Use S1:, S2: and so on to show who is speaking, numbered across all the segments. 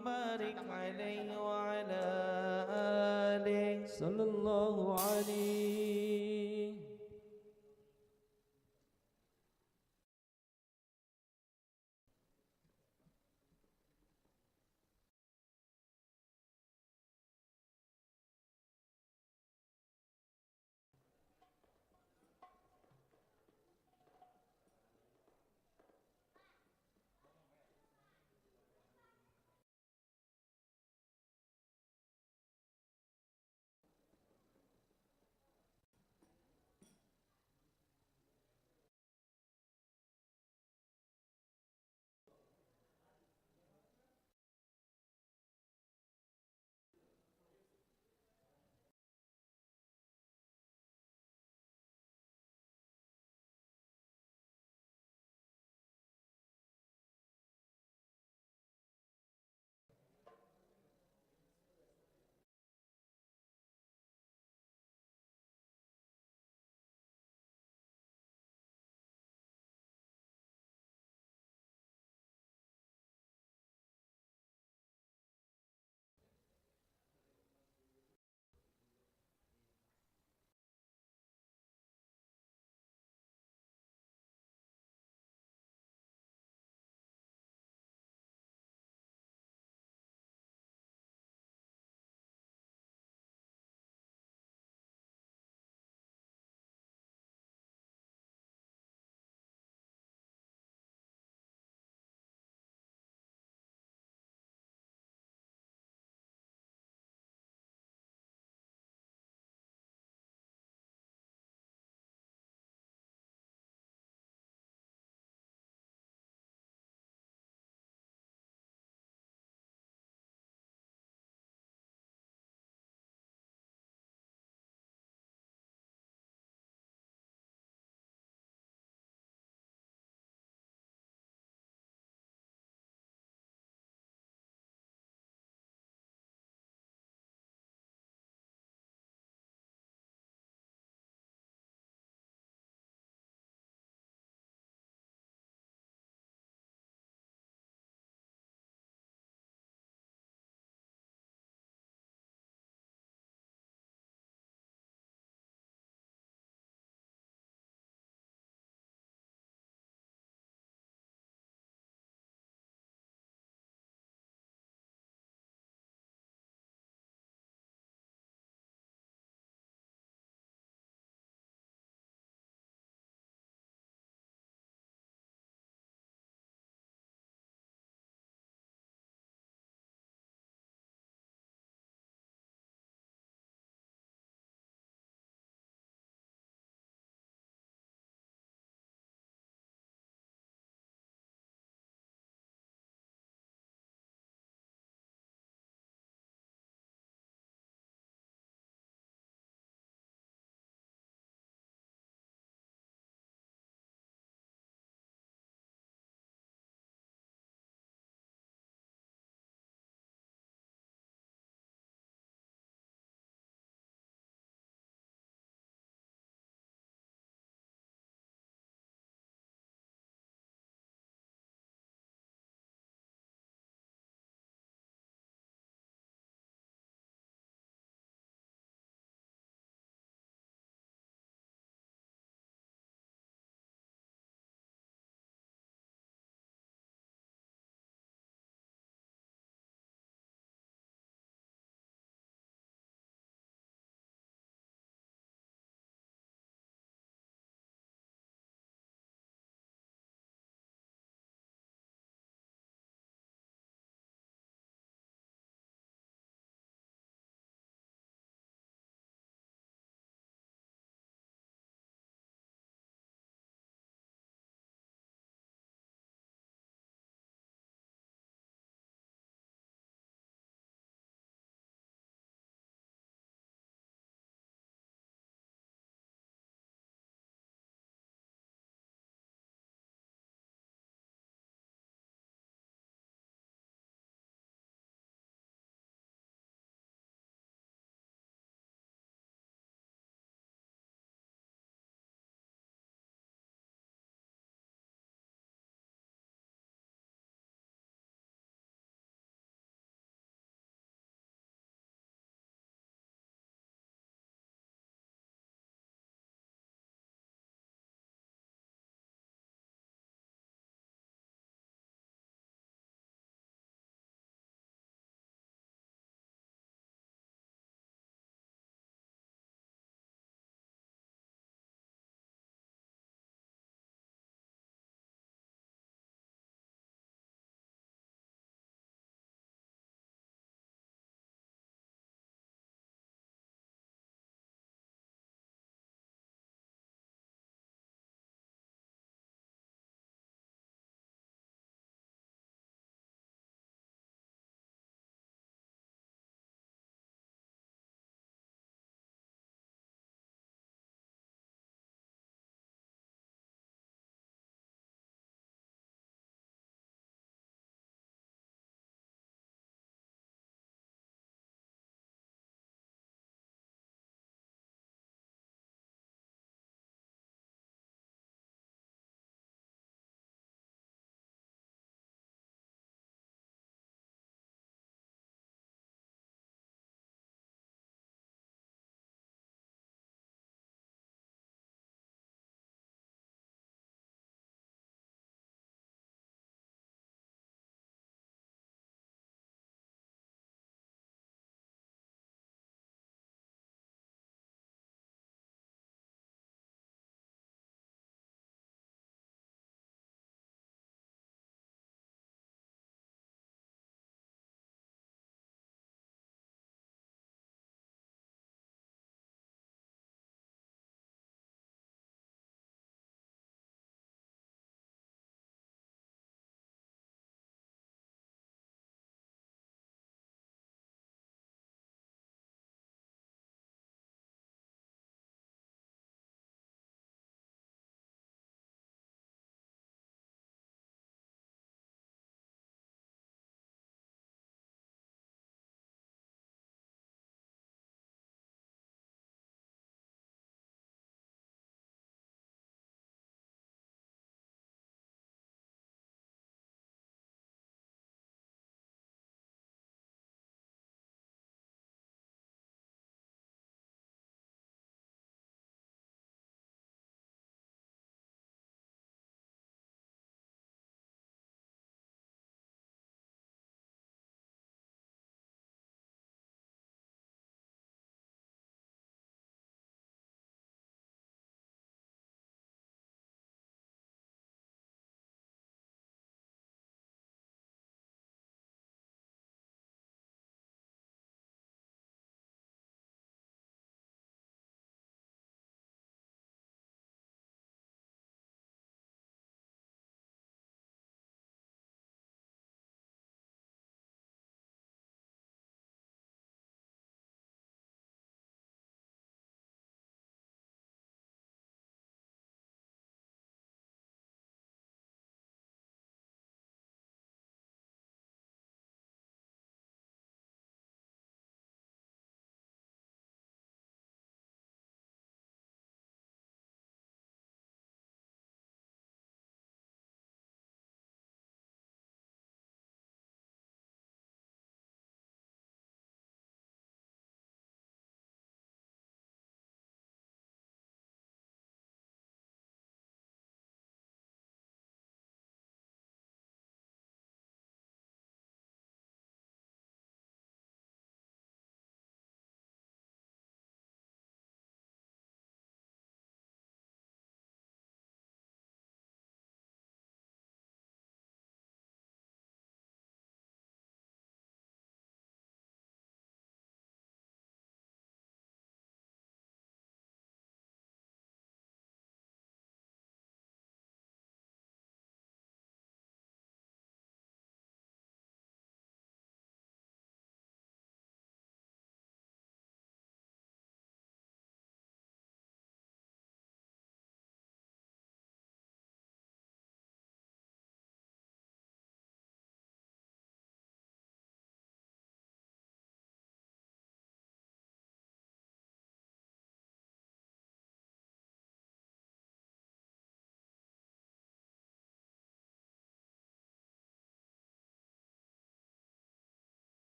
S1: وبارك عليه وعلى آله
S2: صلى الله عليه.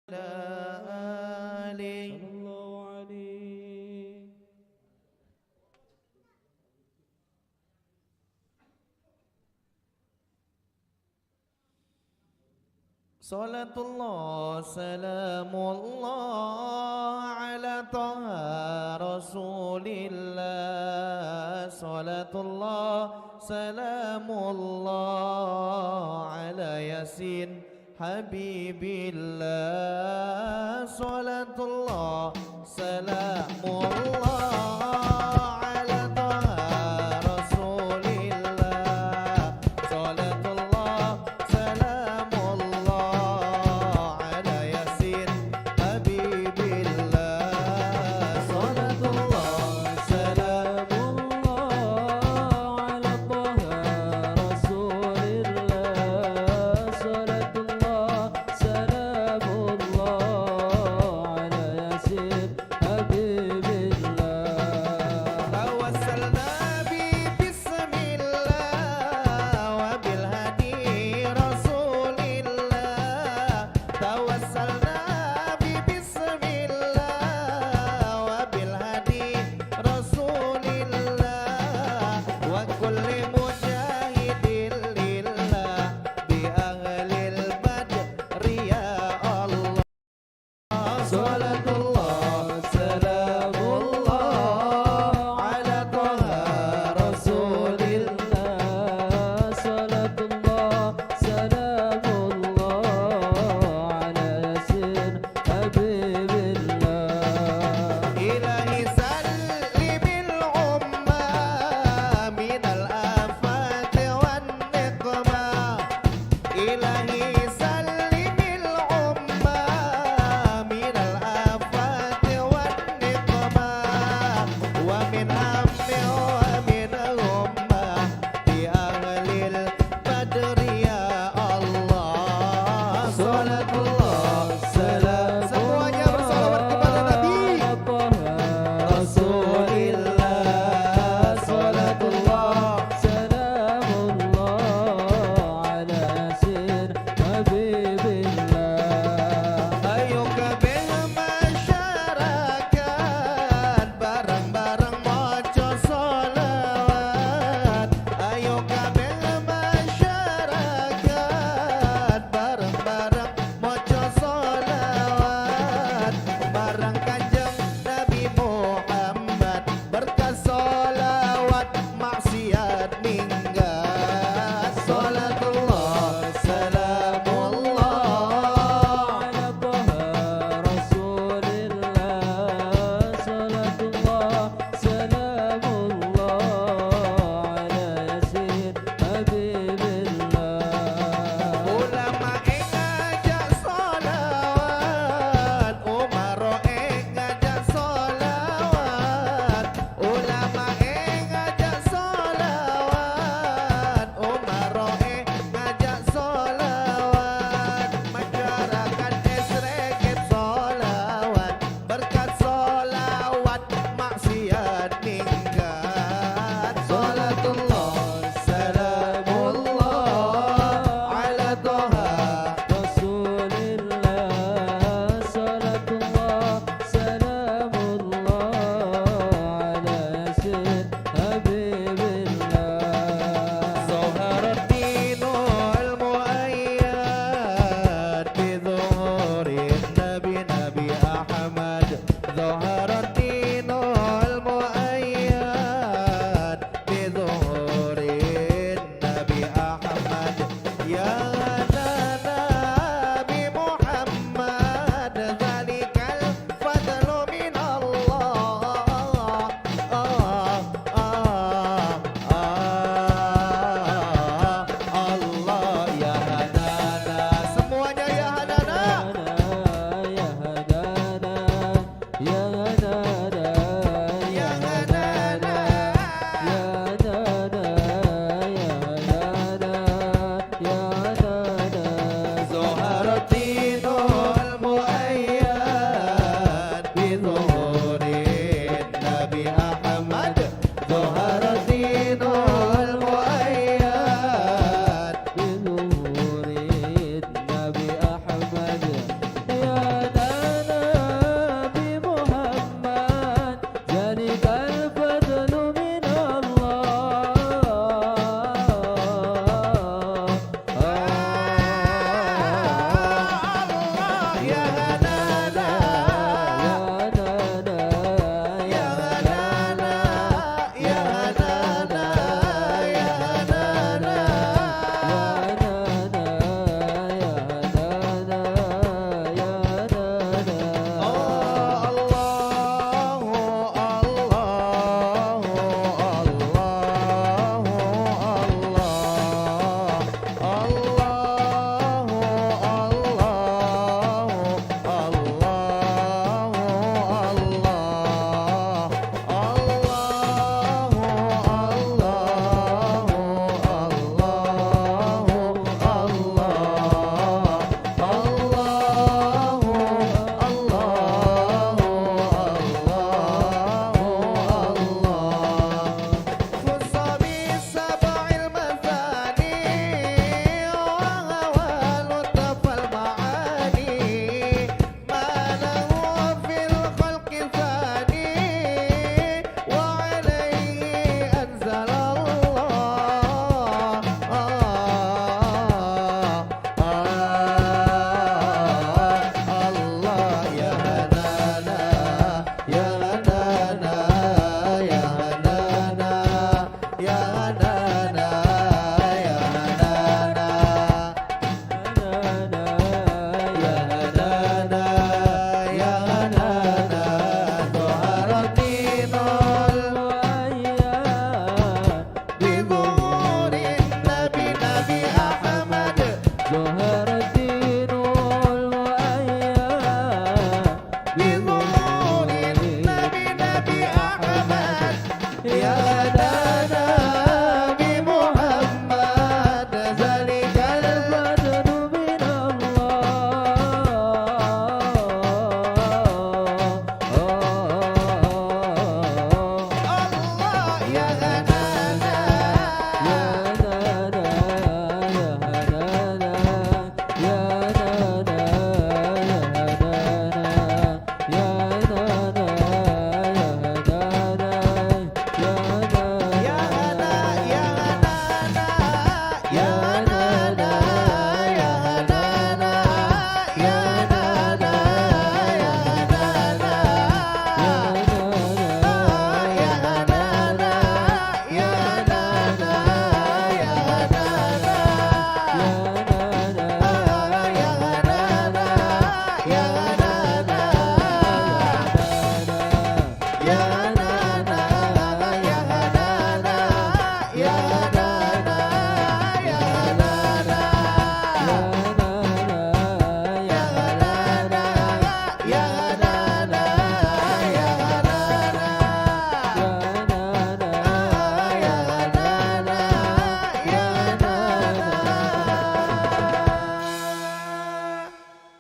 S1: آله
S2: صلى الله عليه.
S1: صلاة الله سلام الله على طه رسول الله صلاة الله سلام الله على ياسين حبيب الله صلاة الله سلام الله على طه رسول الله صلاة الله سلام الله على ياسين حبيب الله صلاة الله
S2: سلام الله على طه رسول الله صلاة الله سلام الله على ياسين حبيب الله.
S1: توسلنا ببسم الله وبالهدي رسول الله توسلنا ببسم الله وبالهدي رسول الله وكل مجاهد لله بأهل البدر يا الله صلاة الله سلام الله على طه رسول
S2: الله صلاة الله سلام الله على ياسين حبيب الله.
S1: إلهي سلم الأمة من الآفات والنقمة إلهي سلم الأمة من الآفات والنقمة ومن هم ومن غمة بأهل البدر يا الله صلاة الله سلام semuanya bersalawat kepada Nabi Rasulillah salatullah
S2: سلام الله على ياسين حبيب الله.
S1: ayo kabeh masyarakat bareng-bareng maca sholawat ayo kabeh masyarakat bareng-bareng maca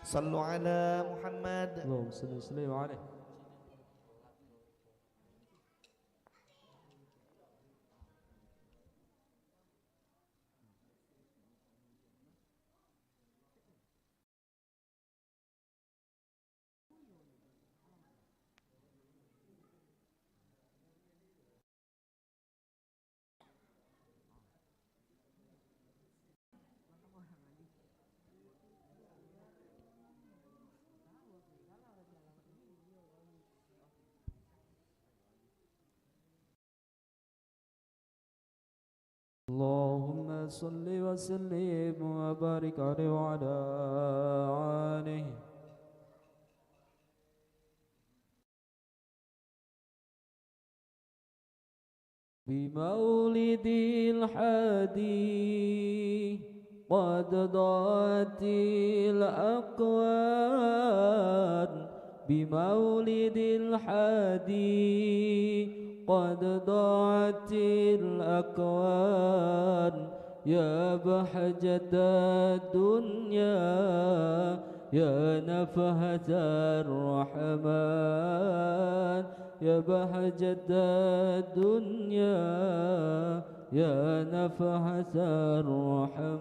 S1: صلوا على محمد.
S2: اللهم صل وسلم عليه. اللهم صل وسلم وبارك عليه وعلى آله. بمولد الحادي قد ضاعت الأقوال. بمولد الحادي قد ضاعت الأكوان. يا بهجة الدنيا يا نفحة الرحمن. يا بهجة الدنيا يا نفحة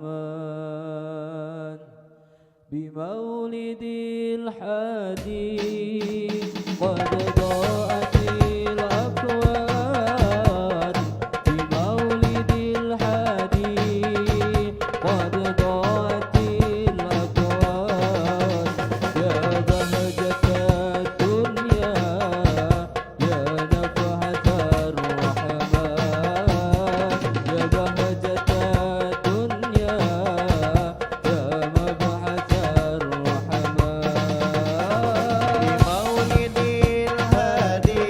S2: الرحمن. بمولد الحادي قد ضاءت الأكوان. بمولد الحادي قد ضاءت الأكوان. يا بهجة الدنيا يا نفحة الرحمن. يا بهجة الدنيا يا مبعث الرحمن.
S1: بمولد الهادي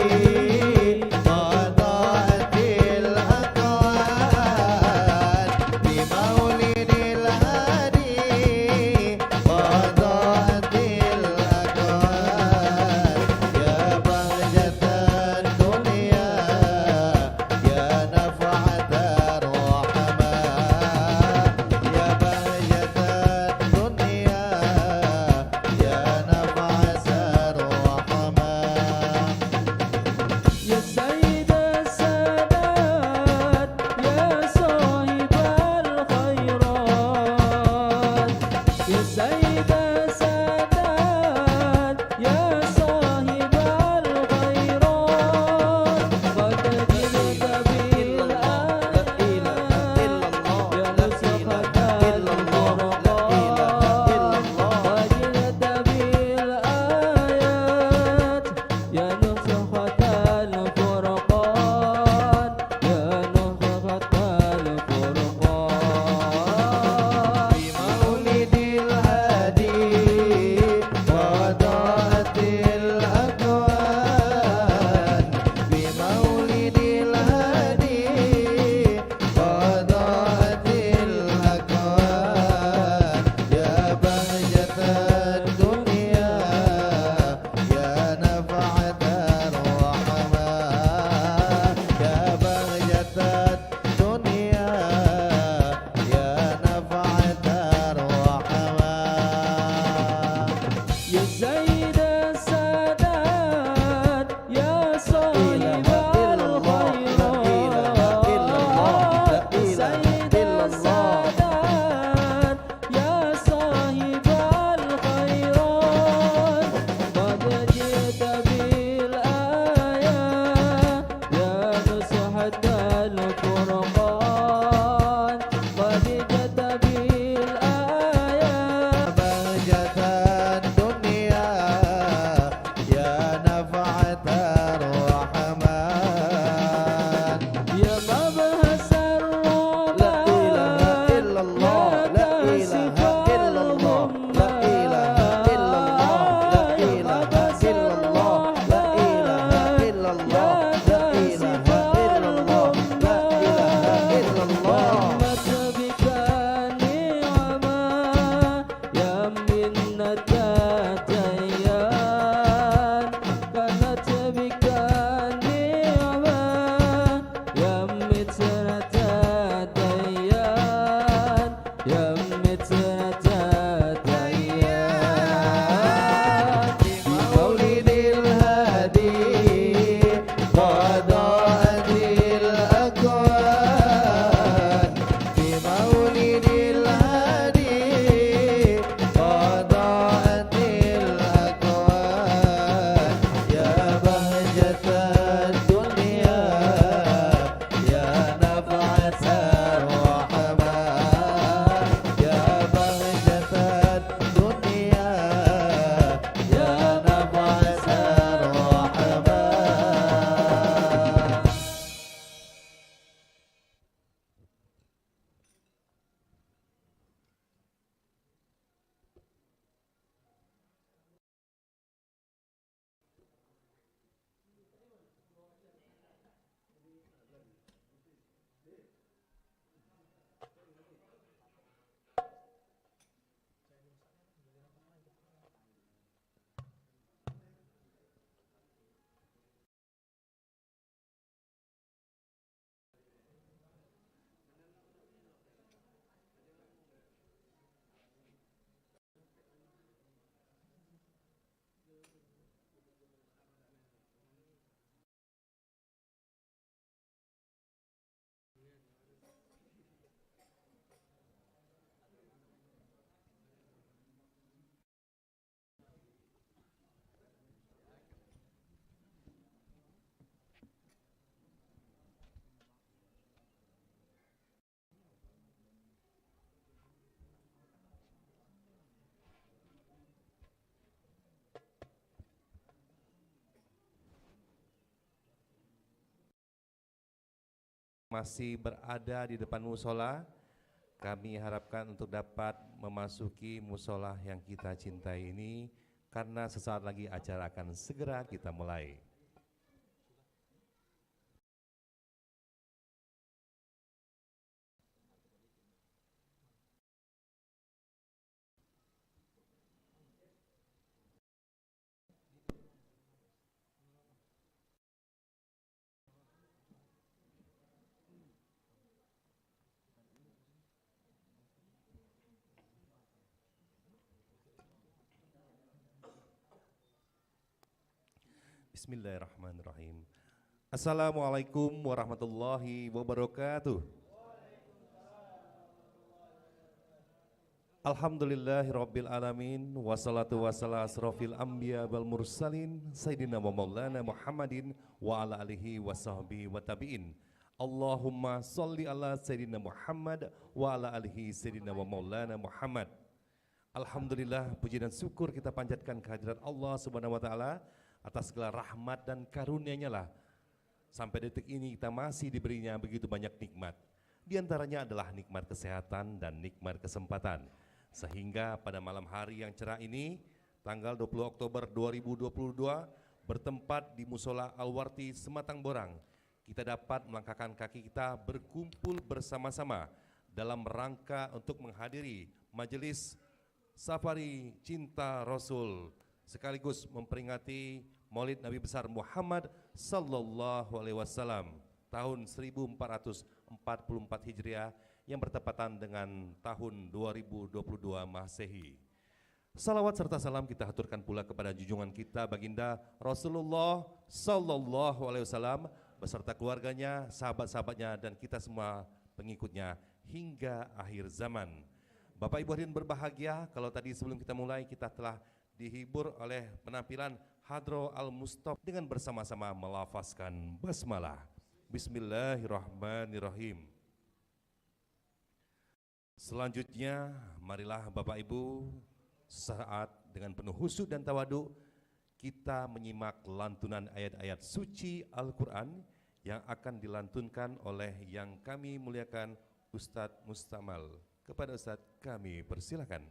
S3: masih berada di depan musola, kami harapkan untuk dapat memasuki musola yang kita cintai ini, karena sesaat lagi acara akan segera kita mulai. Bismillahirrahmanirrahim. Assalamualaikum warahmatullahi wabarakatuh. Alhamdulillahirabbil alamin, wassalatu wassalamu asrofil anbiya wal mursalin sayyidina wa maulana Muhammadin wa ala alihi wa sahbihi wa tabi'in. Allahumma sholli ala sayyidina Muhammad wa ala alihi sayyidina wa maulana Muhammad. Alhamdulillah, puji dan syukur kita panjatkan kehadirat Allah Subhanahu wa taala atas segala rahmat dan karunia-Nya lah. Sampai detik ini kita masih diberinya begitu banyak nikmat. Di antaranya adalah nikmat kesehatan dan nikmat kesempatan. Sehingga pada malam hari yang cerah ini, tanggal 20 Oktober 2022, bertempat di Musola Al-Warti Sematang Borang, kita dapat melangkahkan kaki kita berkumpul bersama-sama dalam rangka untuk menghadiri majelis Safari Cinta Rasul, sekaligus memperingati Maulid Nabi besar Muhammad sallallahu alaihi wasallam tahun 1444 Hijriah yang bertepatan dengan tahun 2022 Masehi. Salawat serta salam kita haturkan pula kepada junjungan kita baginda Rasulullah sallallahu alaihi wasallam beserta keluarganya, sahabat-sahabatnya, dan kita semua pengikutnya hingga akhir zaman. Bapak Ibu hadirin berbahagia, kalau tadi sebelum kita mulai kita telah dihibur oleh penampilan Hadro Al-Mustafa dengan bersama-sama melafazkan basmalah. Bismillahirrahmanirrahim. Selanjutnya marilah Bapak Ibu saat dengan penuh khusyuk dan tawadu kita menyimak lantunan ayat-ayat suci Al-Quran yang akan dilantunkan oleh yang kami muliakan Ustadz Mustamal. Kepada Ustadz kami persilakan.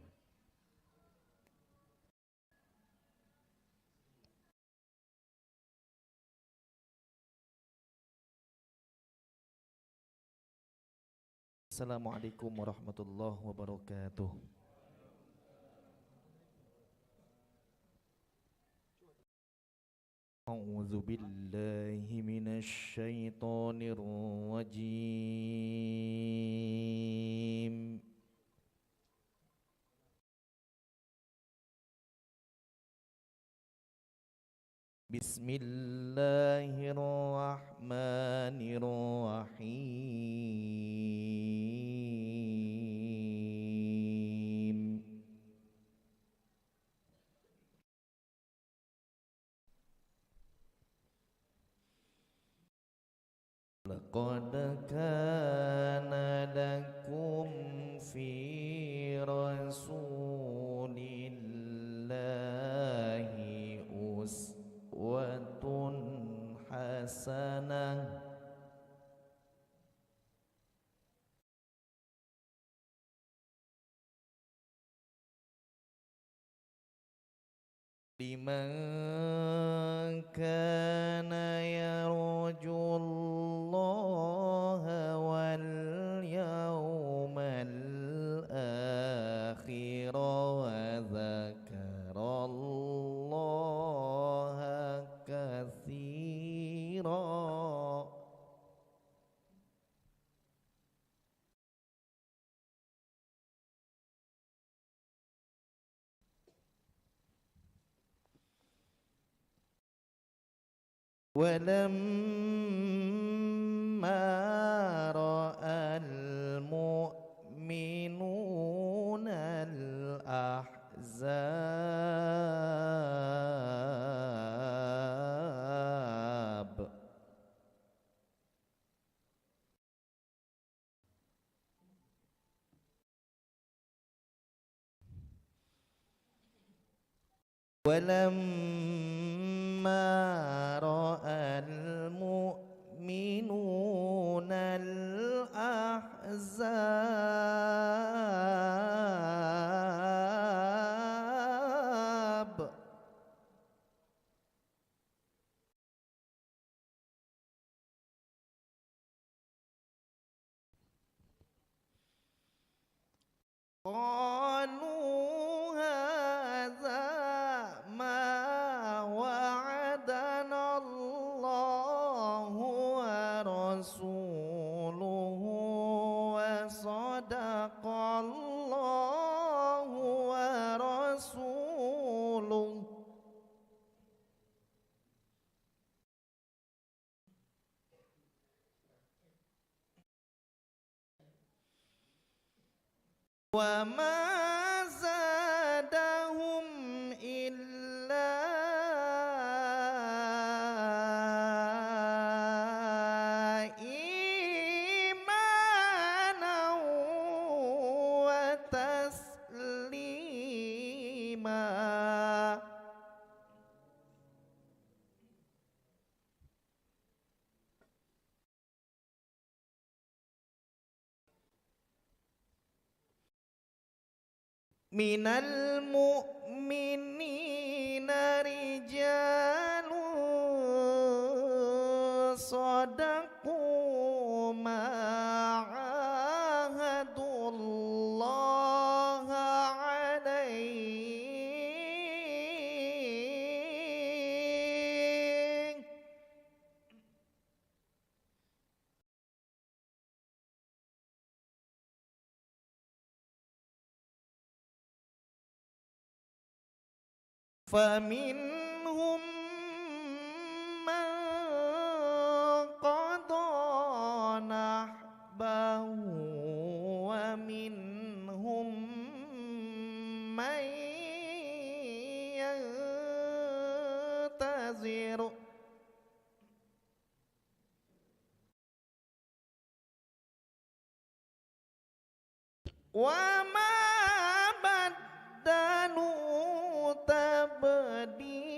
S1: Assalamualaikum warahmatullahi wabarakatuh. A'udzu billahi minasy syaithanir rajim. Bismillahirrahmanirrahim. Laqad kana lakum fi rasulillahi uswatun hasanah liman kana yarjullaha wal yawmal akhir wa dzakarallaha katsira. Walamma ra'al mu'minuna al-ahzab walamma ra'al mu'minuna ahzab. Qalu hadza ma wa'adana Allahu wa rasuluhu wa sadaqallahu wa rasuluhu. Wa ma zadahum illa imanan wa taslima. Minal mu'minina rijalun sadaqu ma ahadullaha alaih. فمنهم من قضى نحبه ومنهم من ينتظر وما بدلوا تبديلا.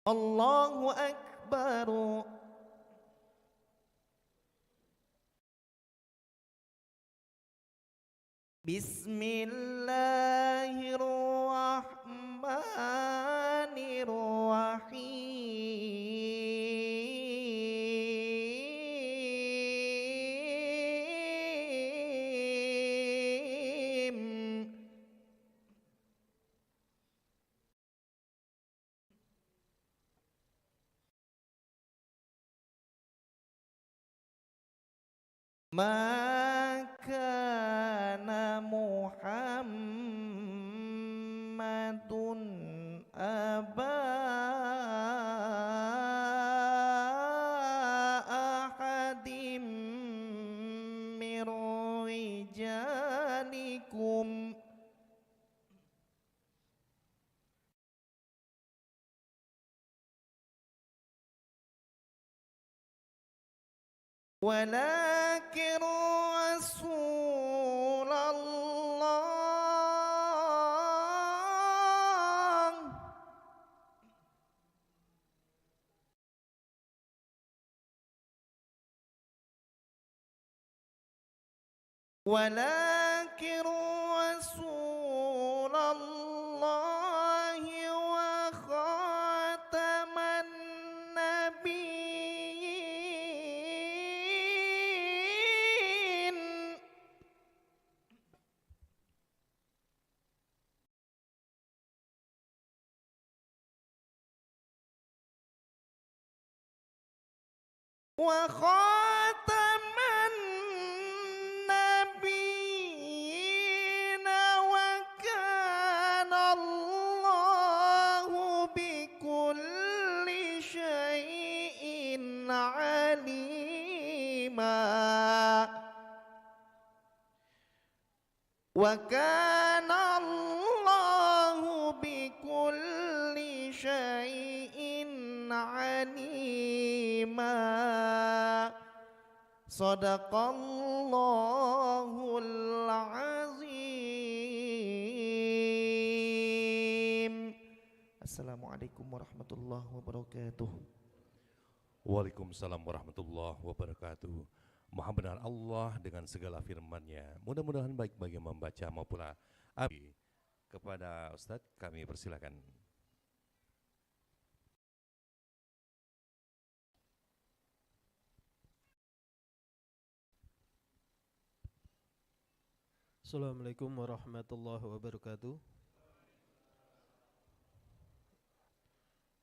S1: Allahu Akbar. Bismillahirrahmanirrahim. Ma kana Muhammadun aba ahadim mir rijalikum walakin Rasulullah walakin Rasulullah wa khataman nabiyyin wa khataman nabiyyin wa kana Allahu bikulli syai'in alima. Wa kana Allahu bikulli syai'in alima. Sadaqallahul azim. Assalamualaikum. Assalamualaikum warahmatullahi wabarakatuh.
S3: Waalaikumsalam warahmatullahi wabarakatuh. Maha benar Allah dengan segala firman-Nya. Mudah-mudahan baik bagi yang membaca maupun abi. Kepada Ustadz kami persilakan.
S4: Assalamualaikum warahmatullahi wabarakatuh.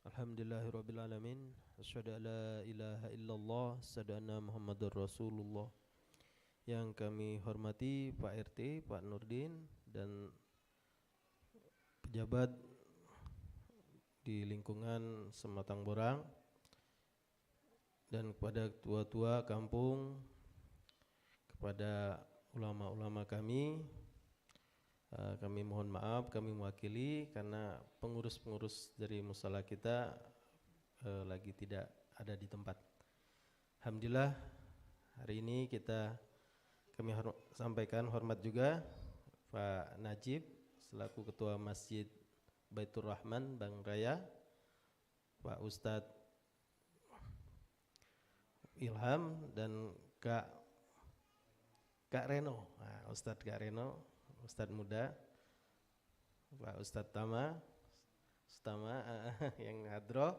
S4: Alhamdulillahirrabbilalamin. Asyhadu an la ilaha illallah, asyhadu anna Muhammadar Rasulullah. Yang kami hormati Pak RT, Pak Nurdin, dan pejabat di lingkungan Sematang Borang, dan kepada tua-tua kampung, kepada ulama-ulama kami mohon maaf, kami mewakili karena pengurus-pengurus dari musala kita lagi tidak ada di tempat. Alhamdulillah hari ini kami sampaikan hormat juga Pak Najib selaku Ketua Masjid Baitur Rahman Bang Raya, Pak Ustadz Ilham, dan Kak Reno, Ustadz Kak Reno, Ustadz muda, Pak Ustadz Tama yang hadroh.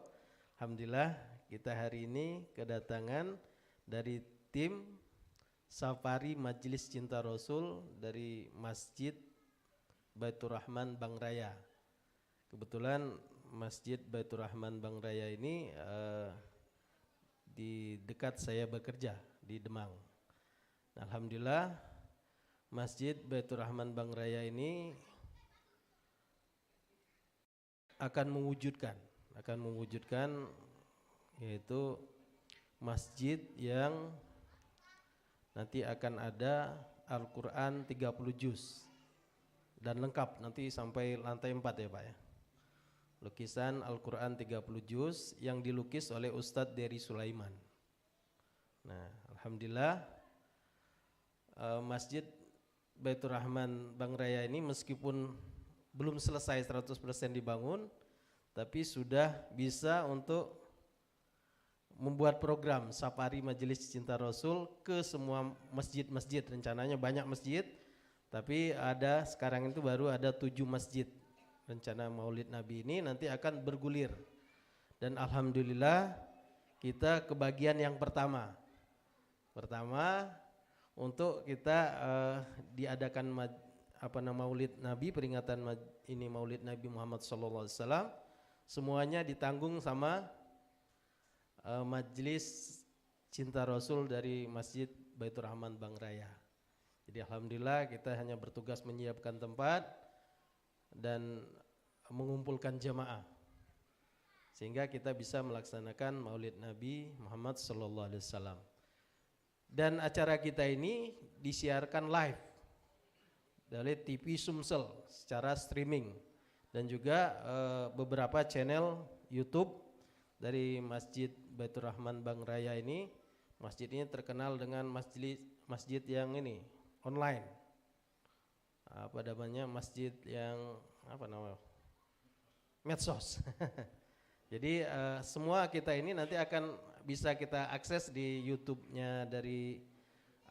S4: Alhamdulillah kita hari ini kedatangan dari tim Safari Majelis Cinta Rasul dari Masjid Baitur Rahman Bang Raya. Kebetulan Masjid Baitur Rahman Bang Raya ini di dekat saya bekerja di Demang. Alhamdulillah Masjid Baitur Rahman Bang Raya ini akan mewujudkan yaitu masjid yang nanti akan ada Al-Quran 30 juz dan lengkap nanti sampai lantai 4 ya Pak ya. Lukisan Al-Quran 30 juz yang dilukis oleh Ustadz Dery Sulaiman. Nah Alhamdulillah Masjid Baitur Rahman Bang Raya ini meskipun belum selesai 100% dibangun, tapi sudah bisa untuk membuat program Safari Majelis Cinta Rasul ke semua masjid-masjid. Rencananya banyak masjid, tapi sekarang itu baru ada 7 masjid. Rencana Maulid Nabi ini nanti akan bergulir. Dan Alhamdulillah kita kebagian yang pertama untuk kita diadakan Maulid Nabi, peringatan ini Maulid Nabi Muhammad SAW, semuanya ditanggung sama Majelis Cinta Rasul dari Masjid Baitur Rahman Bang Raya. Jadi alhamdulillah kita hanya bertugas menyiapkan tempat dan mengumpulkan jamaah sehingga kita bisa melaksanakan Maulid Nabi Muhammad SAW. Dan acara kita ini disiarkan live dari TV Sumsel secara streaming dan juga beberapa channel YouTube dari Masjid Baitur Rahman Bang Raya ini. Masjid ini terkenal dengan masjid yang ini online. Masjid yang medsos. Jadi semua kita ini nanti akan bisa kita akses di YouTube-nya dari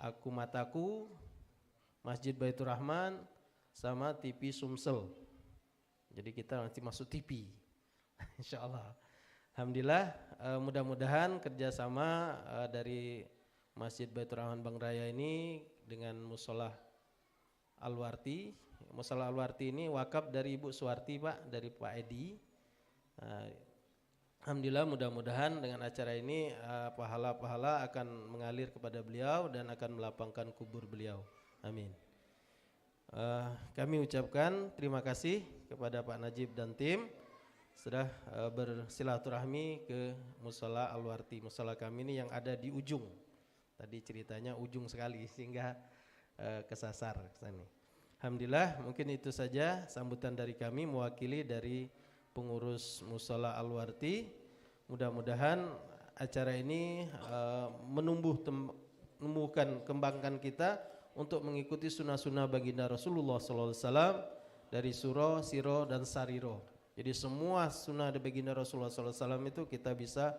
S4: Aku Mataku, Masjid Baitur Rahman, sama TV Sumsel. Jadi kita nanti masuk TV, insya Allah. Alhamdulillah, mudah-mudahan kerjasama dari Masjid Baitur Rahman Bang Raya ini dengan Musola Al-Warti. Musola Al-Warti ini wakaf dari Ibu Suwarti Pak, dari Pak Edi. Alhamdulillah mudah-mudahan dengan acara ini pahala-pahala akan mengalir kepada beliau dan akan melapangkan kubur beliau. Amin. Kami ucapkan terima kasih kepada Pak Najib dan tim sudah bersilaturahmi ke Musola Al-Warti. Musola kami ini yang ada di ujung. Tadi ceritanya ujung sekali sehingga kesasar ke sana. Alhamdulillah mungkin itu saja sambutan dari kami mewakili dari pengurus Musola Al-Warti. Mudah-mudahan acara ini menumbuhkan kembangkan kita untuk mengikuti sunnah-sunnah baginda Rasulullah SAW dari Suro, Siro, dan Sariro. Jadi semua sunnah dari baginda Rasulullah SAW itu kita bisa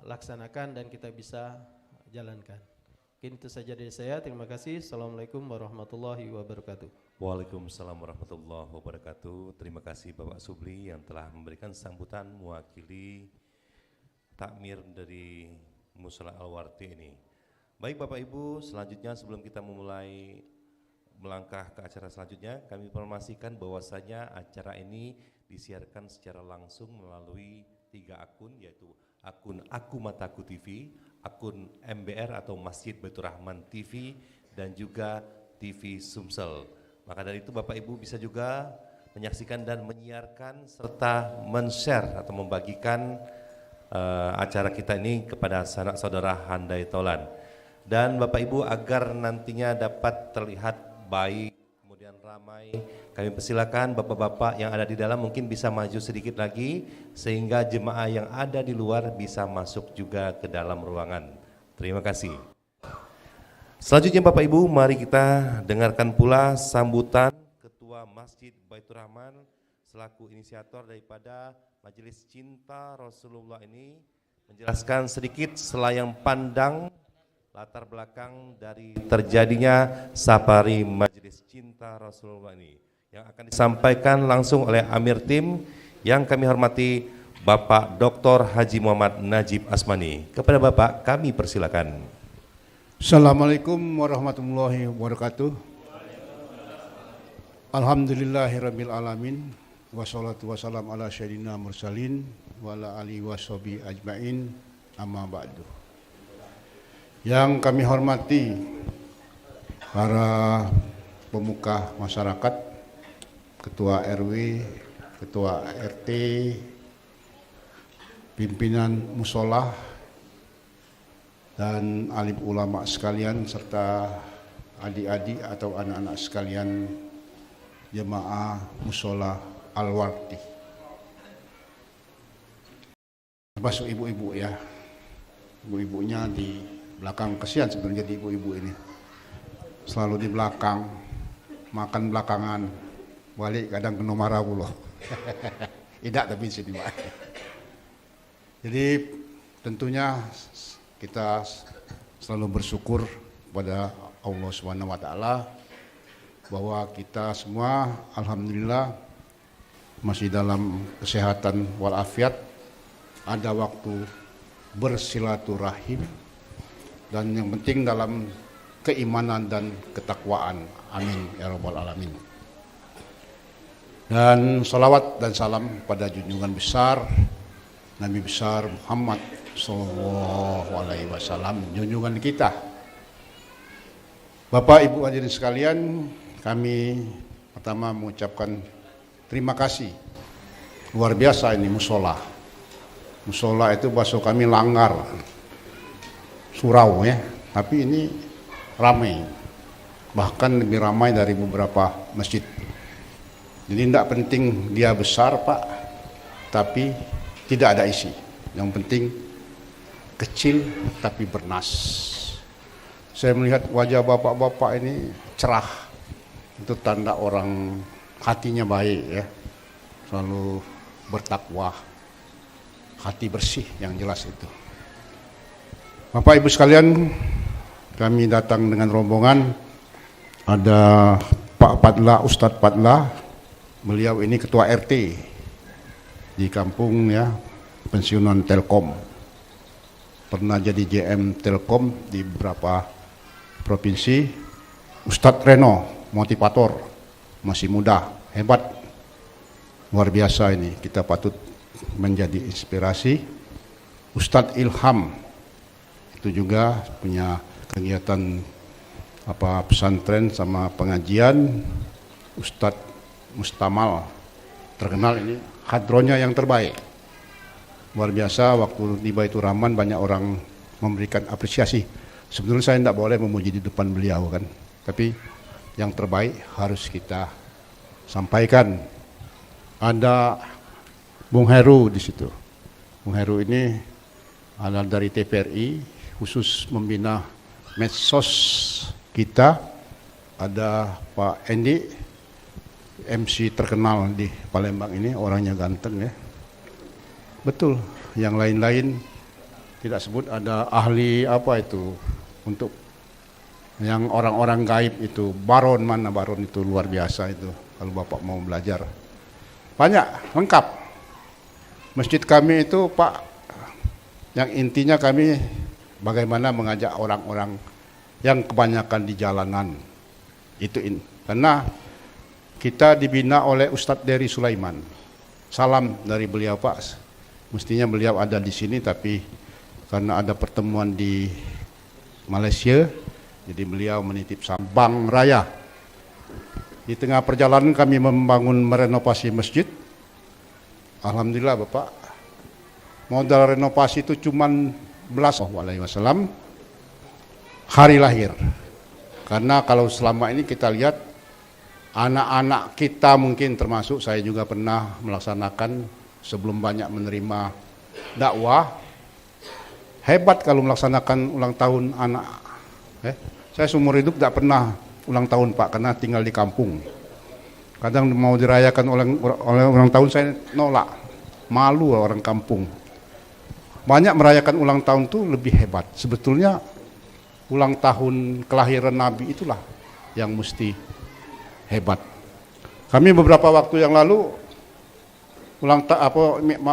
S4: laksanakan dan kita bisa jalankan. Mungkin itu saja dari saya. Terima kasih. Assalamualaikum warahmatullahi wabarakatuh.
S3: Waalaikumsalam warahmatullahi wabarakatuh. Terima kasih Bapak Subli yang telah memberikan sambutan mewakili takmir dari Mushola Al-Warti ini. Baik Bapak Ibu, selanjutnya sebelum kita memulai melangkah ke acara selanjutnya, kami informasikan bahwasanya acara ini disiarkan secara langsung melalui 3 akun, yaitu akun Aku Mataku TV, akun MBR atau Masjid Baitur Rahman TV, dan juga TV Sumsel. Maka dari itu Bapak Ibu bisa juga menyaksikan dan menyiarkan serta men-share atau membagikan acara kita ini kepada sanak saudara handai tolan. Dan Bapak Ibu agar nantinya dapat terlihat baik kemudian ramai, kami persilakan bapak-bapak yang ada di dalam mungkin bisa maju sedikit lagi sehingga jemaah yang ada di luar bisa masuk juga ke dalam ruangan. Terima kasih. Selanjutnya Bapak Ibu, mari kita dengarkan pula sambutan Ketua Masjid Baitur Rahman selaku inisiator daripada Majelis Cinta Rasulullah ini menjelaskan sedikit selayang pandang latar belakang dari terjadinya safari Majelis Cinta Rasulullah ini yang akan disampaikan langsung oleh Amir Tim yang kami hormati Bapak Dr. Haji Muhammad Najib Asmani. Kepada Bapak kami persilakan.
S5: Assalamualaikum warahmatullahi wabarakatuh. Alhamdulillahirabbil alamin wassalatu wassalam ala sayyidina mursalin wa ala alihi washabi ajmain amma ba'du. Yang kami hormati para pemuka masyarakat, ketua RW, ketua RT, pimpinan musola, dan alim ulama sekalian serta adik-adik atau anak-anak sekalian jemaah musola Al-Warti. Termasuk ibu-ibu ya, ibu-ibunya di belakang, kesian sebenarnya di ibu-ibu ini. Selalu di belakang, makan belakangan, balik kadang kena marah pula. Tidak tapi sini Pak. Jadi tentunya kita selalu bersyukur kepada Allah Subhanahu wa taala bahwa kita semua alhamdulillah masih dalam kesehatan walafiat, ada waktu bersilaturahim, dan yang penting dalam keimanan dan ketakwaan. Amin ya rabbal alamin. Dan salawat dan salam pada junjungan besar Nabi besar Muhammad sallallahu alaihi wasallam, junjungan kita. Bapak Ibu hadirin sekalian, kami pertama mengucapkan terima kasih luar biasa ini musola. Musola itu bahasa kami langgar, surau ya, tapi ini ramai, bahkan lebih ramai dari beberapa masjid. Jadi tidak penting dia besar Pak, tapi tidak ada isi. Yang penting kecil tapi bernas. Saya melihat wajah bapak-bapak ini cerah, itu tanda orang hatinya baik ya, selalu bertakwa, hati bersih yang jelas itu. Bapak Ibu sekalian, kami datang dengan rombongan, ada Pak Padla, Ustadz Padla, beliau ini ketua RT di kampung ya, pensiunan Telkom, pernah jadi JM Telkom di beberapa provinsi. Ustadz Reno, motivator, masih muda, hebat, luar biasa ini, kita patut menjadi inspirasi. Ustadz Ilham, itu juga punya kegiatan pesantren sama pengajian. Ustadz Mustamal, terkenal ini, hadronya yang terbaik. Luar biasa, waktu di Baitur Rahman banyak orang memberikan apresiasi. Sebenarnya saya tidak boleh memuji di depan beliau kan, tapi yang terbaik harus kita sampaikan. Ada Bung Heru di situ. Bung Heru ini adalah dari TVRI, khusus membina medsos kita. Ada Pak Endi, MC terkenal di Palembang ini, orangnya ganteng ya. Betul, yang lain-lain tidak sebut, ada ahli apa itu untuk yang orang-orang gaib itu, baron mana, baron itu luar biasa itu kalau Bapak mau belajar. Banyak, lengkap. Masjid kami itu Pak, yang intinya kami bagaimana mengajak orang-orang yang kebanyakan di jalanan. Karena kita dibina oleh Ustadz Dery Sulaiman. Salam dari beliau Pak. Mestinya beliau ada di sini, tapi karena ada pertemuan di Malaysia, jadi beliau menitip Bang Raya. Di tengah perjalanan kami merenovasi masjid. Alhamdulillah Bapak, modal renovasi itu cuman Wasallam hari lahir. Karena kalau selama ini kita lihat anak-anak kita, mungkin termasuk saya juga pernah melaksanakan sebelum banyak menerima dakwah. Hebat kalau melaksanakan ulang tahun anak. Saya seumur hidup tidak pernah ulang tahun Pak, karena tinggal di kampung. Kadang mau dirayakan oleh ulang tahun saya nolak, malu orang kampung. Banyak merayakan ulang tahun itu lebih hebat. Sebetulnya ulang tahun kelahiran Nabi itulah yang mesti hebat. Kami beberapa waktu yang lalu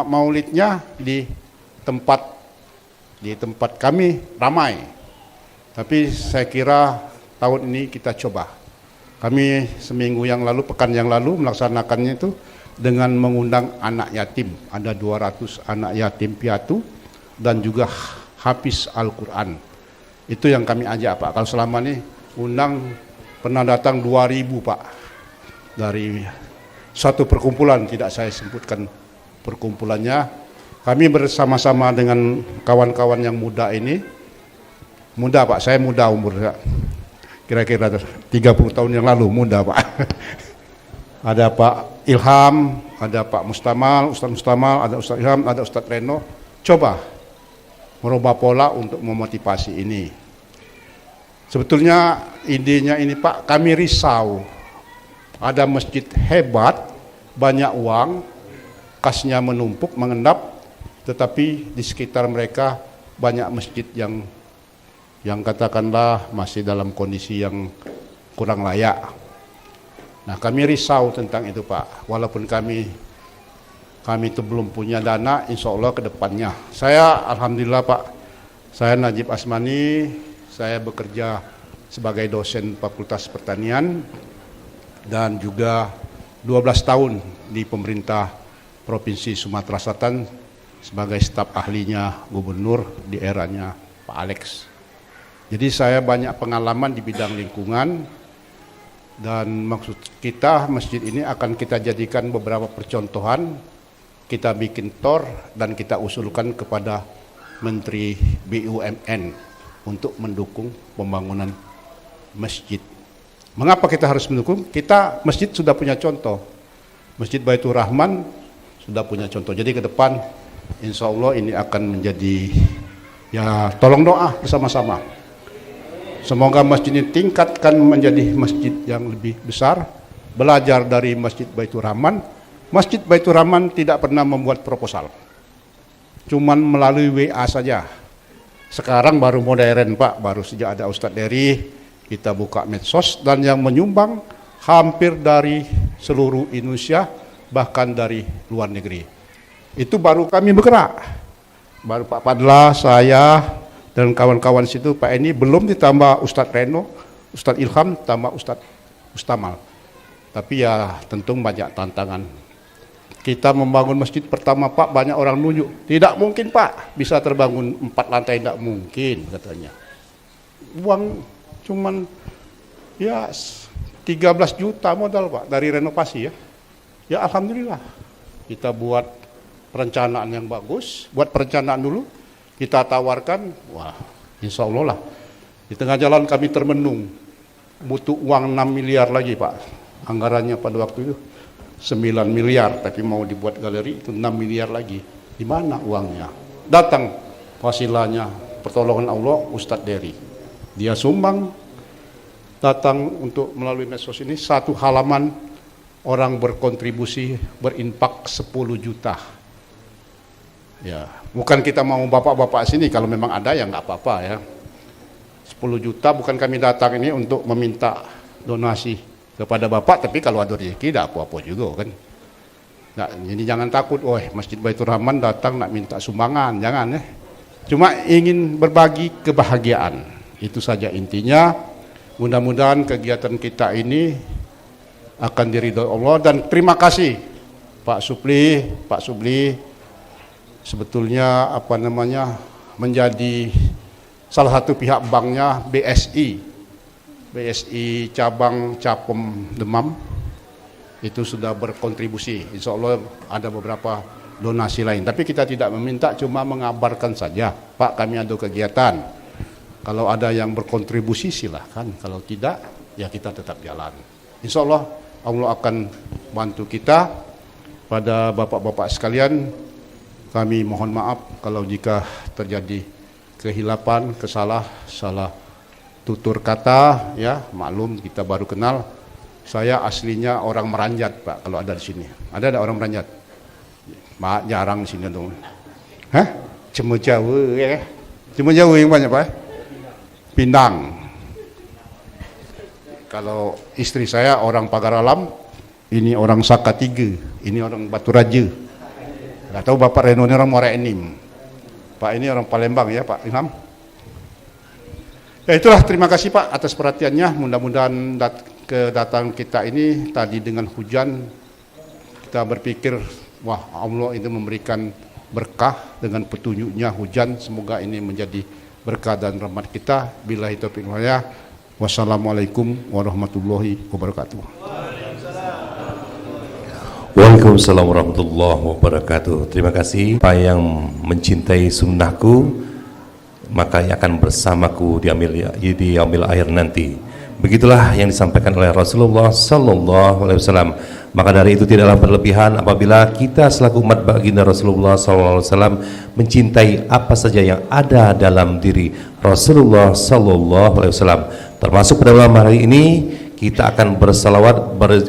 S5: maulidnya di tempat kami ramai. Tapi saya kira tahun ini kita coba. Kami seminggu yang lalu, pekan yang lalu melaksanakannya itu dengan mengundang anak yatim. Ada 200 anak yatim piatu dan juga hafiz Al-Quran. Itu yang kami ajak Pak. Kalau selama ini undang pernah datang 2.000 Pak. Dari satu perkumpulan, tidak saya sebutkan perkumpulannya. Kami bersama-sama dengan kawan-kawan yang muda ini. Muda Pak, saya muda umur kira-kira 30 tahun yang lalu, muda Pak. Ada Pak Ilham, ada Pak Mustamal, Ustadz Mustamal, ada Ustadz Ilham, ada Ustadz Reno. Coba merubah pola untuk memotivasi ini. Sebetulnya idenya ini Pak, kami risau. Ada masjid hebat, banyak uang, kasnya menumpuk, mengendap, tetapi di sekitar mereka banyak masjid yang katakanlah masih dalam kondisi yang kurang layak. Nah, kami risau tentang itu Pak. Walaupun kami itu belum punya dana, insya Allah ke depannya. Saya alhamdulillah Pak, saya Najib Asmani, saya bekerja sebagai dosen Fakultas Pertanian dan juga 12 tahun di pemerintah Provinsi Sumatera Selatan sebagai staf ahlinya gubernur di eranya Pak Alex. Jadi saya banyak pengalaman di bidang lingkungan, dan maksud kita masjid ini akan kita jadikan beberapa percontohan. Kita bikin TOR dan kita usulkan kepada Menteri BUMN untuk mendukung pembangunan masjid. Mengapa kita harus mendukung? Kita masjid sudah punya contoh. Masjid Baitur Rahman sudah punya contoh. Jadi ke depan insya Allah ini akan menjadi, ya tolong doa bersama-sama. Semoga masjid ini tingkatkan menjadi masjid yang lebih besar, belajar dari Masjid Baitur Rahman. Masjid Baitur Rahman tidak pernah membuat proposal, cuman melalui WA saja. Sekarang baru modern Pak, baru sejak ada Ustadz Dery, kita buka medsos, dan yang menyumbang hampir dari seluruh Indonesia, bahkan dari luar negeri. Itu baru kami bergerak, baru Pak Padla, saya, dan kawan-kawan situ, Pak ini belum ditambah Ustadz Reno, Ustadz Ilham, tambah Ustadz Mustamal. Tapi ya tentu banyak tantangan. Kita membangun masjid pertama Pak, banyak orang nunjuk, tidak mungkin Pak bisa terbangun 4 lantai, tidak mungkin katanya. Uang cuman ya 13 juta modal Pak dari renovasi ya. Ya alhamdulillah kita buat perencanaan yang bagus, buat perencanaan dulu, kita tawarkan, wah insya Allah lah. Di tengah jalan kami termenung, butuh uang 6 miliar lagi Pak. Anggarannya pada waktu itu 9 miliar, tapi mau dibuat galeri itu 6 miliar lagi. Di mana uangnya? Datang wasilahnya, pertolongan Allah, Ustadz Dery. Dia sumbang, datang untuk melalui medsos ini 1 halaman orang berkontribusi berinfak 10 juta. Ya, bukan kita mau bapak-bapak sini, kalau memang ada ya nggak apa-apa ya. 10 juta bukan kami datang ini untuk meminta donasi kepada bapak, tapi kalau ada rezeki tidak apa-apa juga kan. Nah, jadi jangan takut, Masjid Baitur Rahman datang nak minta sumbangan, jangan ya. Cuma ingin berbagi kebahagiaan, itu saja intinya. Mudah-mudahan kegiatan kita ini akan diridhoi Allah, dan terima kasih Pak Supli sebetulnya menjadi salah satu pihak banknya BSI cabang Capem Demam itu sudah berkontribusi. Insya Allah ada beberapa donasi lain, tapi kita tidak meminta, cuma mengabarkan saja, Pak kami ada kegiatan, kalau ada yang berkontribusi silahkan, kalau tidak ya kita tetap jalan. Insya Allah Allah akan bantu kita. Pada bapak-bapak sekalian, kami mohon maaf kalau jika terjadi kehilapan, salah tutur kata, ya maklum kita baru kenal. Saya aslinya orang Meranjat, Pak, kalau ada di sini. Ada orang Meranjat? Mak jarang di sini dong. Hah? Cuma Jawa ya. Cuma Jawa yang banyak, Pak. Pindang. Kalau istri saya orang Pagar Alam, ini orang Saka 3, ini orang Batu Raja. Nggak tahu Bapak Reno ini orang Muara Enim. Pak ini orang Palembang ya Pak Ilham. Ya itulah, terima kasih Pak atas perhatiannya. Mudah-mudahan kedatangan kita ini tadi dengan hujan, kita berpikir wah Allah itu memberikan berkah dengan petunjuknya hujan. Semoga ini menjadi berkah dan rahmat kita. Billahi taufiq wal hidayah. Wassalamualaikum warahmatullahi wabarakatuh.
S3: Waalaikumsalam warahmatullahi wabarakatuh. Terima kasih. Apa yang mencintai sunnahku maka akan bersamaku di yaumil akhir nanti. Begitulah yang disampaikan oleh Rasulullah sallallahu alaihi wasallam. Maka dari itu tidaklah berlebihan apabila kita selaku umat baginda Rasulullah sallallahu alaihi wasallam mencintai apa saja yang ada dalam diri Rasulullah sallallahu alaihi wasallam. Termasuk pada malam hari ini kita akan bersalawat,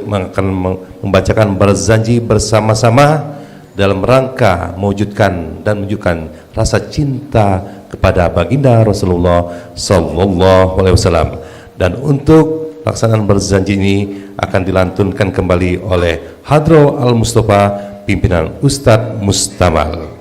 S3: akan membacakan berzanji bersama-sama dalam rangka mewujudkan dan menunjukkan rasa cinta kepada baginda Rasulullah sallallahu alaihi wasallam. Dan untuk pelaksanaan berzanji ini akan dilantunkan kembali oleh Hadro Al-Mustafa, pimpinan Ustadz Mustamal.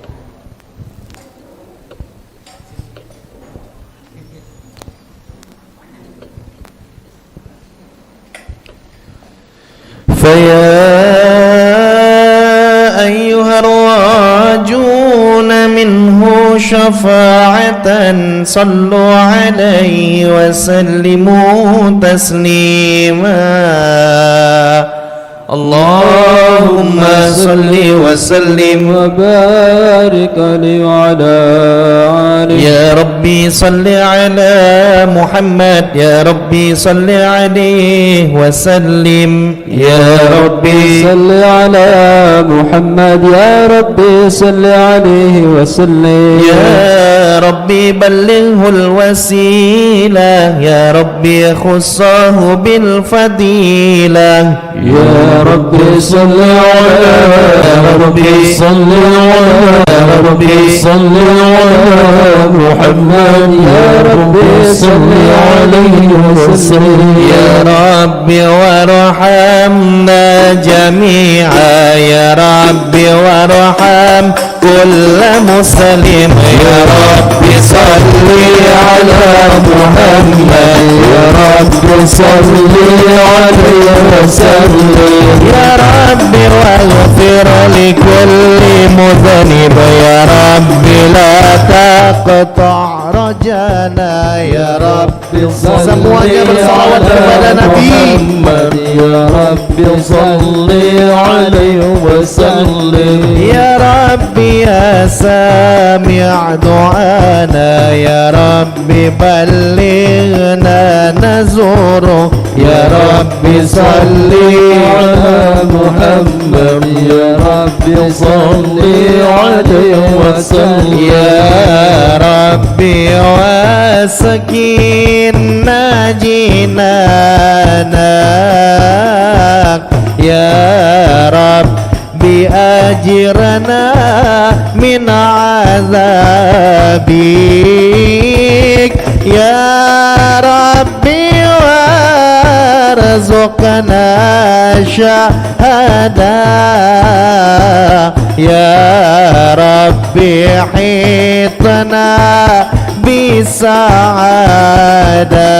S1: فيا أيها الراجون منه شفاعة صلوا عليه وسلموا تسليما اللهم صل وسلم
S2: وبارك عليه وعلى آله
S1: يا ربي صل على محمد يا ربي صل عليه وسلم يا ربي
S2: صل على محمد يا ربي صل عليه وسلم
S1: يا ربي بلغه الوسيلة يا ربي خصه بالفضيلة
S2: يا ربي صل على ربي صل على ربي صل على محمد يا ربي صل عليه وسلم
S1: يا ربي وارحمنا جميعا يا ربي وارحم كل مسلم يا ربي صل على محمد
S2: يا ربي صل عليه وسلم
S1: يا ربي واغفر لكل مذنب يا ربي لا تقطع رجانا يا ربي semuanya bersalawat kepada Nabi
S2: محمد يا ربي صل عليه وسلم
S1: يا ربي يا سامع دعانا يا ربي بلغنا نزوره يا ربي صل
S2: على محمد يا ربي صل عليه وسلم
S1: يا ربي وسكين جنانك يا ربي أجرنا من عذابك يا ربي وارزقنا شهادة يا ربي حيطنا بسعادة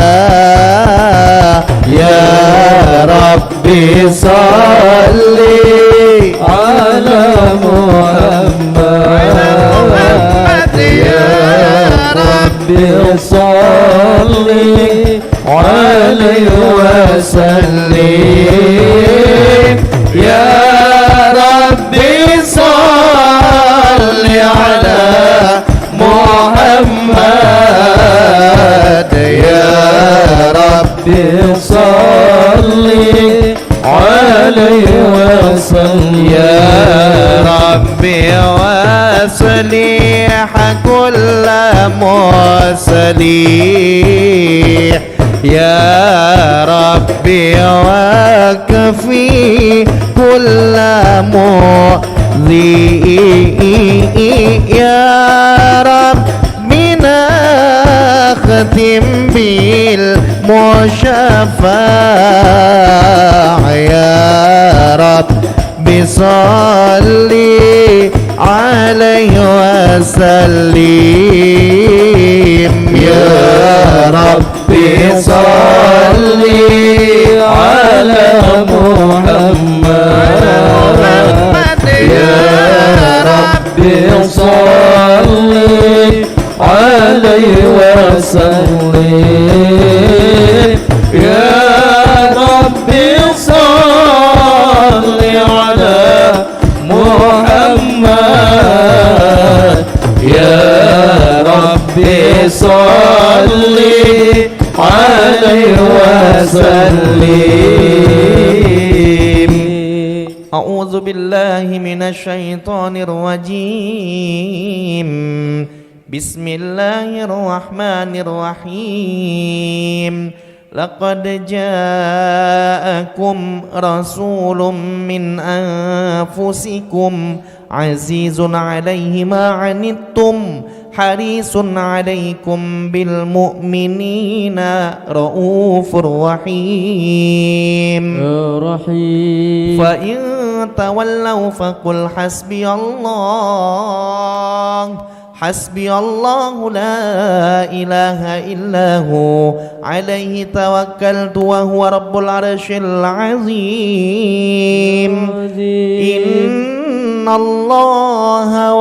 S1: يا ربي صلي
S2: على محمد يا ربي صلي عليه وسلم يا ربي صل على محمد يا ربي صل عليه وسلم
S1: يا ربي وصليح كل مصليح يا ربي وكفي كل مؤذي يا ربنا ختم بالمشفع يا رب بصلي عليه وسلم
S2: يا ربي صلي على محمد يا ربي صلي عليه وسلم يا ربي صلي على محمد يا ربي صلي عليه وسلم
S1: أعوذ بالله من الشيطان الرجيم بسم الله الرحمن الرحيم لقد جاءكم رسول من أنفسكم عزيز عليه ما عنتم حريص عليكم بالمؤمنين رؤوف رحيم
S2: رحيم
S1: فإن تولوا فقل حسبي الله لا إله إلا هو عليه توكلت وهو رب العرش العظيم إن الله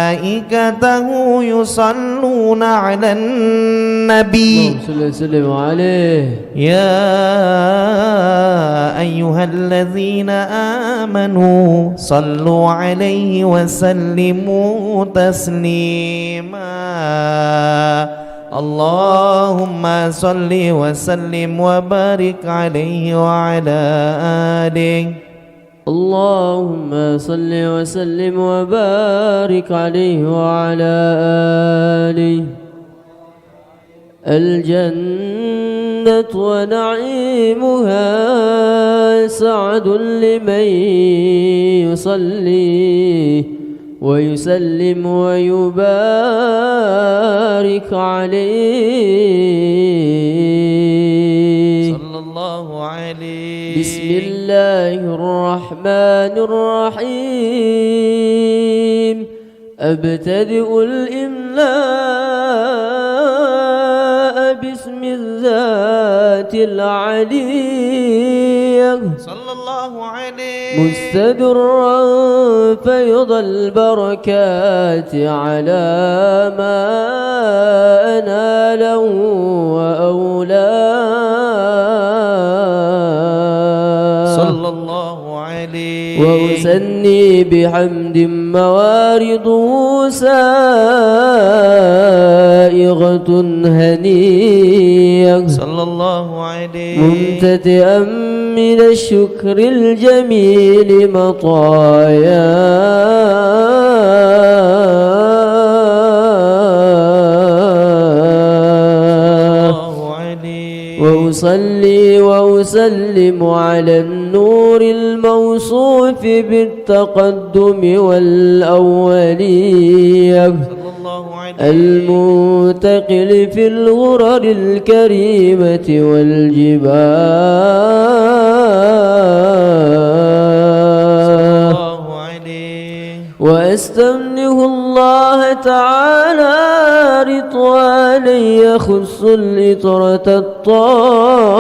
S1: وملائكته يصلون على النبي
S2: صلى وسلم عليه
S1: يا أيها الذين آمنوا صلوا عليه وسلموا تسليما اللهم صل وسلم وبارك عليه وعلى آله
S2: اللهم صل وسلم وبارك عليه وعلى آله الجنة ونعيمها سعد لمن يصلي ويسلم ويبارك عليه
S1: صلى الله عليه
S2: بسم الله الرحمن الرحيم أبتدئ الإملاء باسم الذات العلية
S1: صلى الله عليه
S2: مستدرا فيض البركات على ما أناله وأولاه
S1: صلى الله عليه
S2: وأسني بحمد موارده سائغة هنية
S1: صلى الله عليه
S2: ممتدئا من الشكر الجميل مطايا وأصلي وأسلم على النور الموصوف بالتقدم والأولية
S1: صلى الله عليه
S2: المنتقل في الغرر الكريمة والجبال
S1: الله عليه
S2: وأستمنه الله تعالى رضوانا يخص الإطرة الطاهرة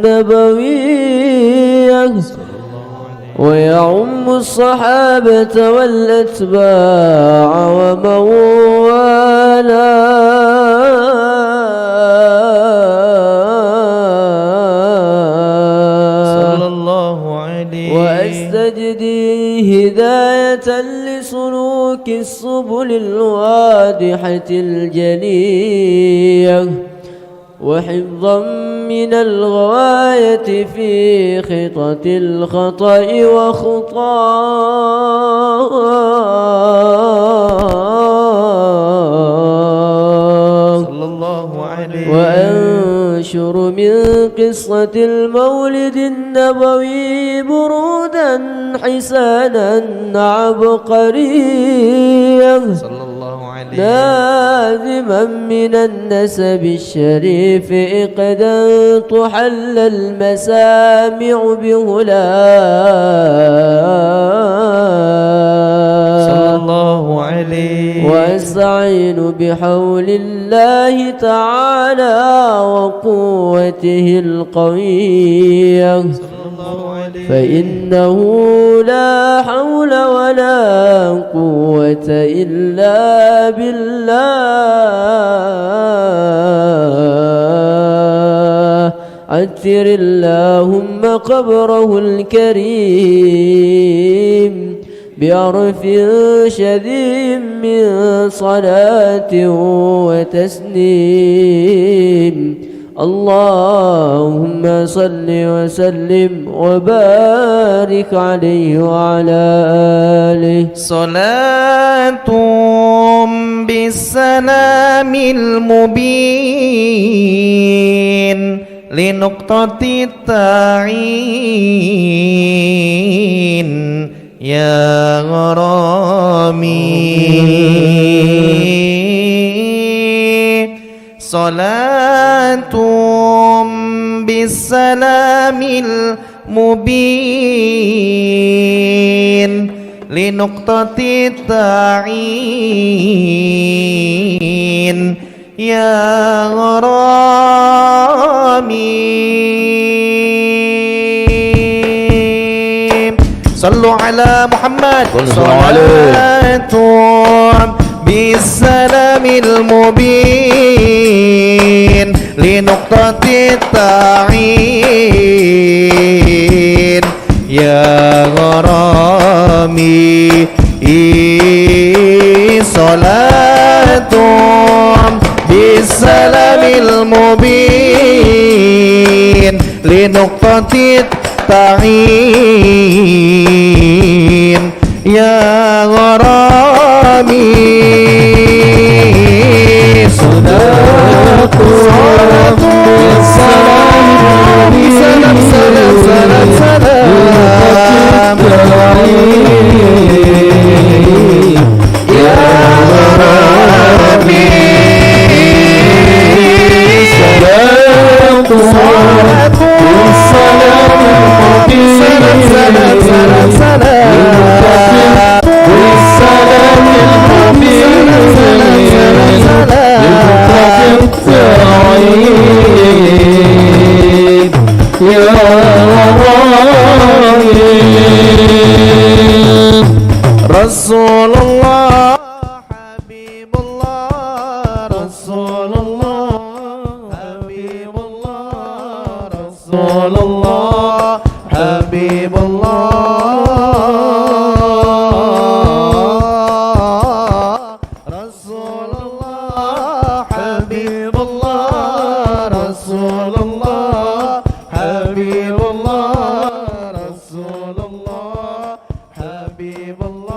S2: النبوية ويعم الصحابة والأتباع ومن
S1: صلى
S2: والاه
S1: الله عليه
S2: وأستجدي هداية لسلوك السبل الواضحة الجلية وحفظا من الغواية في خطط الخطأ وخطاه
S1: صلى الله عليه
S2: وأنشر من قصة المولد النبوي برودا حسانا عبقريا
S1: صلى الله عليه
S2: لازما من النسب الشريف إقدا تحل المسامع
S1: صلى
S2: بهلا
S1: الله عليه
S2: واستعين بحول الله تعالى وقوته القوية
S1: صلى الله عليه
S2: فإنه لا حول ولا قوة إلا بالله عثر اللهم قبره الكريم بعرف شديد من صلاة وتسليم اللهم صل وسلم وبارك عليه وعلى آله
S1: صلاة بالسلام المبين لنقطة التعيين يا غرامي صلاة بالسلام المبين لنقطة التعيين يا غرامي صلوا على محمد صلاة بالسلام المبين لنقطة التعيين يا غرامي صلاة بالسلام المبين لنقطة التعيين يا غرامي صلاة سلام سلام سلام سلام يا غرامي صلاة سلام سلام سلام سلام بالسلام المبين يا رسول الله حبيب الله رسول الله حبيب الله رسول الله حبيب الله رسول الله حبيب الله رسول الله حبيب الله رسول الله حبيب الله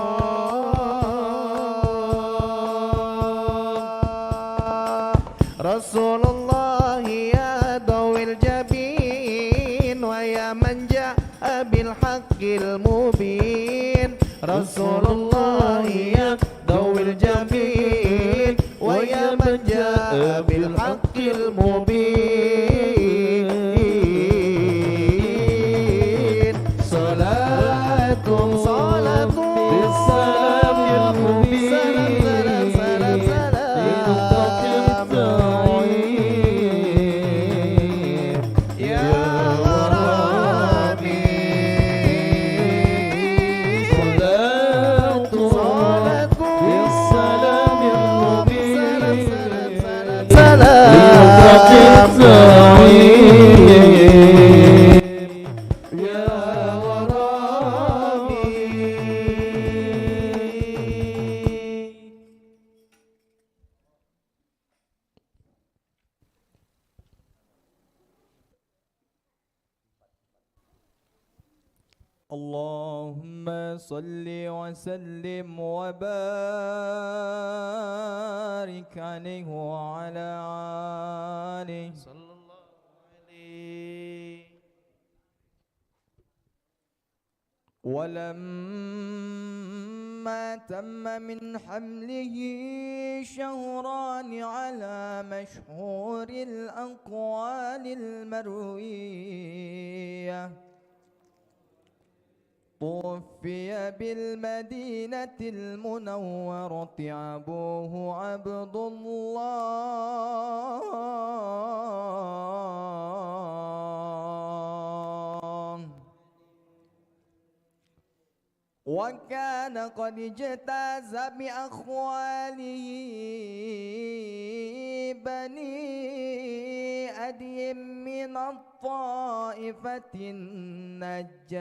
S1: رسول الله يا المبين رسول الله يا ذوي الجميل ويا من جاء بالحق المبين صلاة بالسلام يا مبين للمتقي التعين يا غرامي صلاة بالسلام يا مبين للمتقي التعين يا غرامي
S6: اللهم صل وسلم وبارك عليه وعلى آله
S4: صلى الله عليه.
S6: ولما تم من حمله شهران على مشهور الأقوال المروية توفي بالمدينة المنورة أبوه عبد الله وكان قد اجتاز بأخواله بني أدي من الطائفة النجارية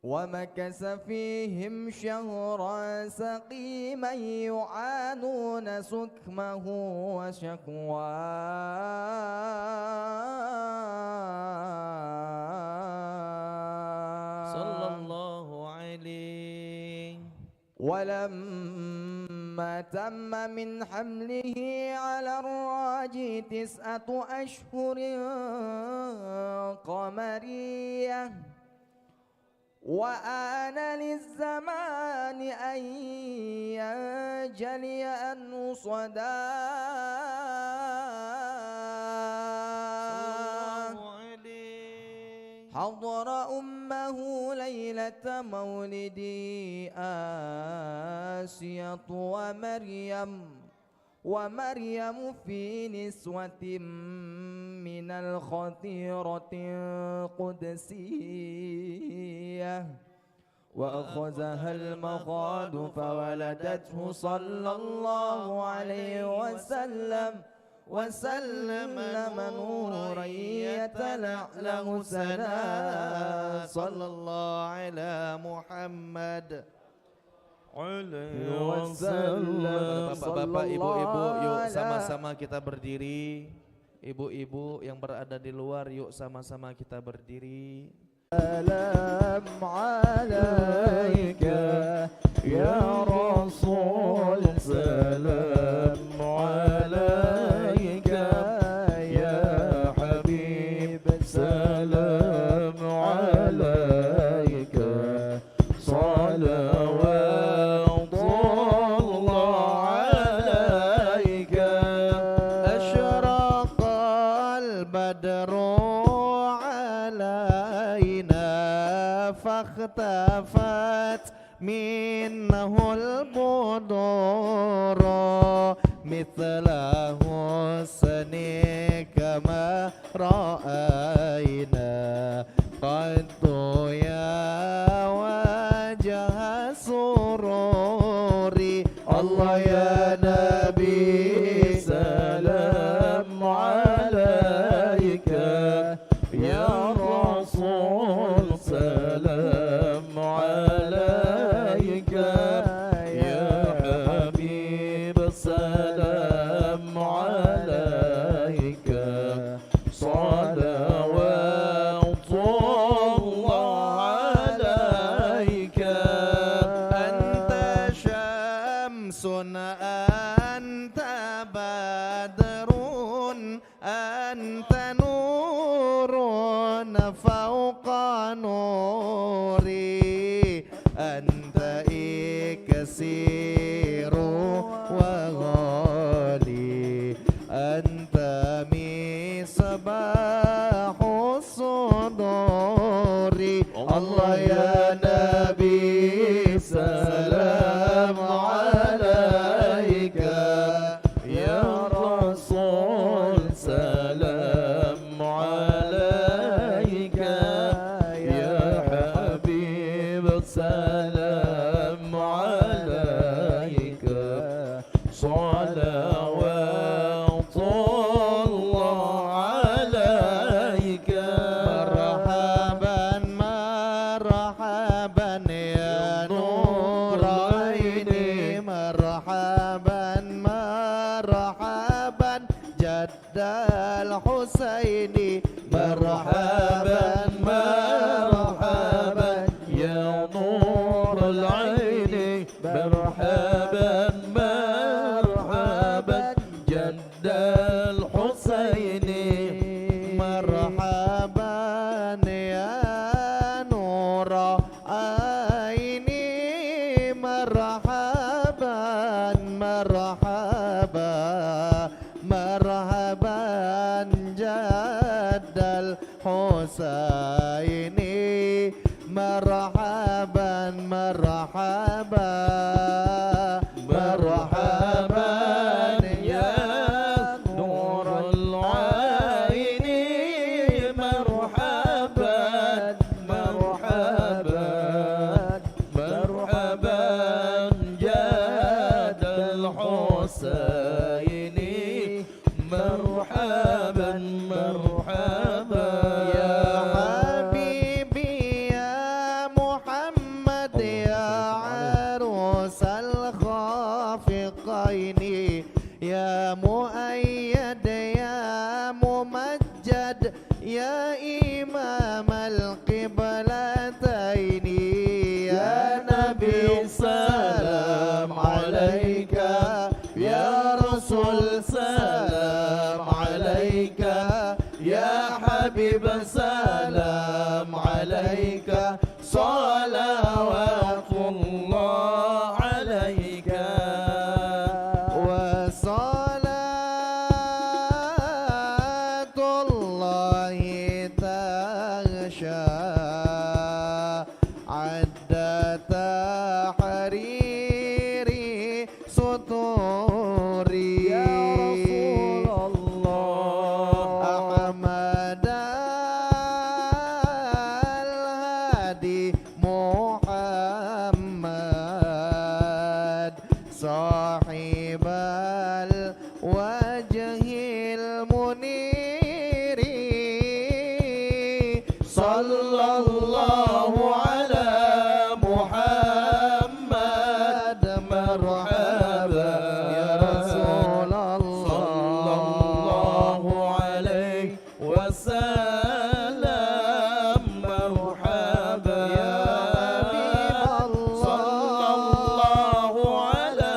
S6: ومكث فيهم شهرا سقيما يعانون سكمه وشكواه
S4: صلى الله عليه.
S6: ولما تم من حمله على الراجي 9 أشهر قمرية وآن للزمان أن ينجلي عنه حضر أمه ليلة مولدي آسية ومريم في نسوة من الخطيرة القدسية وأخذها المخاض فولدته صلى الله عليه وسلم نورا يتلألأ سنا
S1: صلى الله على محمد
S6: alaihi wasallam.
S4: Bapak-bapak, ibu-ibu, yuk sama-sama kita berdiri. Ibu-ibu yang berada di luar, yuk sama-sama kita berdiri.
S1: سلام عليك يا رسول سلام عليك يا حبيب سلام عليك صلوات الله عليك أشرق البدر فاختفت منه البدور مثل حسنك ما رأينا قد يا وجه سروري الله يا نبي سلام عليك يا رسول سلام عليك يا حبيب سلام عليك صلوات الله عليك أنت شمس أنت بدر أنت نور فوق نوري أنت إكسير وغالي أنت مصباح الصدور الله يا نبي سلام عليك يا رسول سلام عليك يا حبيب سلام عليك صلوات الله عليك مرحبا مرحبا يا نور عيني مرحبا مرحبا جد الحسين مرحبا مرحبا يا نور العين مرحبا مرحبا جد الحسين مرحبا يا نور عيني مرحبا مرحبا مرحبا جد الحسين مرحبا مرحبا مرحبا يا نور العين مرحبا مرحبا مرحبا جد الحسين مرحبا مرحبا يا حبيبي يا محمد يا عروس الخافقين يا مؤيد يا ممجد يا إمام القبلتين يا نبي سلام عليك يا رسول سلام عليك يا حبيب سلام عليك صلوات الله عليك وصلاة الله تغشى عد تحريري سطوري يا رسول الله أحمد الهادي محمد صاحب الوجه المنير صلى الله على محمد مرحبا يا رسول الله صلى الله عليه وسلم مرحبا يا حبيب الله صلى الله على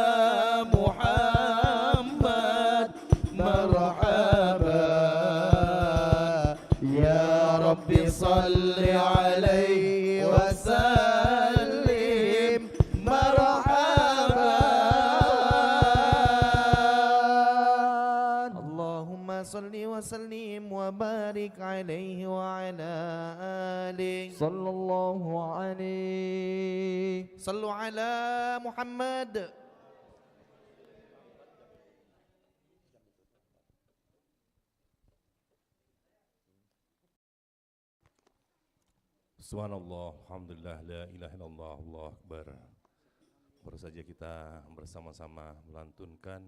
S1: محمد مرحبا يا ربي صل عليه وسلم مرحبا اللهم صل وسلم وبارك عليه وعلى آله
S6: صلى الله عليه
S1: صلوا على محمد
S3: Subhanallah, alhamdulillah, la ilaha illallah, Allahu akbar. Baru saja kita bersama-sama melantunkan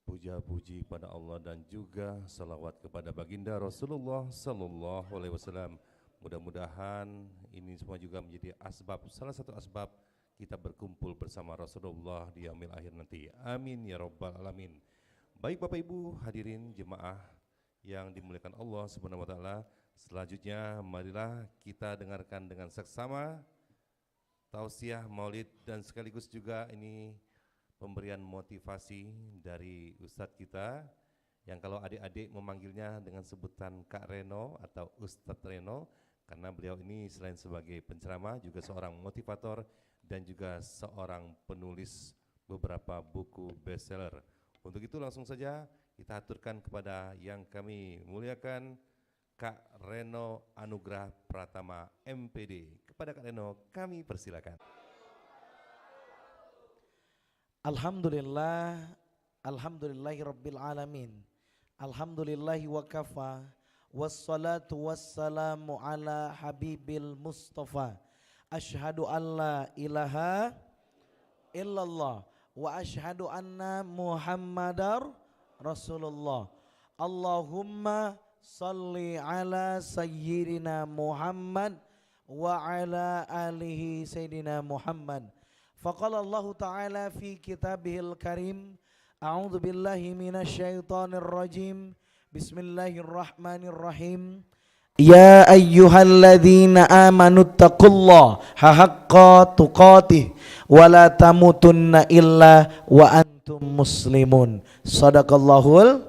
S3: puja-puji pada Allah dan juga salawat kepada baginda Rasulullah sallallahu alaihi wasallam. Mudah-mudahan ini semua juga menjadi salah satu asbab kita berkumpul bersama Rasulullah di yaumil akhir nanti. Amin ya rabbal alamin. Baik Bapak Ibu hadirin jemaah yang dimuliakan Allah Subhanahu wa taala, selanjutnya marilah kita dengarkan dengan seksama tausiah maulid dan sekaligus juga ini pemberian motivasi dari Ustadz kita yang kalau adik-adik memanggilnya dengan sebutan Kak Reno atau Ustadz Reno, karena beliau ini selain sebagai penceramah juga seorang motivator dan juga seorang penulis beberapa buku bestseller. Untuk itu langsung saja kita aturkan kepada yang kami muliakan, Kak Reno Anugrah Pratama MPD. Kepada Kak Reno kami persilakan.
S7: Alhamdulillah, alhamdulillahi rabbil alamin. Alhamdulillahi wa kafa, wassalatu wassalamu ala habibil mustafa. Ashhadu an la ilaha illallah wa ashhadu anna muhammadar rasulullah. Allahumma salli ala sayyidina Muhammad wa ala alihi sayyidina Muhammad. Faqala Allah Ta'ala fi kitabihil karim, a'udzu billahi minasyaitonir rajim. Bismillahirrahmanirrahim. Ya ayyuhalladzina amanu taqullaha haqqa tuqatih wa la tamutunna illa wa antum muslimun. Shadaqallahul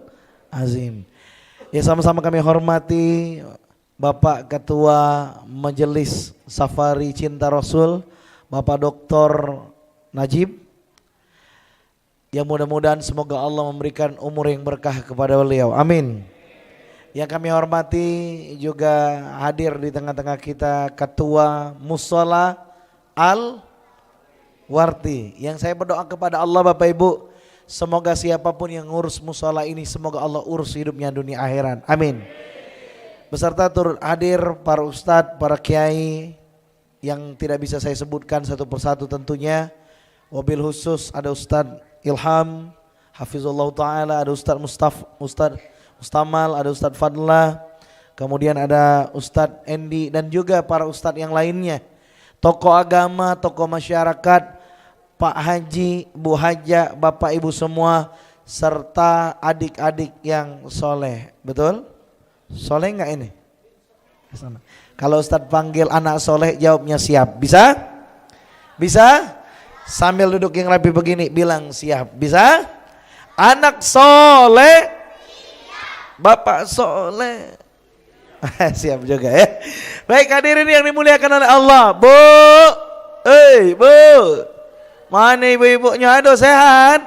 S7: azim. Ya, sama-sama kami hormati Bapak Ketua Majelis Safari Cinta Rasul, Bapak Dr. Najib, yang mudah-mudahan semoga Allah memberikan umur yang berkah kepada beliau, amin. Yang kami hormati juga hadir di tengah-tengah kita Ketua Mushola Al-Warti, yang saya berdoa kepada Allah Bapak Ibu, semoga siapapun yang ngurus musola ini, semoga Allah urus hidupnya dunia akhirat, amin. Beserta turut hadir para ustadz, para kiai yang tidak bisa saya sebutkan satu persatu tentunya. Wabil khusus ada Ustadz Ilham Hafizullah Ta'ala, ada Ustadz Mustamal, ada Ustadz Fadlah, kemudian ada Ustadz Endi dan juga para ustadz yang lainnya, tokoh agama, tokoh masyarakat, Pak Haji, Bu Haja, Bapak Ibu semua, serta adik-adik yang soleh. Betul? Soleh enggak ini? Kalau Ustadz panggil anak soleh, jawabnya siap. Bisa? Bisa? Sambil duduk yang rapi begini bilang siap. Bisa? Anak soleh, Bapak soleh. Siap juga ya. Baik, hadirin yang dimuliakan oleh Allah. Bu, Bu, mana ibu-ibunya? Aduh, sehat?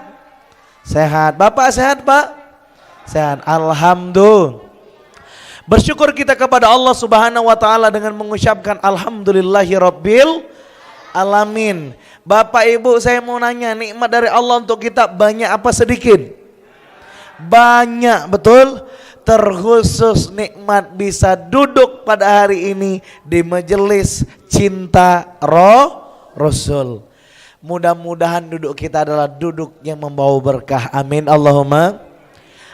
S7: Sehat. Bapak sehat, Pak? Sehat. Alhamdulillah. Bersyukur kita kepada Allah Subhanahu wa taala dengan mengucapkan alhamdulillahirabbil alamin. Bapak Ibu, saya mau nanya, nikmat dari Allah untuk kita banyak apa sedikit? Banyak, betul? Terkhusus nikmat bisa duduk pada hari ini di majelis cinta Rasul. Mudah-mudahan duduk kita adalah duduk yang membawa berkah. Amin Allahumma.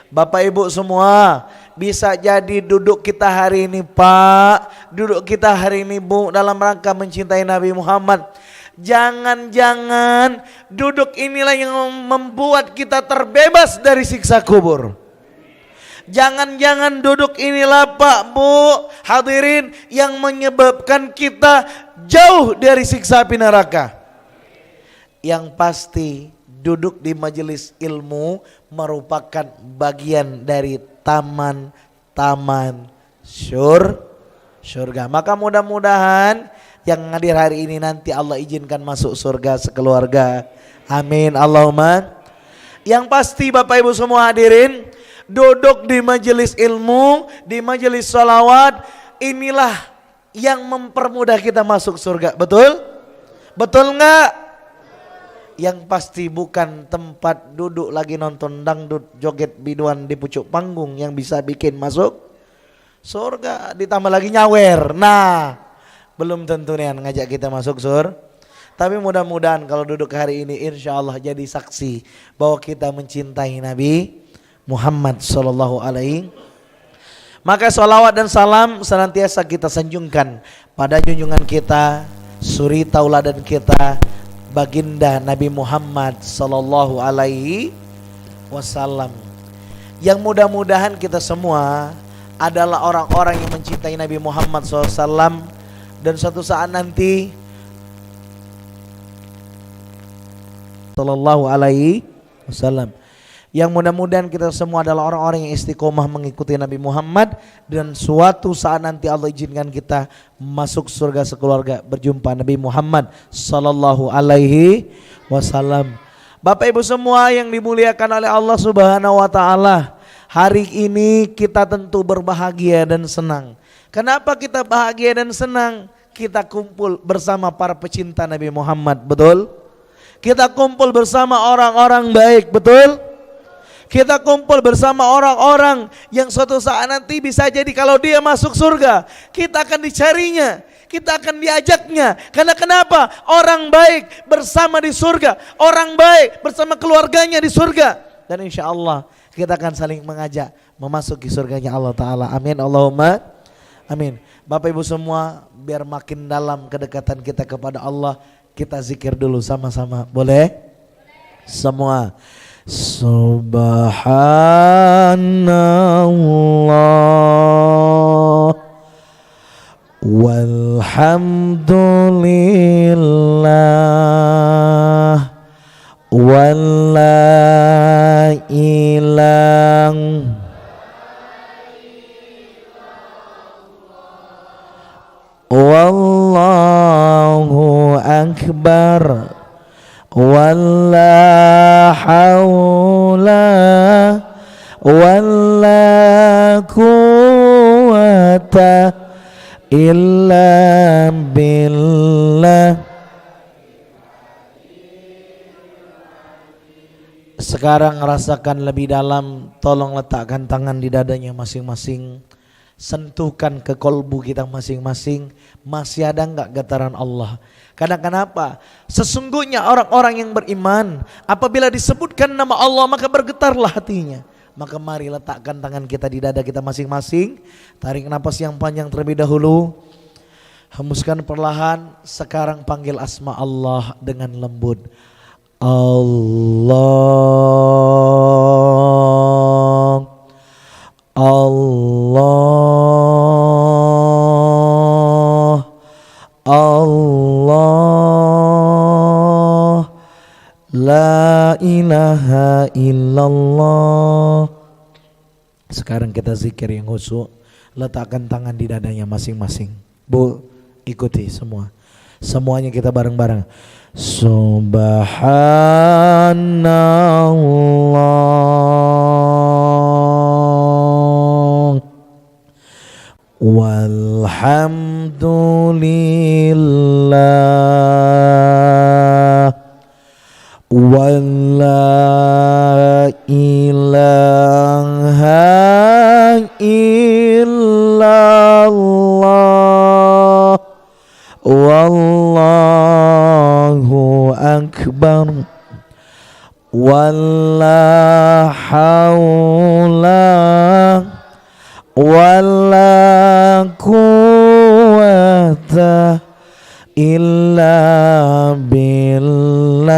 S7: Bapak Ibu semua, bisa jadi duduk kita hari ini Pak, duduk kita hari ini Bu, dalam rangka mencintai Nabi Muhammad. Jangan-jangan duduk inilah yang membuat kita terbebas dari siksa kubur. Jangan-jangan duduk inilah Pak Bu hadirin yang menyebabkan kita jauh dari siksa api neraka. Yang pasti duduk di majelis ilmu merupakan bagian dari taman-taman surga. Maka mudah-mudahan yang hadir hari ini nanti Allah izinkan masuk surga sekeluarga. Amin Allahumma. Yang pasti Bapak Ibu semua hadirin, duduk di majelis ilmu, di majelis sholawat, inilah yang mempermudah kita masuk surga. Betul? Betul enggak? Yang pasti bukan tempat duduk lagi nonton dangdut, joget biduan di pucuk panggung yang bisa bikin masuk surga, ditambah lagi nyawer. Nah, belum tentu nih ngajak kita masuk surga. Tapi mudah-mudahan kalau duduk hari ini insya Allah jadi saksi bahwa kita mencintai Nabi Muhammad sallallahu alaihi. Maka sholawat dan salam senantiasa kita sanjungkan pada junjungan kita, suri tauladan kita, baginda Nabi Muhammad sallallahu alaihi wasallam. Yang mudah-mudahan kita semua adalah orang-orang yang mencintai Nabi Muhammad SAW, dan suatu saat nanti sallallahu alaihi wasallam, Yang mudah-mudahan kita semua adalah orang-orang yang istiqomah mengikuti Nabi Muhammad, dan suatu saat nanti Allah izinkan kita masuk surga sekeluarga berjumpa Nabi Muhammad sallallahu alaihi wasallam. Bapak Ibu semua yang dimuliakan oleh Allah Subhanahu wa taala, hari ini kita tentu berbahagia dan senang. Kenapa kita bahagia dan senang? Kita kumpul bersama para pecinta Nabi Muhammad, betul? Kita kumpul bersama orang-orang baik, betul? Kita kumpul bersama orang-orang yang suatu saat nanti bisa jadi kalau dia masuk surga, kita akan dicarinya, kita akan diajaknya. Karena kenapa? Orang baik bersama di surga, orang baik bersama keluarganya di surga. Dan insya Allah kita akan saling mengajak memasuki surganya Allah Ta'ala. Amin, Allahumma amin. Bapak Ibu semua, biar makin dalam kedekatan kita kepada Allah, kita zikir dulu sama-sama, boleh? Semua. Subhanallah walhamdulillah wala ilang wallahu akbar wala haula wala quwata illa billah. Sekarang rasakan lebih dalam, tolong letakkan tangan di dadanya masing-masing, sentuhkan ke kolbu kita masing-masing. Masih ada enggak getaran Allah? Karena kenapa? Sesungguhnya orang-orang yang beriman, apabila disebutkan nama Allah maka bergetarlah hatinya. Maka mari letakkan tangan kita di dada kita masing-masing. Tarik napas yang panjang terlebih dahulu, hembuskan perlahan. Sekarang panggil asma Allah dengan lembut. Allah, Allah, Allah, la ilaha illallah. Sekarang kita zikir yang khusyuk. Letakkan tangan di dadanya masing-masing. Bu, ikuti semua. Semuanya kita bareng-bareng. Subhanallah walhamdulillah wala ilaha illallah wallahu akbar wala haula wala quwata illa billahil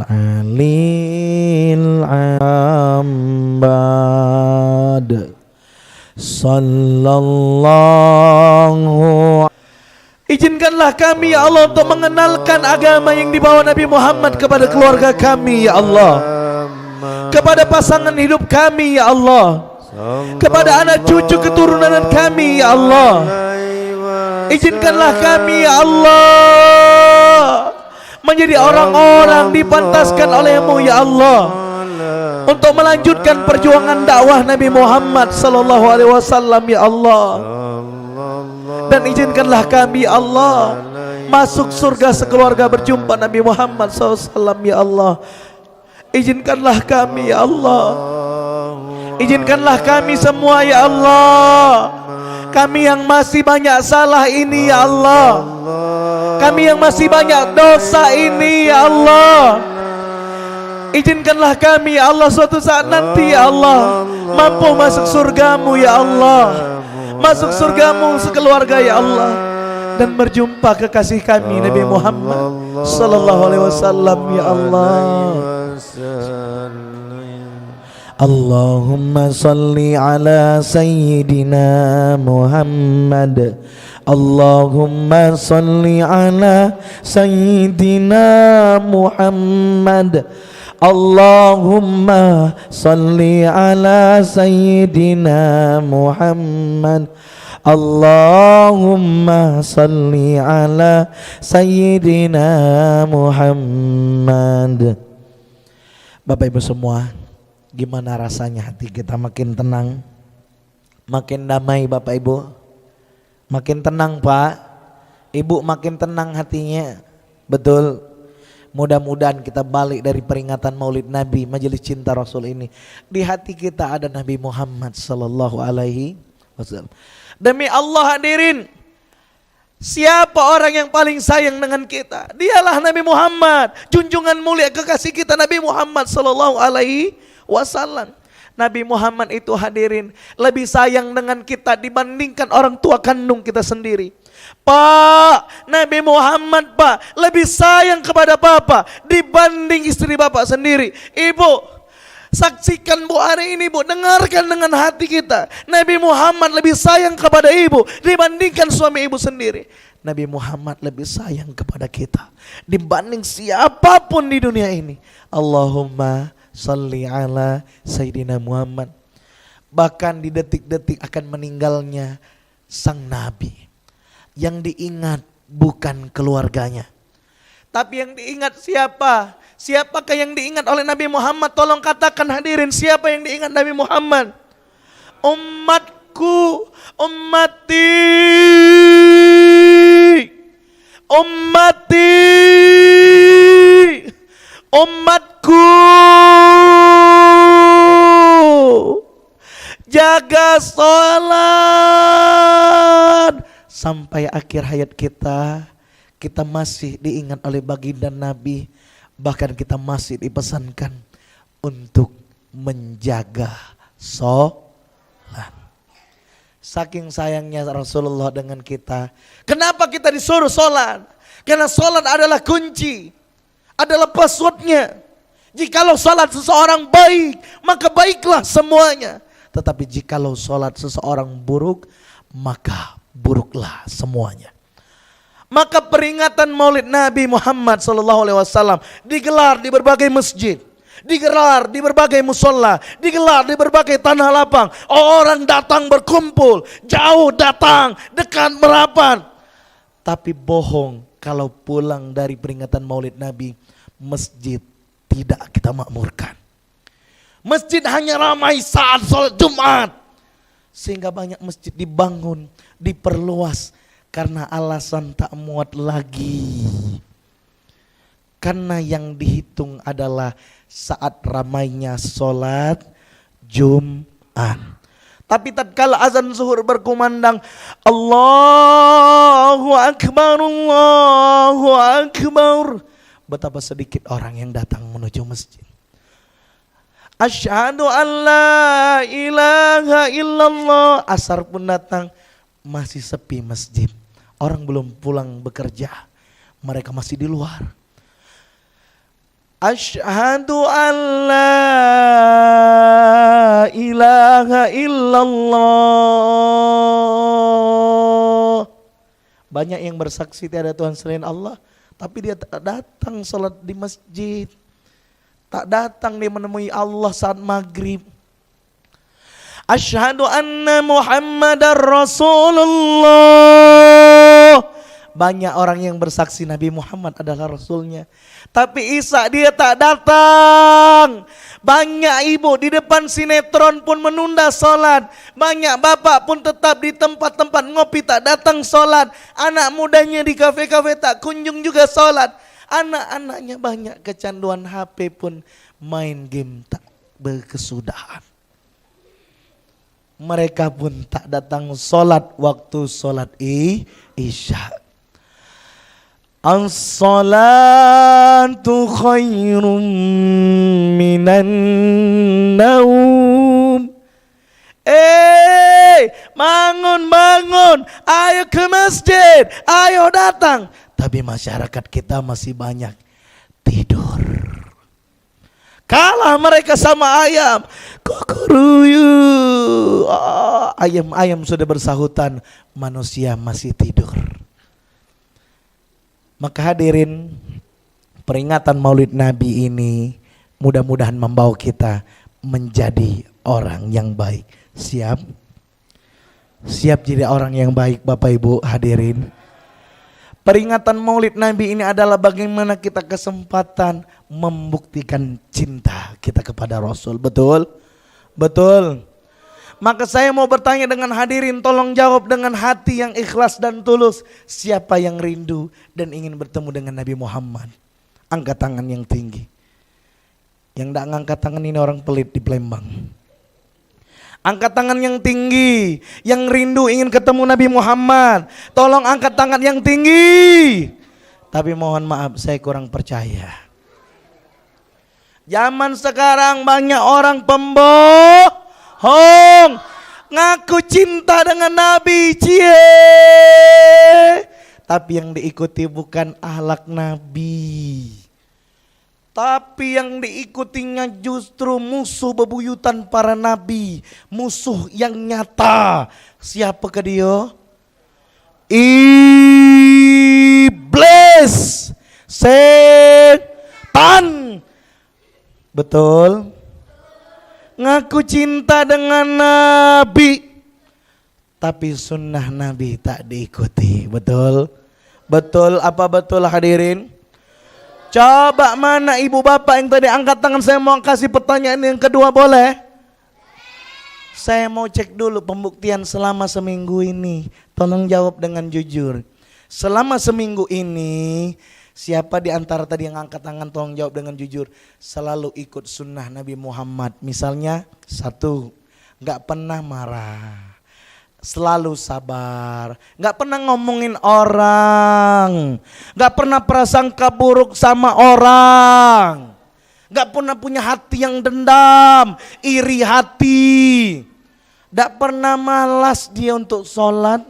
S7: aliyil ambad. Sallallahu. Izinkanlah kami ya Allah untuk mengenalkan agama yang dibawa Nabi Muhammad kepada keluarga kami ya Allah, kepada pasangan hidup kami ya Allah, kepada anak cucu keturunan kami ya Allah. Izinkanlah kami ya Allah menjadi orang-orang dipantaskan oleh-Mu ya Allah untuk melanjutkan perjuangan dakwah Nabi Muhammad sallallahu alaihi wasallam ya Allah. Dan izinkanlah kami ya Allah masuk surga sekeluarga berjumpa Nabi Muhammad SAW ya Allah. Izinkanlah kami ya Allah, izinkanlah kami semua ya Allah, kami yang masih banyak salah ini ya Allah, kami yang masih banyak dosa ini ya Allah. Izinkanlah kami ya Allah suatu saat nanti ya Allah mampu masuk surgamu ya Allah, masuk surgamu sekeluarga ya Allah, dan berjumpa kekasih kami Nabi Muhammad sallallahu alaihi wasallam ya Allah. Allahumma salli ala sayyidina Muhammad. Allahumma salli ala sayyidina Muhammad. Allahumma salli ala sayyidina Muhammad. Allahumma salli ala sayyidina Muhammad. Bapak Ibu semua, gimana rasanya hati kita makin tenang, makin damai Bapak Ibu? Makin tenang Pak, Ibu makin tenang hatinya. Betul. Mudah-mudahan kita balik dari peringatan Maulid Nabi, Majelis Cinta Rasul ini, di hati kita ada Nabi Muhammad sallallahu alaihi wasallam. Demi Allah hadirin, siapa orang yang paling sayang dengan kita? Dialah Nabi Muhammad, junjungan mulia kekasih kita Nabi Muhammad sallallahu alaihi wasallam. Nabi Muhammad itu hadirin lebih sayang dengan kita dibandingkan orang tua kandung kita sendiri. Pak, Nabi Muhammad Pak lebih sayang kepada Bapak dibanding istri Bapak sendiri. Ibu, saksikan Bu hari ini Bu, dengarkan dengan hati kita. Nabi Muhammad lebih sayang kepada ibu dibandingkan suami ibu sendiri. Nabi Muhammad lebih sayang kepada kita dibanding siapapun di dunia ini. Allahumma salli ala Sayyidina Muhammad. Bahkan di detik-detik akan meninggalnya sang Nabi, yang diingat bukan keluarganya, tapi yang diingat siapa? Siapakah yang diingat oleh Nabi Muhammad? Tolong katakan hadirin, siapa yang diingat Nabi Muhammad? Umatku, ummati, ummati, umatku. Jaga sholat sampai akhir hayat kita. Kita masih diingat oleh baginda Nabi. Bahkan kita masih dipesankan untuk menjaga sholat. Saking sayangnya Rasulullah dengan kita. Kenapa kita disuruh sholat? Karena sholat adalah kunci, adalah passwordnya. Jikalau sholat seseorang baik, maka baiklah semuanya. Tetapi jikalau sholat seseorang buruk, maka buruklah semuanya. Maka peringatan Maulid Nabi Muhammad SAW digelar di berbagai masjid, digelar di berbagai musola, digelar di berbagai tanah lapang. Orang datang berkumpul, jauh datang, dekat merapat. Tapi bohong kalau pulang dari peringatan Maulid Nabi, masjid tidak kita makmurkan. Masjid hanya ramai saat sholat Jumat. Sehingga banyak masjid dibangun, diperluas karena alasan tak muat lagi. Karena yang dihitung adalah saat ramainya sholat Jumat. Tapi tatkala azan zuhur berkumandang, Allahu Akbar, Allahu Akbar, betapa sedikit orang yang datang menuju masjid. Asyhadu an la ilaha illallah, asar pun datang, masih sepi masjid. Orang belum pulang bekerja, mereka masih di luar. Asyhadu an la ilaha illallah. Banyak yang bersaksi tiada Tuhan selain Allah, tapi dia tak datang salat di masjid. Tak datang dia menemui Allah saat maghrib. Asyhadu anna Muhammadar Rasulullah. Banyak orang yang bersaksi Nabi Muhammad adalah Rasulnya, tapi Isa dia tak datang. Banyak ibu di depan sinetron pun menunda sholat. Banyak bapak pun tetap di tempat-tempat ngopi tak datang sholat. Anak mudanya di kafe-kafe tak kunjung juga sholat. Anak-anaknya banyak kecanduan HP pun main game tak berkesudahan. Mereka pun tak datang sholat waktu sholat isya. As-salatu khairum minan naum. Bangun, ayo ke masjid, ayo datang. Tapi masyarakat kita masih banyak tidur. Kalah mereka sama ayam. Kukuruyu. Ayam-ayam sudah bersahutan, manusia masih tidur. Maka hadirin, peringatan Maulid Nabi ini mudah-mudahan membawa kita menjadi orang yang baik. Siap? Siap jadi orang yang baik Bapak Ibu hadirin. Peringatan Maulid Nabi ini adalah bagaimana kita kesempatan membuktikan cinta kita kepada Rasul. Betul? Betul. Maka saya mau bertanya dengan hadirin, tolong jawab dengan hati yang ikhlas dan tulus. Siapa yang rindu dan ingin bertemu dengan Nabi Muhammad? Angkat tangan yang tinggi. Yang tidak ngangkat tangan ini orang pelit di Palembang. Angkat tangan yang tinggi. Yang rindu ingin ketemu Nabi Muhammad. Tolong angkat tangan yang tinggi. Tapi mohon maaf, saya kurang percaya. Zaman sekarang banyak orang pembohong. Ngaku cinta dengan Nabi, tapi yang diikuti bukan akhlak Nabi. Tapi yang diikutinya justru musuh bebuyutan para nabi. Musuh yang nyata. Siapa ke dia? Iblis. Setan. Betul? Ngaku cinta dengan Nabi, tapi sunnah Nabi tak diikuti. Betul? Betul apa betul hadirin? Coba mana ibu bapak yang tadi angkat tangan, saya mau kasih pertanyaan yang kedua boleh? Saya mau cek dulu pembuktian selama seminggu ini. Tolong jawab dengan jujur. Selama seminggu ini siapa di antara tadi yang angkat tangan tolong jawab dengan jujur. Selalu ikut sunnah Nabi Muhammad. Misalnya 1, gak pernah marah. Selalu sabar, gak pernah ngomongin orang, gak pernah prasangka buruk sama orang, gak pernah punya hati yang dendam, iri hati, gak pernah malas dia untuk sholat,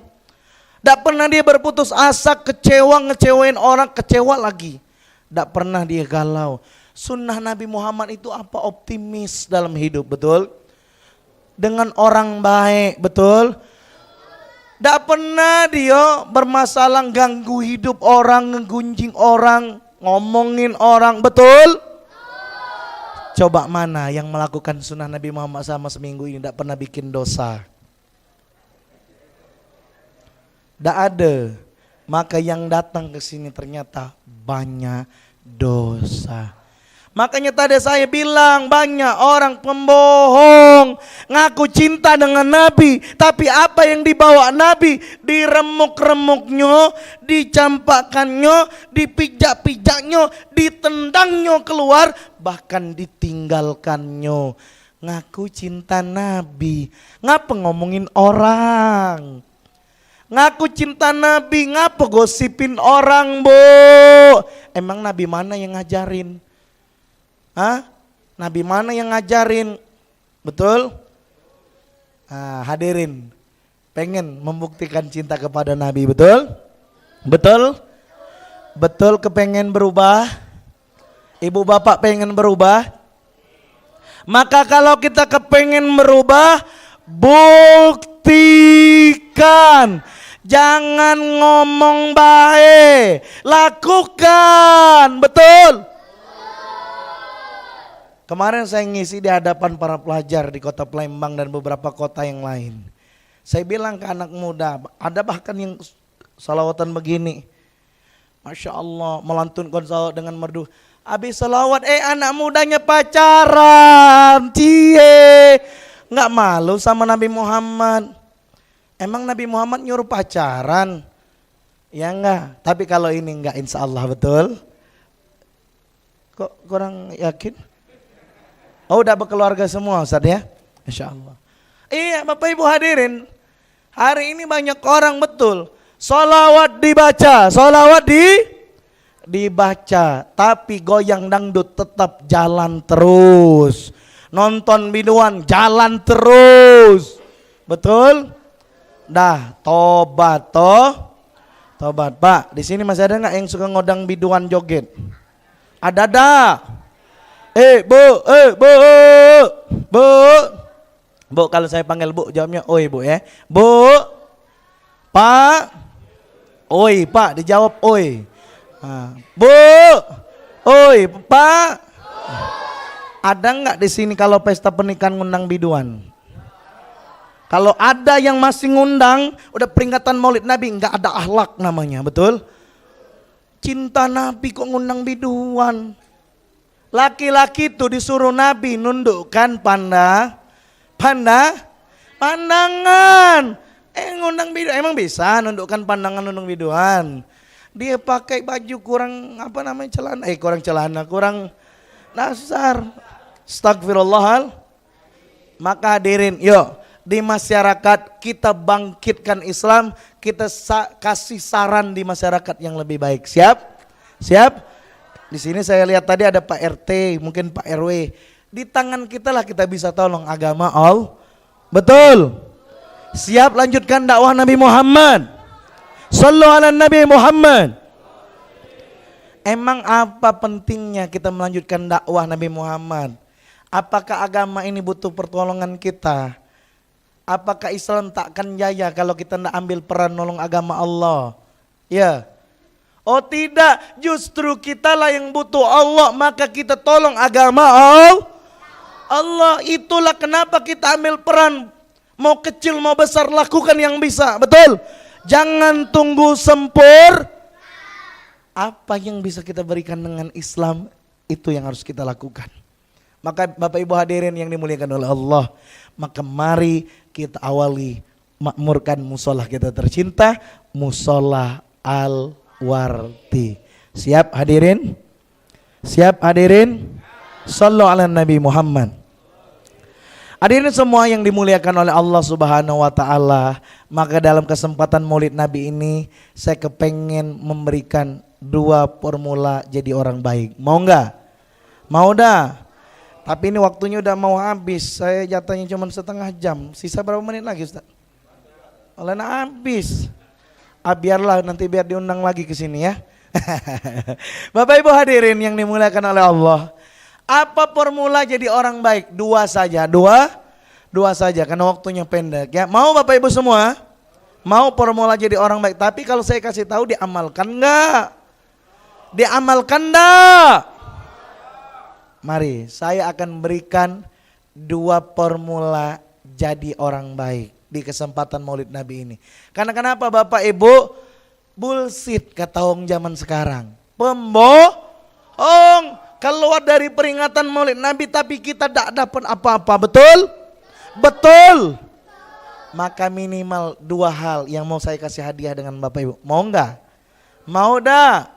S7: gak pernah dia berputus asa, kecewa, ngecewain orang, kecewa lagi, gak pernah dia galau. Sunnah Nabi Muhammad itu apa? Optimis dalam hidup, betul? Dengan orang baik, betul? Tidak pernah dia bermasalah ganggu hidup orang, ngegunjing orang, ngomongin orang, betul? Coba mana yang melakukan sunnah Nabi Muhammad sama seminggu ini tidak pernah bikin dosa? Tidak ada. Maka yang datang ke sini ternyata banyak dosa. Makanya tadi saya bilang banyak orang pembohong, ngaku cinta dengan Nabi, tapi apa yang dibawa Nabi, diremuk-remuknya, dicampakkannya, dipijak-pijaknya, ditendangnya keluar, bahkan ditinggalkannya. Ngaku cinta Nabi, ngapa ngomongin orang? Ngaku cinta Nabi, ngapa gosipin orang, Bu? Emang Nabi mana yang ngajarin? Hah? Nabi mana yang ngajarin? Betul? Nah, hadirin pengen membuktikan cinta kepada Nabi, betul? Betul? Betul kepengen berubah? Ibu bapak pengen berubah? Maka kalau kita kepengen berubah, buktikan. Jangan ngomong baik, lakukan, betul? Kemarin saya ngisi di hadapan para pelajar di kota Palembang dan beberapa kota yang lain. Saya bilang ke anak muda, ada bahkan yang salawatan begini. Masya Allah, melantunkan salawat dengan merdu. Habis salawat, anak mudanya pacaran, nggak malu sama Nabi Muhammad. Emang Nabi Muhammad nyuruh pacaran? Ya enggak, tapi kalau ini enggak insya Allah, betul? Kok kurang yakin? Oh udah berkeluarga semua Ustaz ya? Insya Allah. Iya Bapak Ibu hadirin, hari ini banyak orang betul sholawat dibaca, dibaca, tapi goyang dangdut tetap jalan terus, nonton biduan jalan terus, betul? Dah tobat tobat Pak. Di sini masih ada nggak yang suka ngodang biduan joget? Ada dah. Bu, kalau saya panggil Bu jawabnya oi Bu ya. Bu, Pak, oi Pak, dijawab oi. Bu, oi Pak. Ada nggak di sini kalau pesta pernikahan ngundang biduan? Kalau ada yang masih ngundang, udah peringatan Maulid Nabi, nggak ada akhlak namanya, betul? Cinta Nabi kok ngundang biduan? Laki-laki tuh disuruh Nabi nundukkan pandangan. Ngundang biduan, emang bisa nundukkan pandangan nunduk biduan? Dia pakai baju kurang kurang dasar. Astagfirullah. Maka hadirin, yuk di masyarakat kita bangkitkan Islam, kita kasih saran di masyarakat yang lebih baik. Siap? Siap? Di sini saya lihat tadi ada Pak RT, mungkin Pak RW. Di tangan kita lah kita bisa tolong agama Allah. Betul? Siap lanjutkan dakwah Nabi Muhammad. Sallu ala Nabi Muhammad. Emang apa pentingnya kita melanjutkan dakwah Nabi Muhammad? Apakah agama ini butuh pertolongan kita? Apakah Islam takkan jaya kalau kita tidak ambil peran nolong agama Allah? Ya. Oh tidak, justru kitalah yang butuh Allah, maka kita tolong agama Allah. Itulah kenapa kita ambil peran. Mau kecil mau besar lakukan yang bisa, betul? Jangan tunggu sempur. Apa yang bisa kita berikan dengan Islam, itu yang harus kita lakukan. Maka Bapak Ibu hadirin yang dimuliakan oleh Allah, maka mari kita awali makmurkan musola kita tercinta, musola Al-Warti. Siap hadirin? Siap hadirin? Sallu ala Nabi Muhammad. Hadirin semua yang dimuliakan oleh Allah Subhanahu wa taala, maka dalam kesempatan Maulid Nabi ini saya kepengen memberikan 2 formula jadi orang baik. Mau enggak? Mau dah. Tapi ini waktunya udah mau habis. Saya jatahnya cuma setengah jam. Sisa berapa menit lagi, Ustaz? Oleh habis. Biarlah nanti biar diundang lagi ke sini ya. Bapak Ibu hadirin yang dimuliakan oleh Allah. Apa formula jadi orang baik? 2 saja. 2 saja karena waktunya pendek ya. Mau Bapak Ibu semua? Mau formula jadi orang baik. Tapi kalau saya kasih tahu diamalkan enggak? Diamalkan enggak? Mari saya akan berikan 2 formula jadi orang baik di kesempatan Maulid Nabi ini. Karena kenapa Bapak Ibu? Bullshit kata orang zaman sekarang. Pembohong. Keluar dari peringatan Maulid Nabi tapi kita tidak dapat apa-apa, betul? Betul. Maka minimal 2 hal yang mau saya kasih hadiah dengan Bapak Ibu. Mau enggak? Mau dah?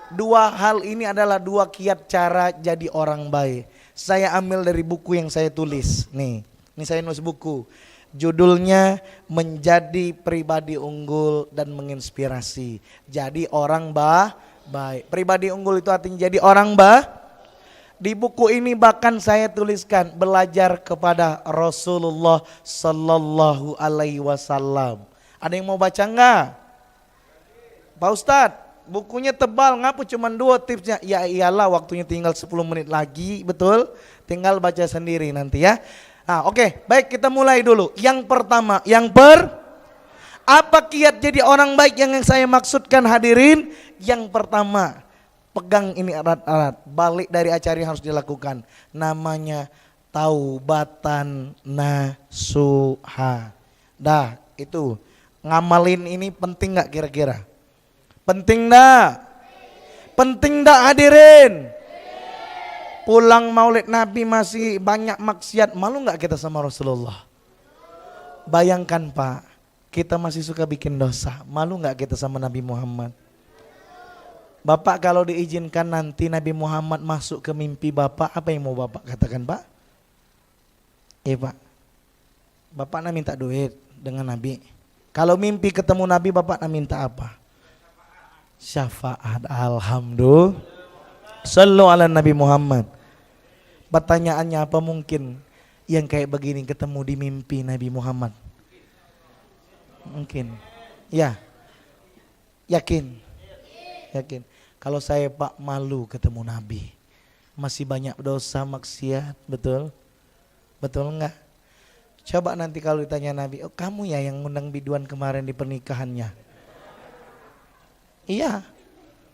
S7: 2 hal ini adalah 2 kiat cara jadi orang baik. Saya ambil dari buku yang saya tulis. Nih, ini saya nulis buku. Judulnya Menjadi Pribadi Unggul dan Menginspirasi. Jadi orang baik. Pribadi unggul itu artinya jadi orang Di buku ini bahkan saya tuliskan belajar kepada Rasulullah Sallallahu Alaihi Wasallam. Ada yang mau baca enggak? Pak Ustadz, bukunya tebal, ngapa cuma 2 tipsnya? Ya iyalah waktunya tinggal 10 menit lagi, betul? Tinggal baca sendiri nanti ya. Nah, oke, baik kita mulai dulu. Yang pertama, apa kiat jadi orang baik yang saya maksudkan hadirin? Yang pertama, pegang ini erat-erat, balik dari acara yang harus dilakukan. Namanya taubatan nasuha. Dah, itu ngamalin ini penting gak kira-kira? Penting dah? Penting dah hadirin? Pulang Maulid Nabi masih banyak maksiat, malu gak kita sama Rasulullah? Bayangkan Pak, kita masih suka bikin dosa, malu gak kita sama Nabi Muhammad? Bapak kalau diizinkan nanti Nabi Muhammad masuk ke mimpi Bapak, apa yang mau Bapak katakan Pak? Pak, Bapak nak minta duit dengan Nabi. Kalau mimpi ketemu Nabi Bapak nak minta apa? Syafaat. Alhamdulillah. Sallu ala Nabi Muhammad. Pertanyaannya apa mungkin yang kayak begini ketemu di mimpi Nabi Muhammad? Mungkin. Ya. Yakin. Kalau saya Pak malu ketemu Nabi. Masih banyak dosa maksiat, betul? Betul enggak? Coba nanti kalau ditanya Nabi, oh kamu ya yang ngundang biduan kemarin di pernikahannya? Iya,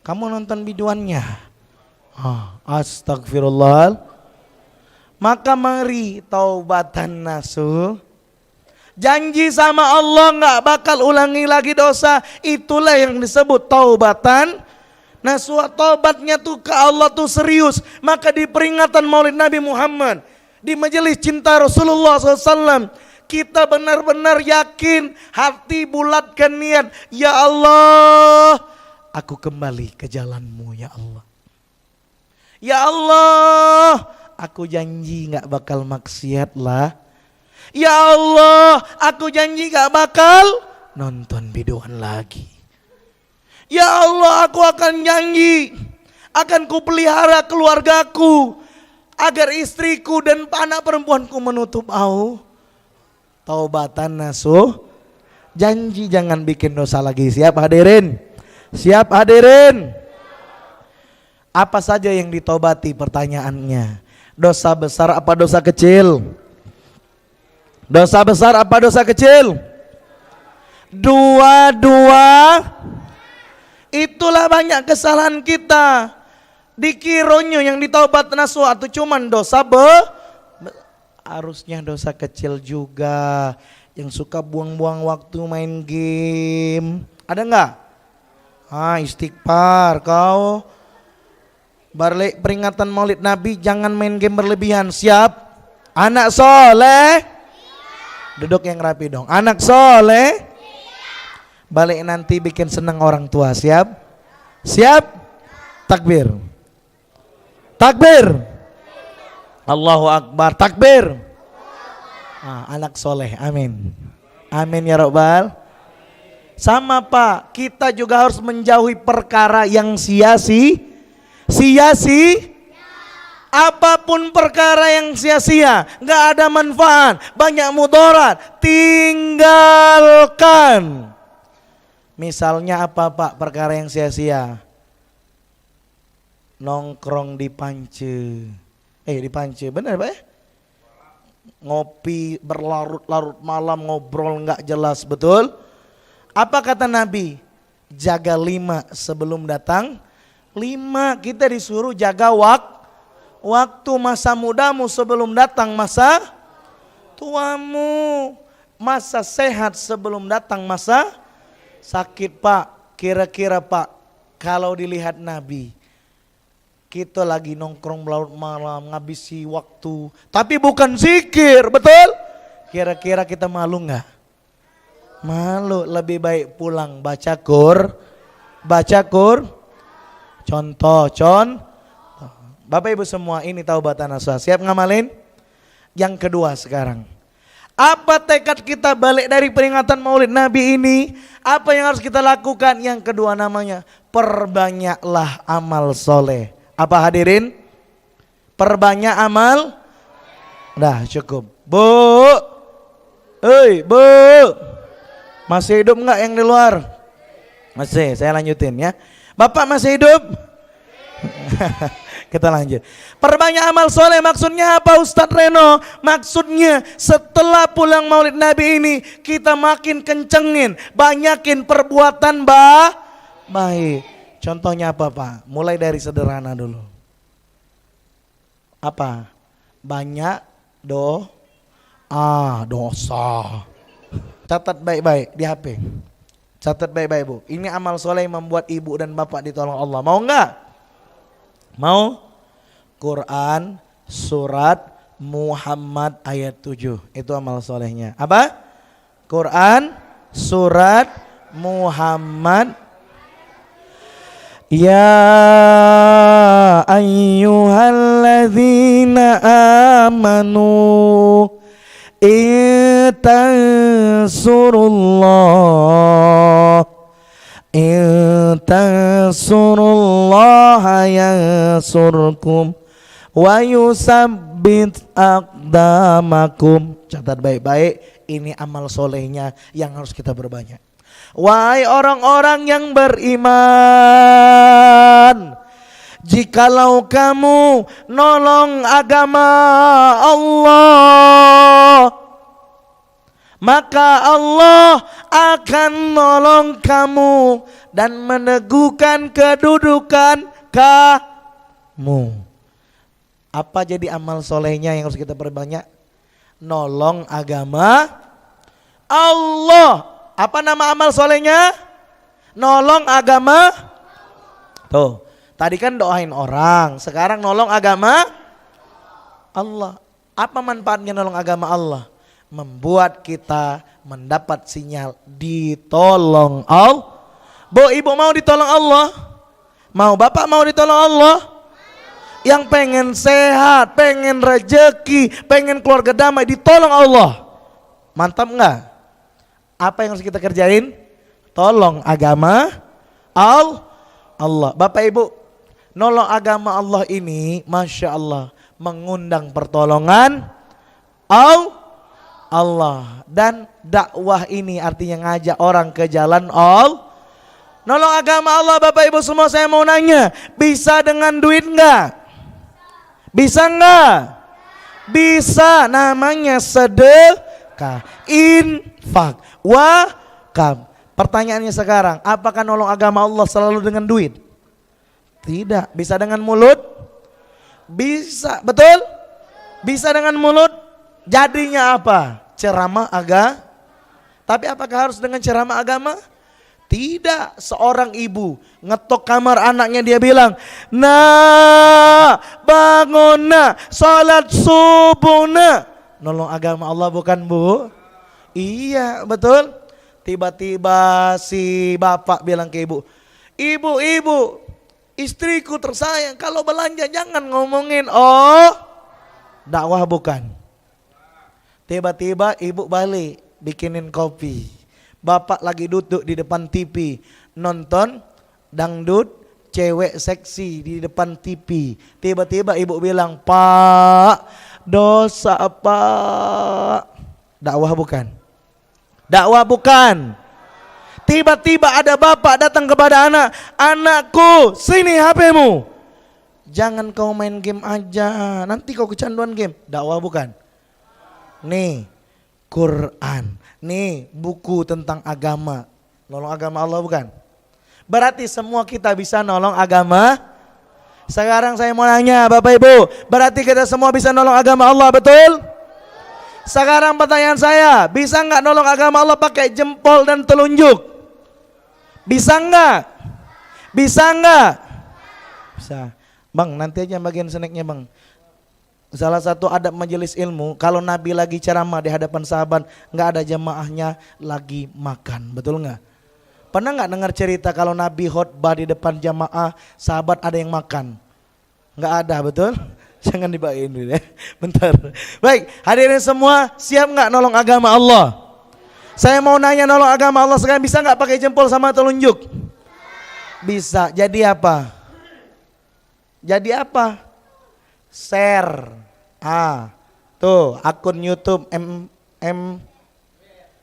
S7: kamu nonton biduannya. Astagfirullah. Maka mari taubatan nasuh. Janji sama Allah nggak bakal ulangi lagi dosa. Itulah yang disebut taubatan nasuh. Taubatnya tuh ke Allah tuh serius. Maka di peringatan Maulid Nabi Muhammad, di majelis cinta Rasulullah SAW, kita benar-benar yakin, hati bulatkan niat, ya Allah, aku kembali ke jalanmu ya Allah. Ya Allah, aku janji gak bakal maksiat lah. Ya Allah, aku janji gak bakal nonton biduan lagi. Ya Allah, aku akan janji akan kupelihara keluargaku agar istriku dan anak perempuanku menutup aurat. Taubatan nasuh, janji jangan bikin dosa lagi. Siap hadirin? Siap hadirin? Apa saja yang ditobati pertanyaannya? Dosa besar apa dosa kecil? Dosa besar apa dosa kecil? Dua-dua. Itulah banyak kesalahan kita. Dikironyo yang ditaubat nasuh atau cuman dosa harusnya dosa kecil juga. Yang suka buang-buang waktu main game. Ada enggak? Istighfar kau. Balik peringatan Maulid Nabi, jangan main game berlebihan. Siap? Anak soleh. Duduk yang rapi dong. Anak soleh. Balik nanti bikin senang orang tua. Siap? Siap? Takbir. Takbir. Allahu Akbar. Takbir. Anak soleh. Amin. Amin ya Rabbal. Sama Pak, kita juga harus menjauhi perkara yang sia-sia. Apapun perkara yang sia-sia, nggak ada manfaat, banyak mudarat, tinggalkan. Misalnya apa Pak perkara yang sia-sia? Nongkrong di Pance. Di Pance, benar Pak ya? Ngopi berlarut-larut malam, ngobrol nggak jelas, betul? Apa kata Nabi? Jaga 5 sebelum datang 5. Kita disuruh jaga waktu masa mudamu sebelum datang masa tuamu. Masa sehat sebelum datang masa sakit Pak. Kira-kira Pak, kalau dilihat Nabi, kita lagi nongkrong berlarut malam, ngabisi waktu, tapi bukan zikir, betul? Kira-kira kita malu nggak? Malu. Lebih baik pulang baca contoh. Bapak Ibu semua, ini taubatan nasuh. Siap ngamalin? Yang kedua sekarang, apa tekad kita balik dari peringatan Maulid Nabi ini? Apa yang harus kita lakukan? Yang kedua namanya perbanyaklah amal soleh. Apa hadirin? Perbanyak amal. Udah cukup. Bu, masih hidup nggak yang di luar? Masih, saya lanjutin ya. Bapak masih hidup? Kita lanjut. Perbanyak amal soleh maksudnya apa Ustadz Reno? Maksudnya setelah pulang Maulid Nabi ini, kita makin kencengin, banyakin perbuatan baik. Contohnya apa Pak? Mulai dari sederhana dulu. Apa? Banyak dosa. Catat baik-baik di HP. Catat baik-baik Bu. Ini amal soleh yang membuat ibu dan bapak ditolong Allah. Mau enggak? Mau? Quran surat Muhammad ayat 7. Itu amal solehnya. Apa? Quran surat Muhammad. Ya ayyuhalladzina amanu intansurullaha yansurkum wa yusabbit aqdamakum. Catat baik-baik, ini amal solehnya yang harus kita berbanyak. Wahai orang-orang yang beriman, jikalau kamu nolong agama Allah, maka Allah akan nolong kamu dan meneguhkan kedudukan kamu. Apa jadi amal solehnya yang harus kita perbanyak? Nolong agama Allah. Apa nama amal solehnya? Nolong agama. Tuh, tadi kan doain orang, sekarang nolong agama Allah. Apa manfaatnya nolong agama Allah? Membuat kita mendapat sinyal ditolong Allah. Bu, ibu mau ditolong Allah? Mau bapak mau ditolong Allah? Yang pengen sehat, pengen rezeki, pengen keluarga damai, ditolong Allah. Mantap enggak? Apa yang harus kita kerjain? Tolong agama Allah. Bapak ibu, nolong agama Allah ini Masya Allah mengundang pertolongan Allah. Dan dakwah ini artinya ngajak orang ke jalan Allah. Nolong agama Allah Bapak Ibu semua, saya mau nanya, bisa dengan duit enggak? Bisa enggak? Bisa, namanya sedekah, infak, wakaf. Pertanyaannya sekarang, apakah nolong agama Allah selalu dengan duit? Tidak. Bisa dengan mulut? Bisa, betul? Bisa dengan mulut. Jadinya apa? Ceramah agama. Tapi apakah harus dengan ceramah agama? Tidak. Seorang ibu ngetok kamar anaknya, dia bilang, nah bangun nah, sholat subuh nah. Nolong agama Allah bukan bu? Iya betul. Tiba-tiba si bapak bilang ke ibu, ibu, istriku tersayang, kalau belanja jangan ngomongin dakwah bukan. Tiba-tiba ibu balik bikinin kopi. Bapak lagi duduk di depan TV nonton dangdut cewek seksi di depan TV. Tiba-tiba ibu bilang, Pak, dosa Pak. Dakwah bukan? Dakwah bukan. Tiba-tiba ada bapak datang kepada anak, anakku sini HP-mu. Jangan kau main game aja, nanti kau kecanduan game. Dakwah bukan? Nih Quran, nih buku tentang agama. Nolong agama Allah bukan? Berarti semua kita bisa nolong agama. Sekarang saya mau nanya Bapak Ibu, berarti kita semua bisa nolong agama Allah, betul? Sekarang pertanyaan saya, bisa nggak nolong agama Allah pakai jempol dan telunjuk? Bisa nggak? Bisa nggak? Bisa. Bang, nanti aja bagian snacknya bang. Salah satu adab majelis ilmu, kalau Nabi lagi ceramah di hadapan sahabat, nggak ada jamaahnya lagi makan, betul nggak? Pernah nggak dengar cerita kalau Nabi khutbah di depan jamaah, sahabat ada yang makan? Nggak ada, betul? Jangan dibawain dulu ya, bentar. Baik, hadirin semua, siap nggak nolong agama Allah? Saya mau nanya, nolong agama Allah sekarang bisa nggak pakai jempol sama telunjuk? Bisa. Jadi apa? Jadi apa? Share. Tuh akun YouTube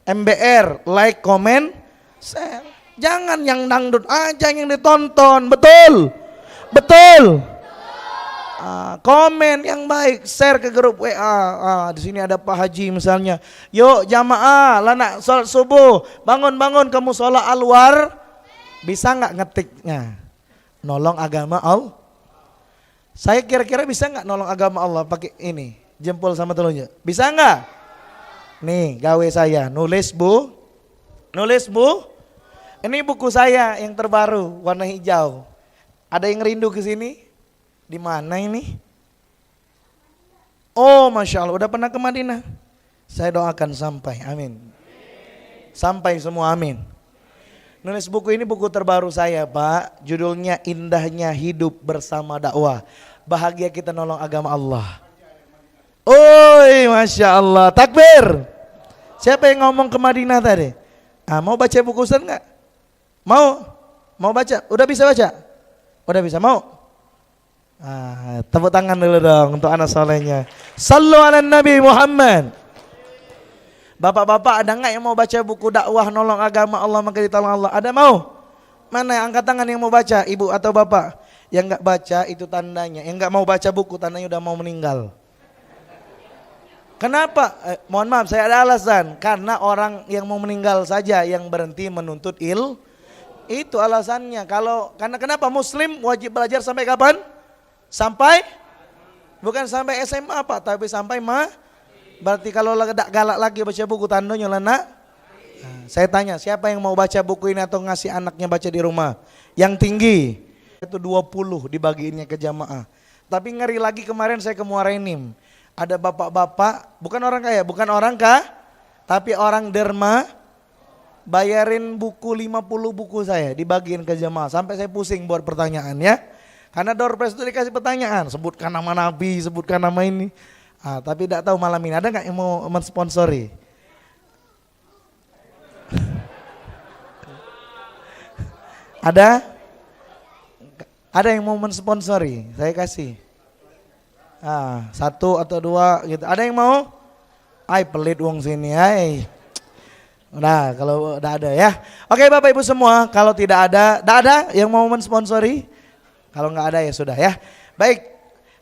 S7: MBR, like, komen, share. Jangan yang dangdut aja yang ditonton, betul? Betul. Komen yang baik, share ke grup WA. Di sini ada Pak Haji misalnya. Yuk jamaah, lana sholat subuh, bangun kamu sholat alwar. Bisa nggak ngetiknya? Nolong agama Allah. Saya kira-kira bisa nggak nolong agama Allah pakai ini jempol sama telunjuk? Bisa nggak? Nih gawe saya nulis bu. Ini buku saya yang terbaru warna hijau. Ada yang rindu ke sini? Di mana ini? Oh Masya Allah, udah pernah ke Madinah? Saya doakan sampai, amin. Sampai semua, amin. Nulis buku ini buku terbaru saya Pak, judulnya Indahnya Hidup Bersama Dakwah. Bahagia kita nolong agama Allah. Oi Masya Allah, takbir. Siapa yang ngomong ke Madinah tadi? Mau baca buku Ustaz enggak? Mau baca? Udah bisa baca? Udah bisa, mau? Tepuk tangan dulu dong untuk anak solehnya. Sallu ala Nabi Muhammad. Bapak-bapak ada nggak yang mau baca buku dakwah nolong agama Allah maka ditolong Allah? Ada mau? Mana yang angkat tangan yang mau baca, ibu atau bapak? Yang nggak baca itu tandanya, yang nggak mau baca buku tandanya udah mau meninggal. Kenapa? Mohon maaf, saya ada alasan. Karena orang yang mau meninggal saja yang berhenti menuntut itu alasannya. Karena kenapa Muslim wajib belajar sampai kapan? Sampai Bukan sampai SMA Pak, tapi sampai berarti kalau tidak galak lagi baca buku tandonya lah nak. Nah, saya tanya, siapa yang mau baca buku ini atau ngasih anaknya baca di rumah? Yang tinggi itu 20 dibagiinnya ke jamaah. Tapi ngeri lagi kemarin saya ke Muara Enim. Ada bapak-bapak, bukan orang kaya, bukan orang tapi orang derma, bayarin buku 50 buku saya dibagiin ke jamaah. Sampai saya pusing buat pertanyaan ya. Karena door prize itu dikasih pertanyaan, sebutkan nama Nabi, sebutkan nama ini. Tapi tidak tahu malam ini ada nggak yang mau mensponsori? Ada? Ada yang mau mensponsori? Saya kasih. 1 atau 2 gitu. Ada yang mau? Ay pelit wong sini, ay. Nah kalau udah ada ya. Oke Bapak Ibu semua, kalau tidak ada yang mau mensponsori? Kalau nggak ada ya sudah ya. Baik,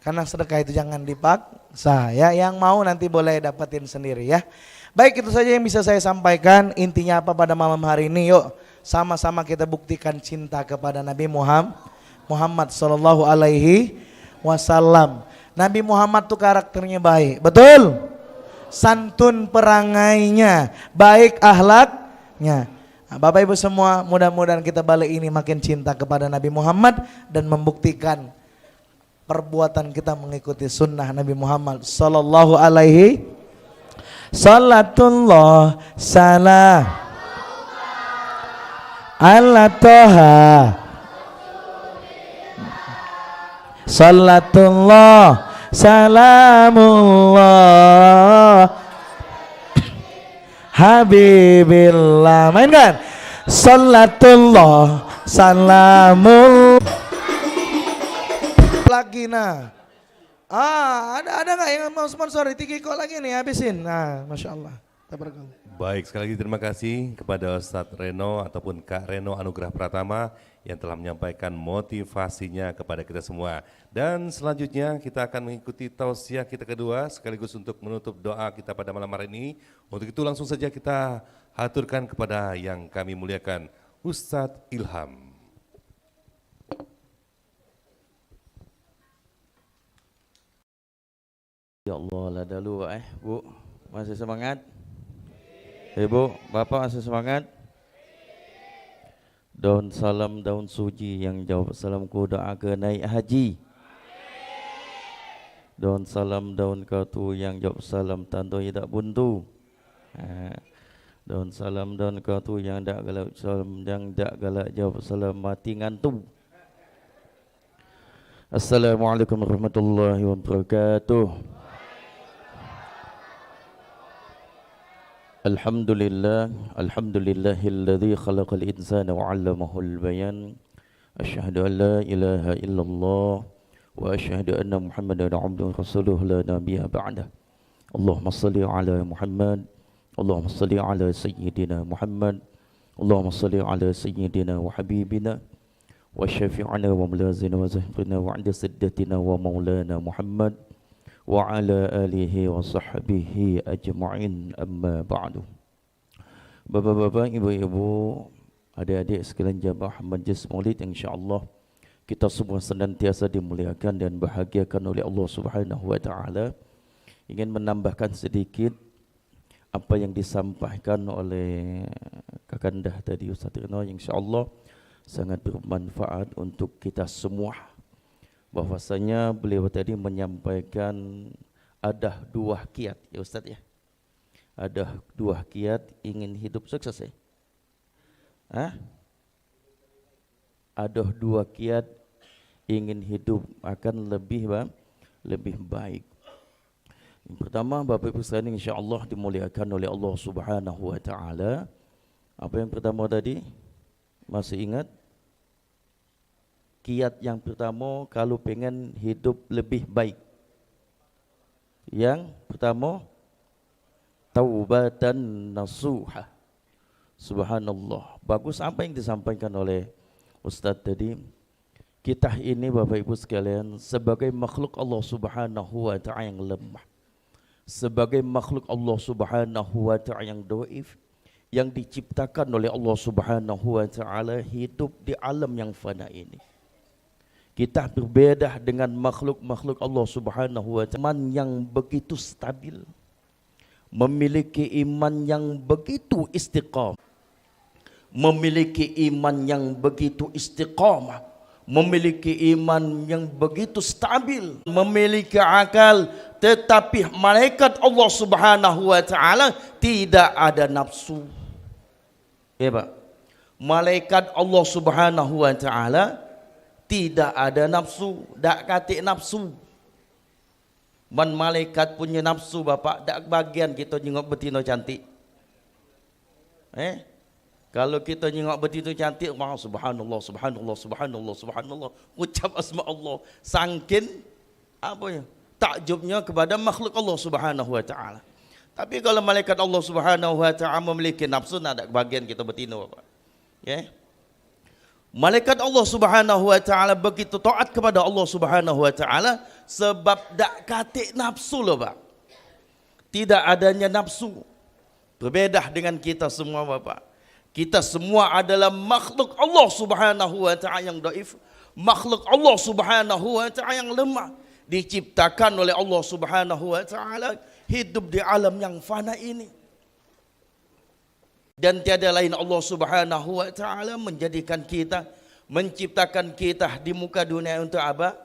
S7: karena sedekah itu jangan dipaksa ya. Yang mau nanti boleh dapetin sendiri ya. Baik, itu saja yang bisa saya sampaikan. Intinya apa pada malam hari ini? Yuk sama-sama kita buktikan cinta kepada Nabi Muhammad Sallallahu Alaihi Wasallam. Nabi Muhammad tuh karakternya baik, betul? Santun perangainya, baik akhlaknya. Nah, Bapak Ibu semua, mudah-mudahan kita balik ini makin cinta kepada Nabi Muhammad dan membuktikan perbuatan kita mengikuti sunnah Nabi Muhammad Sallallahu Alaihi. Salatullah salam ala toha. Salatullah salamullah Habibillah. Mainkan. Salatullah salamul. Lagi nah. Ada nggak yang mau sponsori? 3 kok lagi nih habisin. Nah, Masya Allah.
S3: Baik, sekali lagi terima kasih kepada Ustadz Reno ataupun Kak Reno Anugrah Pratama yang telah menyampaikan motivasinya kepada kita semua. Dan selanjutnya kita akan mengikuti tausiah kita kedua sekaligus untuk menutup doa kita pada malam hari ini. Untuk itu langsung saja kita haturkan kepada yang kami muliakan, Ustadz Ilham.
S8: Ya Allah, lah dulu Bu, masih semangat? Ibu, Bapak masih semangat? Daun salam, daun suci yang jawab salamku doa ke naik haji. Daun salam, daun katu yang jawab salam tanto tidak buntu. Daun salam, daun katu yang tak galak salam, yang tak galak jawab salam mati ngantuk. Assalamualaikum warahmatullahi wabarakatuh. Alhamdulillahilladzi khalaqal insana wa 'allamahul bayan. Asyhadu an la ilaha illallah wa asyhadu anna Muhammadan 'abduhu wa rasuluhu la nabiyya ba'dah. Allahumma shalli 'ala Muhammad. Allahumma shalli 'ala sayyidina Muhammad. Allahumma shalli 'ala sayyidina wa habibina wa syafi'ina wa mulazina wa zahirina wa 'inda siddatina wa maulana Muhammad wa ala alihi wa sahbihi ajma'in, amma ba'du. Bapak-bapak, ibu-ibu, adik-adik sekalian jamaah Majlis Maulid, insyaallah kita semua senantiasa dimuliakan dan bahagiakan oleh Allah Subhanahu wa taala. Ingin menambahkan sedikit apa yang disampaikan oleh Kakanda tadi Ustaz Rino, insyaallah sangat bermanfaat untuk kita semua. Bahwasanya beliau tadi menyampaikan ada 2 kiat ya Ustaz ya. Ada 2 kiat ingin hidup sukses ya. Ada 2 kiat ingin hidup akan lebih baik. Yang pertama, Bapak Ibu sekalian insyaallah dimuliakan oleh Allah Subhanahu wa taala. Apa yang pertama tadi? Masih ingat? Kiat yang pertama kalau pengen hidup lebih baik. Yang pertama, taubatan nasuha. Subhanallah. Bagus apa yang disampaikan oleh Ustaz tadi. Kita ini Bapak Ibu sekalian sebagai makhluk Allah Subhanahu wa taala yang lemah. Sebagai makhluk Allah Subhanahu wa taala yang dhaif, yang diciptakan oleh Allah Subhanahu wa taala hidup di alam yang fana ini. Kita berbeda dengan makhluk-makhluk Allah Subhanahu wa Ta'ala yang begitu stabil, memiliki iman yang begitu istiqamah, memiliki iman yang begitu istiqamah, memiliki iman yang begitu stabil, memiliki akal, tetapi malaikat Allah Subhanahu wa Ta'ala tidak ada nafsu. Ya Pak, malaikat Allah Subhanahu wa Ta'ala tidak ada nafsu, tak katik nafsu. Man malaikat punya nafsu Bapak, tak bagian kita jengok betina cantik. Kalau kita jengok betina cantik, wah subhanallah, subhanallah, subhanallah, subhanallah, ucap asma Allah, sangkin apa ya? Takjubnya kepada makhluk Allah Subhanahu wa Ta'ala. Tapi kalau malaikat Allah Subhanahu wa Ta'ala memiliki nafsu, tak ada bagian kita betina Bapak. Ya. Malaikat Allah Subhanahu wa Ta'ala begitu taat kepada Allah Subhanahu wa Ta'ala sebab tak katik nafsu loh Pak. Tidak adanya nafsu. Berbeda dengan kita semua Bapak. Kita semua adalah makhluk Allah Subhanahu wa Ta'ala yang dhaif, makhluk Allah Subhanahu wa Ta'ala yang lemah, diciptakan oleh Allah Subhanahu wa Ta'ala hidup di alam yang fana ini. Dan tiada lain Allah Subhanahu wa Ta'ala menjadikan kita, menciptakan kita di muka dunia untuk apa?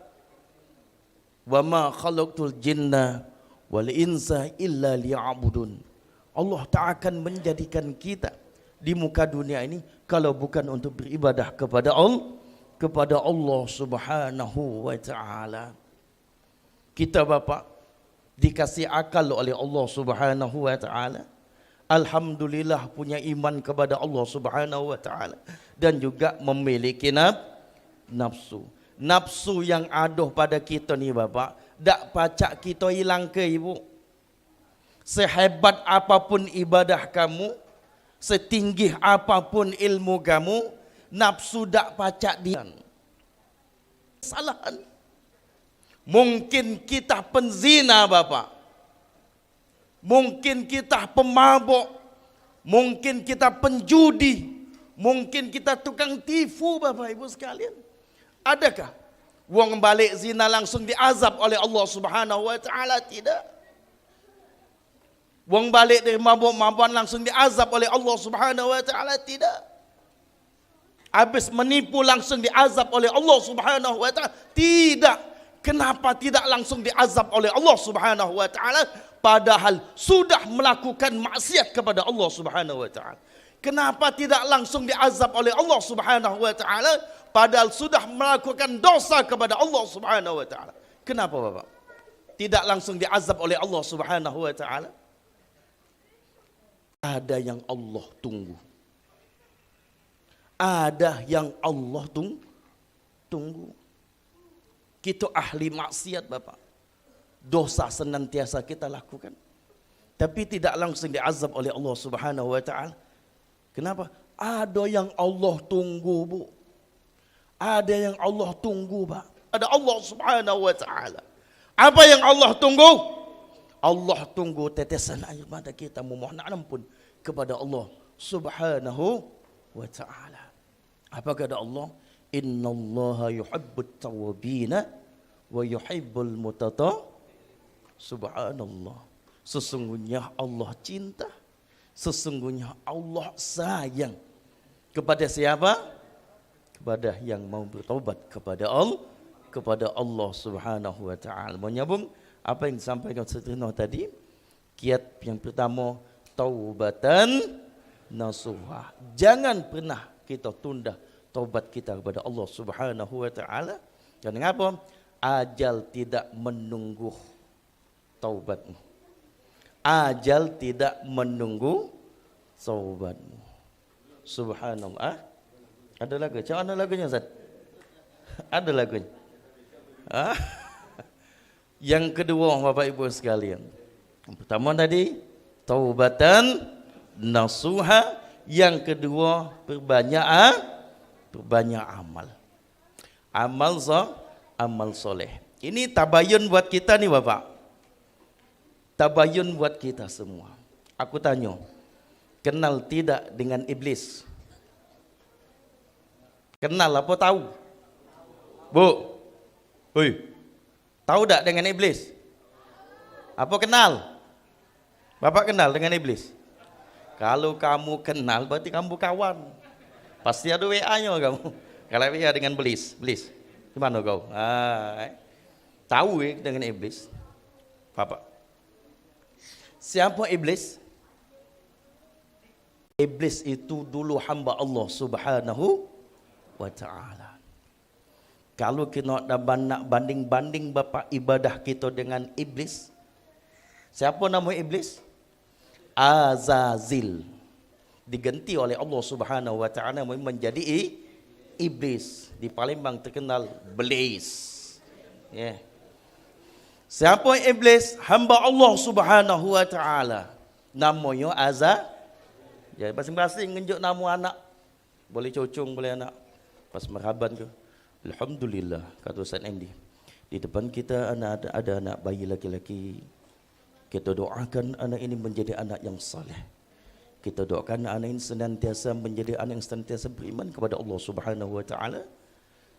S8: Wa ma khalaqtul jinna wal insa illa liya'budun. Allah tak akan menjadikan kita di muka dunia ini kalau bukan untuk beribadah kepada Allah Subhanahu wa Ta'ala. Kita Bapak dikasih akal oleh Allah Subhanahu wa Ta'ala. Alhamdulillah punya iman kepada Allah Subhanahu wa Ta'ala dan juga memiliki nafsu. Nafsu yang ada pada kita ni Bapak, dak pacak kita hilang ke Ibu. Sehebat apapun ibadah kamu, setinggi apapun ilmu kamu, nafsu dak pacak dia. Kesalahan. Mungkin kita penzina Bapak. Mungkin kita pemabuk, mungkin kita penjudi, mungkin kita tukang tipu Bapak Ibu sekalian. Adakah wong balik zina langsung diazab oleh Allah Subhanahu wa Ta'ala? Tidak. Wong balik dari mabuk-mabukan langsung diazab oleh Allah Subhanahu wa Ta'ala? Tidak. Habis menipu langsung diazab oleh Allah Subhanahu wa Ta'ala? Tidak. Kenapa tidak langsung diazab oleh Allah Subhanahu wa Ta'ala? Padahal sudah melakukan maksiat kepada Allah Subhanahu wa Ta'ala. Kenapa tidak langsung diazab oleh Allah Subhanahu wa Ta'ala? Padahal sudah melakukan dosa kepada Allah Subhanahu wa Ta'ala. Kenapa Bapak? Tidak langsung diazab oleh Allah Subhanahu wa Ta'ala? Ada yang Allah tunggu. Ada yang Allah tunggu. Kita ahli maksiat Bapak. Dosa senantiasa kita lakukan. Tapi tidak langsung diazab oleh Allah Subhanahu wa Ta'ala. Kenapa? Ada yang Allah tunggu Bu. Ada yang Allah tunggu Pak. Ada Allah Subhanahu wa Ta'ala. Apa yang Allah tunggu? Allah tunggu tetesan air mata kita memohon ampun kepada Allah Subhanahu wa Ta'ala. Apa kata Allah? Innallaha yuhibbut tawwabina wa yuhibbul mutatahhirin. Subhanallah. Sesungguhnya Allah cinta, sesungguhnya Allah sayang kepada siapa? Kepada yang mau bertobat kepada Allah Subhanahu wa Ta'ala. Menyambung apa yang disampaikan Saudara tadi, kiat yang pertama taubatan nasuha. Jangan pernah kita tunda taubat kita kepada Allah Subhanahu wa Ta'ala. Dan mengapa? Ajal tidak menunggu taubatmu. Ajal tidak menunggu taubatmu. Subhanallah. Ada lagu? Macam mana lagunya Ustaz? Ada lagunya. Yang kedua Bapak Ibu sekalian. Yang pertama tadi taubatan nasuha. Yang kedua perbanyak amal. Amal soleh. Ini tabayun buat kita nih Bapak. Tabayun buat kita semua. Aku tanya, kenal tidak dengan iblis? Kenal apa tahu? Bu,
S9: Hoi, tahu tak dengan iblis? Apa kenal? Bapak kenal dengan iblis? Kalau kamu kenal berarti kamu kawan. Pasti ada WA-nya kamu. Kalau WA dengan iblis, gimana kau? Tahu dengan iblis? Bapak. Siapa iblis? Iblis itu dulu hamba Allah Subhanahu wa ta'ala. Kalau kita nak banding-banding Bapak ibadah kita dengan iblis, siapa nama iblis? Azazil. Diganti oleh Allah Subhanahu wa ta'ala menjadi iblis. Di Palembang terkenal Belis. Yeah. Siapa iblis? Hamba Allah Subhanahu wa ta'ala. Namanya ya, masing-masing ngenjuk nama anak. Boleh cocong, boleh anak. Pas merhaban ke. Alhamdulillah, kata Ustaz Andy. Di depan kita ada anak bayi laki-laki. Kita doakan anak ini menjadi anak yang saleh. Kita doakan anak ini senantiasa menjadi anak yang senantiasa beriman kepada Allah Subhanahu wa ta'ala.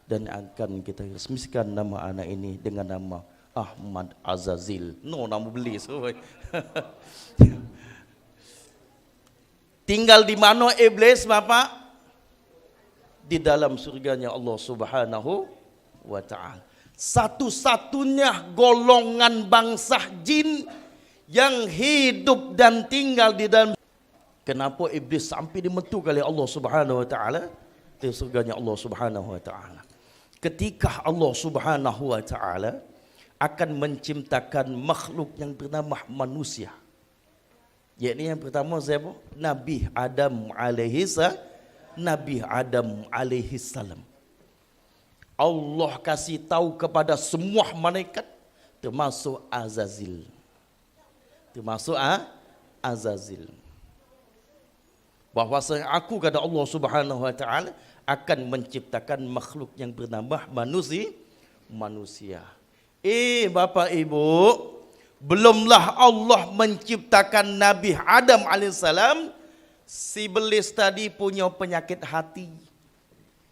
S9: Dan akan kita resmikan nama anak ini dengan nama Ahmad Azazil. No, nama beli. Tinggal di mana iblis, Bapak? Di dalam surganya Allah Subhanahu wa ta'ala. Satu-satunya golongan bangsa jin yang hidup dan tinggal di dalam. Kenapa iblis sampai dimentuk oleh Allah Subhanahu wa ta'ala? Di surganya Allah Subhanahu wa ta'ala. Ketika Allah Subhanahu wa ta'ala akan menciptakan makhluk yang bernama manusia. Yakni yang pertama siapa? Nabi Adam alaihi salam. Allah kasih tahu kepada semua malaikat termasuk Azazil. Bahwasanya aku kata Allah Subhanahu wa ta'ala akan menciptakan makhluk yang bernama manusia. Bapak Ibu, belumlah Allah menciptakan Nabi Adam alaihissalam, si Iblis tadi punya penyakit hati.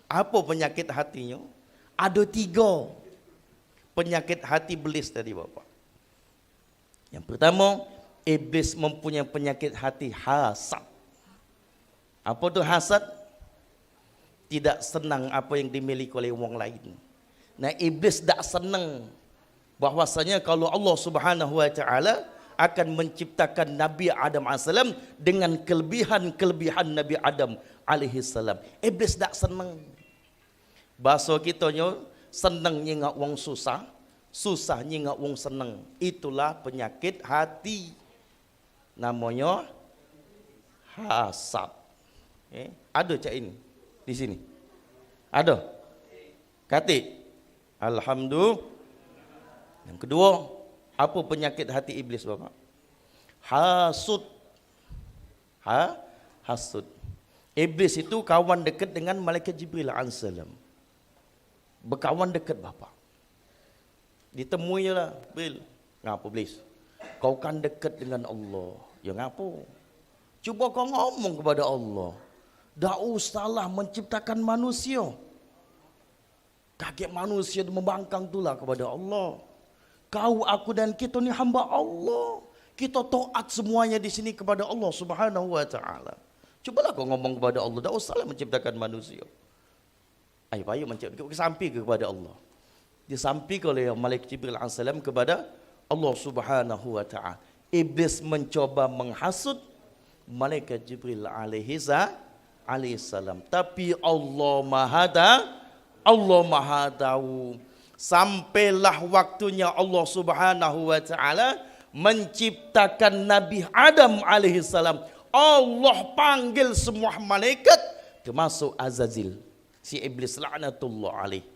S9: Apa penyakit hatinya? Ada 3 penyakit hati Iblis tadi, Bapak. Yang pertama, Iblis mempunyai penyakit hati hasad. Apa itu hasad? Tidak senang apa yang dimiliki oleh orang lain. Nah, Iblis tak senang bahwasanya kalau Allah Subhanahu wa ta'ala akan menciptakan Nabi Adam AS dengan kelebihan-kelebihan Nabi Adam AS. Iblis tak senang. Bahasa kitanya, senang nyingak wong susah, susah nyingak wong senang. Itulah penyakit hati. Namanya hasad. Ada cak ini di sini. Ada. Kati. Alhamdulillah. Yang kedua, apa penyakit hati iblis, Bapak? Hasud. Hasud. Iblis itu kawan dekat dengan malaikat Jibril alaihissalam. Berkawan dekat, Bapak. Ditemui lah, Bil. Ngapa iblis? Kau kan dekat dengan Allah. Ya ngapa? Cuba kau ngomong kepada Allah. Dah usahlah menciptakan manusia. Kakek manusia membangkang itulah kepada Allah. Kau, aku dan kita ni hamba Allah. Kita taat semuanya di sini kepada Allah Subhanahu wa ta'ala. Cubalah kau ngomong kepada Allah. Tak usahlah menciptakan manusia. Ayo menciptakan. Sampai kepada Allah. Disampaikan oleh Malaikat Jibril AS kepada Allah Subhanahu wa ta'ala. Iblis mencoba menghasut Malaikat Jibril alaihissalam. Tapi Allah Maha tahu. Sampailah waktunya Allah Subhanahu wa ta'ala menciptakan Nabi Adam alaihissalam. Allah panggil semua malaikat termasuk Azazil, si iblis laknatullah alaih.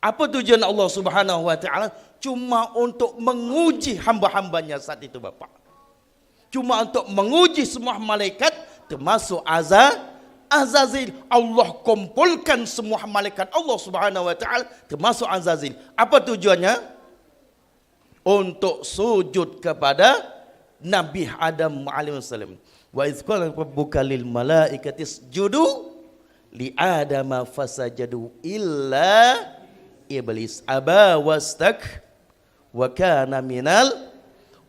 S9: Apa tujuan Allah Subhanahu wa ta'ala? Cuma untuk menguji hamba-hambanya saat itu, Bapak. Cuma untuk menguji semua malaikat termasuk Azazil. Allah kumpulkan semua malaikat Allah Subhanahu wa ta'ala termasuk Azazil. Apa tujuannya? Untuk sujud kepada Nabi Adam alaihissalam. Wa idz qala rabbuka lil malaikati isjudu li Adama fasajadu illa iblis aba wastak wa kana minal.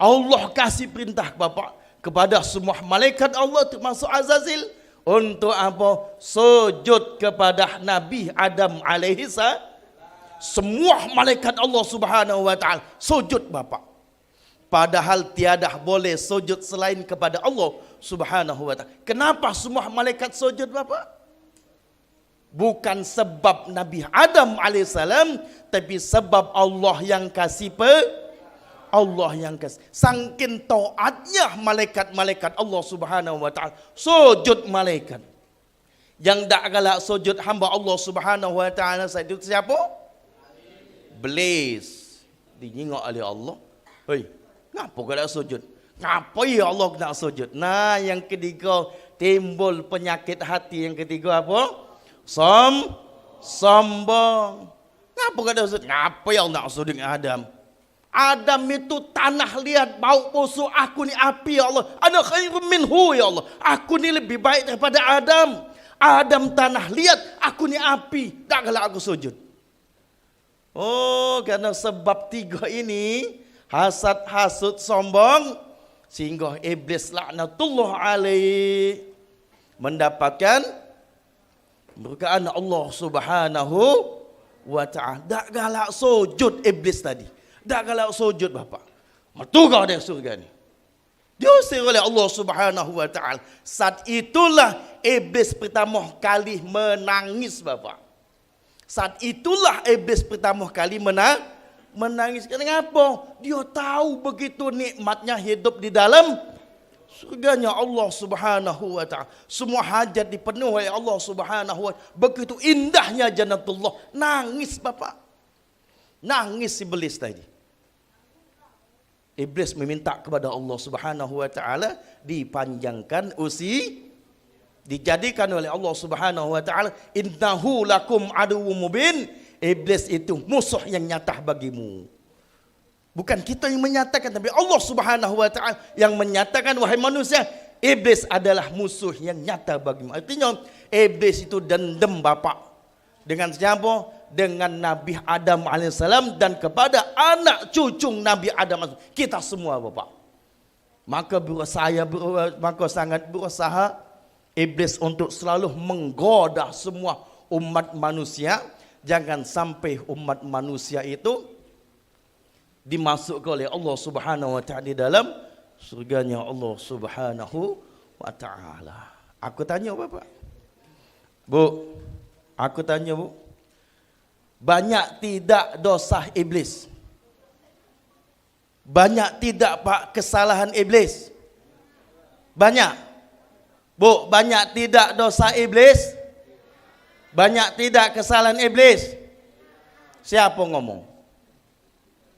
S9: Allah kasih perintah Bapak kepada semua malaikat Allah termasuk Azazil untuk apa? Sujud kepada Nabi Adam alaihi salam. Semua malaikat Allah Subhanahu wa taala sujud Bapak. Padahal tiada boleh sujud selain kepada Allah Subhanahu wa taala. Kenapa semua malaikat sujud Bapak? Bukan sebab Nabi Adam alaihissalam, tapi sebab Allah yang kasih Allah yang kasih. Sangkin taatnya malaikat-malaikat Allah Subhanahu wa taala sujud malaikat. Yang tak galak sujud hamba Allah Subhanahu wa taala saat itu siapa? Iblis. Dinyingok oleh Allah. Hei, ngapa kau nak sujud? Ngapa ya Allah nak sujud? Nah, yang ketiga timbul penyakit hati. Yang ketiga apa? Sombong. Ngapa kau nak sujud? Ngapa ya Allah nak sujud dengan Adam? Adam itu tanah liat, bau busuk. Aku ni api ya Allah. Ana khairum minhu ya Allah. Aku ni lebih baik daripada Adam. Adam tanah liat, aku ni api. Tak galak aku sujud. Oh, karena sebab tiga ini, hasad, hasud, sombong, sehingga iblis laknatullah alaih mendapatkan murkaan Allah Subhanahu wa ta'ala. Tak galak sujud iblis tadi. Tak galak sujud Bapak. Mertuga dari surga ni. Diusir oleh Allah Subhanahu wa ta'ala. Saat itulah iblis pertama kali menangis Bapak. Saat itulah iblis pertama kali menangis. Kenapa? Dia tahu begitu nikmatnya hidup di dalam surganya Allah Subhanahu wa ta'ala. Semua hajat dipenuhi oleh Allah Subhanahu wa ta'ala. Begitu indahnya jannatullah. Nangis Bapak. Nangis iblis tadi. Iblis meminta kepada Allah Subhanahu wa ta'ala dipanjangkan usia, dijadikan oleh Allah Subhanahu wa ta'ala, innahu lakum aduwwum mubin. Iblis itu musuh yang nyata bagimu. Bukan kita yang menyatakan, tapi Allah Subhanahu wa ta'ala yang menyatakan, wahai manusia, iblis adalah musuh yang nyata bagimu. Artinya iblis itu dendam Bapak. Dengan siapa? Dengan Nabi Adam alaihissalam dan kepada anak cucu Nabi Adam. Kita semua Bapak. Maka sangat berusaha iblis untuk selalu menggoda semua umat manusia. Jangan sampai umat manusia itu dimasukkan oleh Allah Subhanahu wa ta'ala di dalam surganya Allah Subhanahu wa ta'ala. Aku tanya Bapak. Bu, aku tanya Bu. Banyak tidak dosa iblis? Banyak tidak Pak kesalahan iblis? Banyak. Bu, banyak tidak dosa iblis? Banyak tidak kesalahan iblis? Siapa ngomong?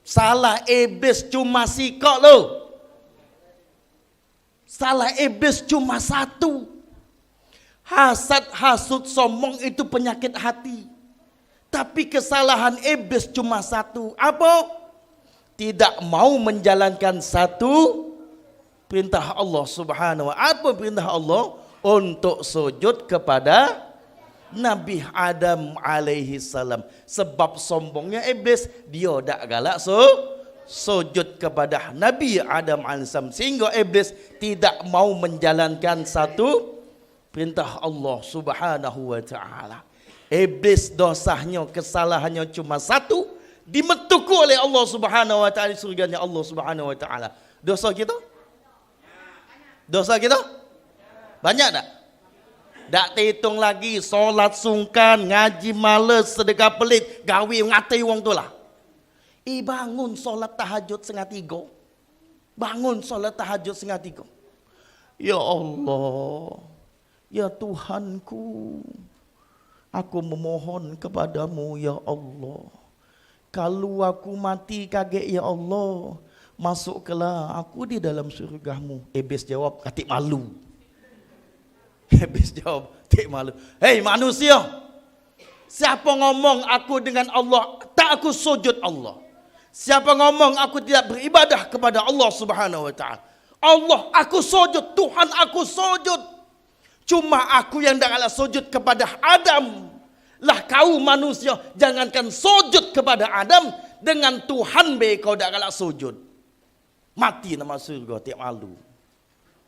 S9: Salah iblis cuma sikok lo. Salah iblis cuma satu. Hasad, hasud, sombong itu penyakit hati. Tapi kesalahan iblis cuma satu. Apa? Tidak mau menjalankan satu perintah Allah Subhanahu wa ta'ala. Apa perintah Allah? Untuk sujud kepada Nabi Adam alaihi salam. Sebab sombongnya iblis, dia tak galak sujud kepada Nabi Adam alaihi salam. Sehingga iblis tidak mau menjalankan satu perintah Allah Subhanahu wa ta'ala. Iblis dosanya, kesalahannya cuma satu, dimetuku oleh Allah Subhanahu wa ta'ala di surganya Allah Subhanahu wa ta'ala. Dosa kita? Dosa kita? Banyak tak? Tak terhitung lagi. Solat sungkan, ngaji males, sedekah pelit, gawe ngatai wong tu lah. Bangun solat tahajud 2:30. Bangun solat tahajud 2:30. Ya Allah, ya Tuhanku, aku memohon kepadamu ya Allah. Kalau aku mati kaget ya Allah, masuklah aku di dalam surgamu. Iblis jawab, katik malu. Iblis jawab, katik malu. Hei manusia, siapa ngomong aku dengan Allah, tak aku sujud Allah? Siapa ngomong aku tidak beribadah kepada Allah Subhanahu wa ta'ala? Allah aku sujud, Tuhan aku sujud. Cuma aku yang tak kalah sujud kepada Adam. Lah kau manusia, jangankan sujud kepada Adam, dengan Tuhan be kau tak kalah sujud. Mati nama surga tiap malu.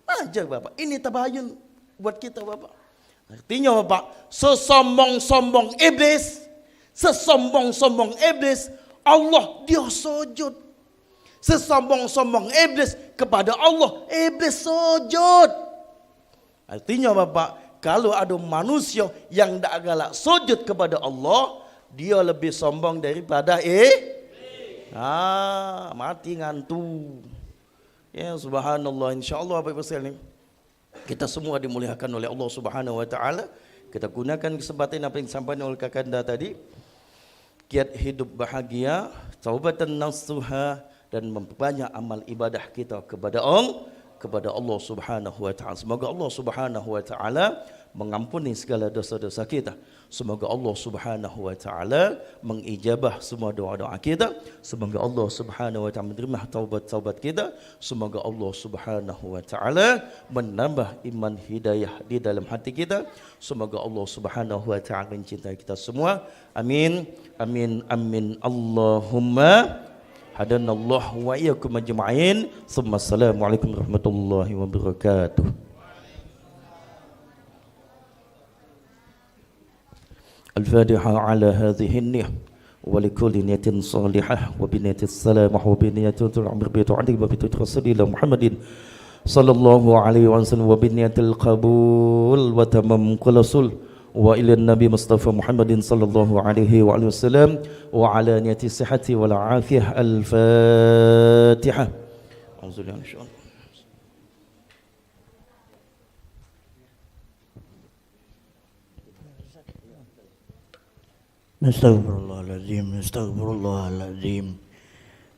S9: Aja Bapak, ini tabayun buat kita Bapak. Artinya Bapak, sesombong-sombong iblis, sesombong-sombong iblis, Allah dia sujud. Sesombong-sombong iblis kepada Allah, iblis sujud. Artinya Bapak, kalau ada manusia yang tak galak sujud kepada Allah, dia lebih sombong daripada mati ngantuk. Ya subhanallah, insyaallah Bapak Ibu sekalian, kita semua dimuliakan oleh Allah Subhanahu wa taala. Kita gunakan kesempatan apa yang disampaikan oleh Kakanda tadi, kiat hidup bahagia, taubatan nasuha, dan memperbanyak amal ibadah kita kepada Allah Subhanahu wa taala. Semoga Allah Subhanahu wa taala mengampuni segala dosa-dosa kita. Semoga Allah Subhanahu wa taala mengijabah semua doa-doa kita. Semoga Allah Subhanahu wa taala menerima taubat-taubat kita. Semoga Allah Subhanahu wa taala menambah iman hidayah di dalam hati kita. Semoga Allah Subhanahu wa taala mencintai kita semua. Amin. Amin. Amin. Allahumma hadanallahu wa iyyakum ajma'in. Assalamualaikum warahmatullahi wabarakatuh. الفاتحة على هذه النية ولكل نية صالحة وبنية السلامة وبنية العمر بتعليم وبتوسل إلى محمد صلى الله عليه وسلم وبنية القبول وتمام كل صل وإلى النبي مصطفى محمد صلى الله عليه وسلم وعلى نية الصحة والعافية. الفاتحة. أعوذ بالله من الشيطان.
S10: Nastaghfirullahaladzim, nastaghfirullahaladzim,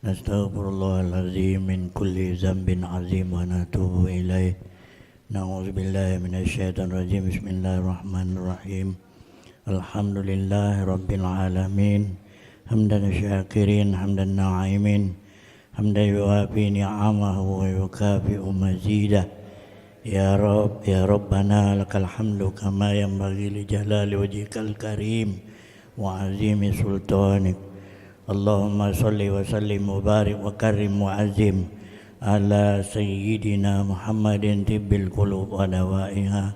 S10: nastaghfirullahaladzim min kulli zambin azim wa natubu ilaih. Na'udzubillahi minasyaitonir rajim. Bismillahirrahmanirrahim. Alhamdulillahi rabbil alamin. Hamdan syakirin, hamdan na'imin, hamdan yuwafi ni'amahu wa yukafi'u mazidah. Ya Rabb, ya Rabbana lakal hamdu kama yanbaghi li jalali wajhikal karim wa azimi sultanik. Allahumma salli wa sallim wa barik wa karim wa azim ala sayyidina Muhammadin tibbil qulub wa dawaiha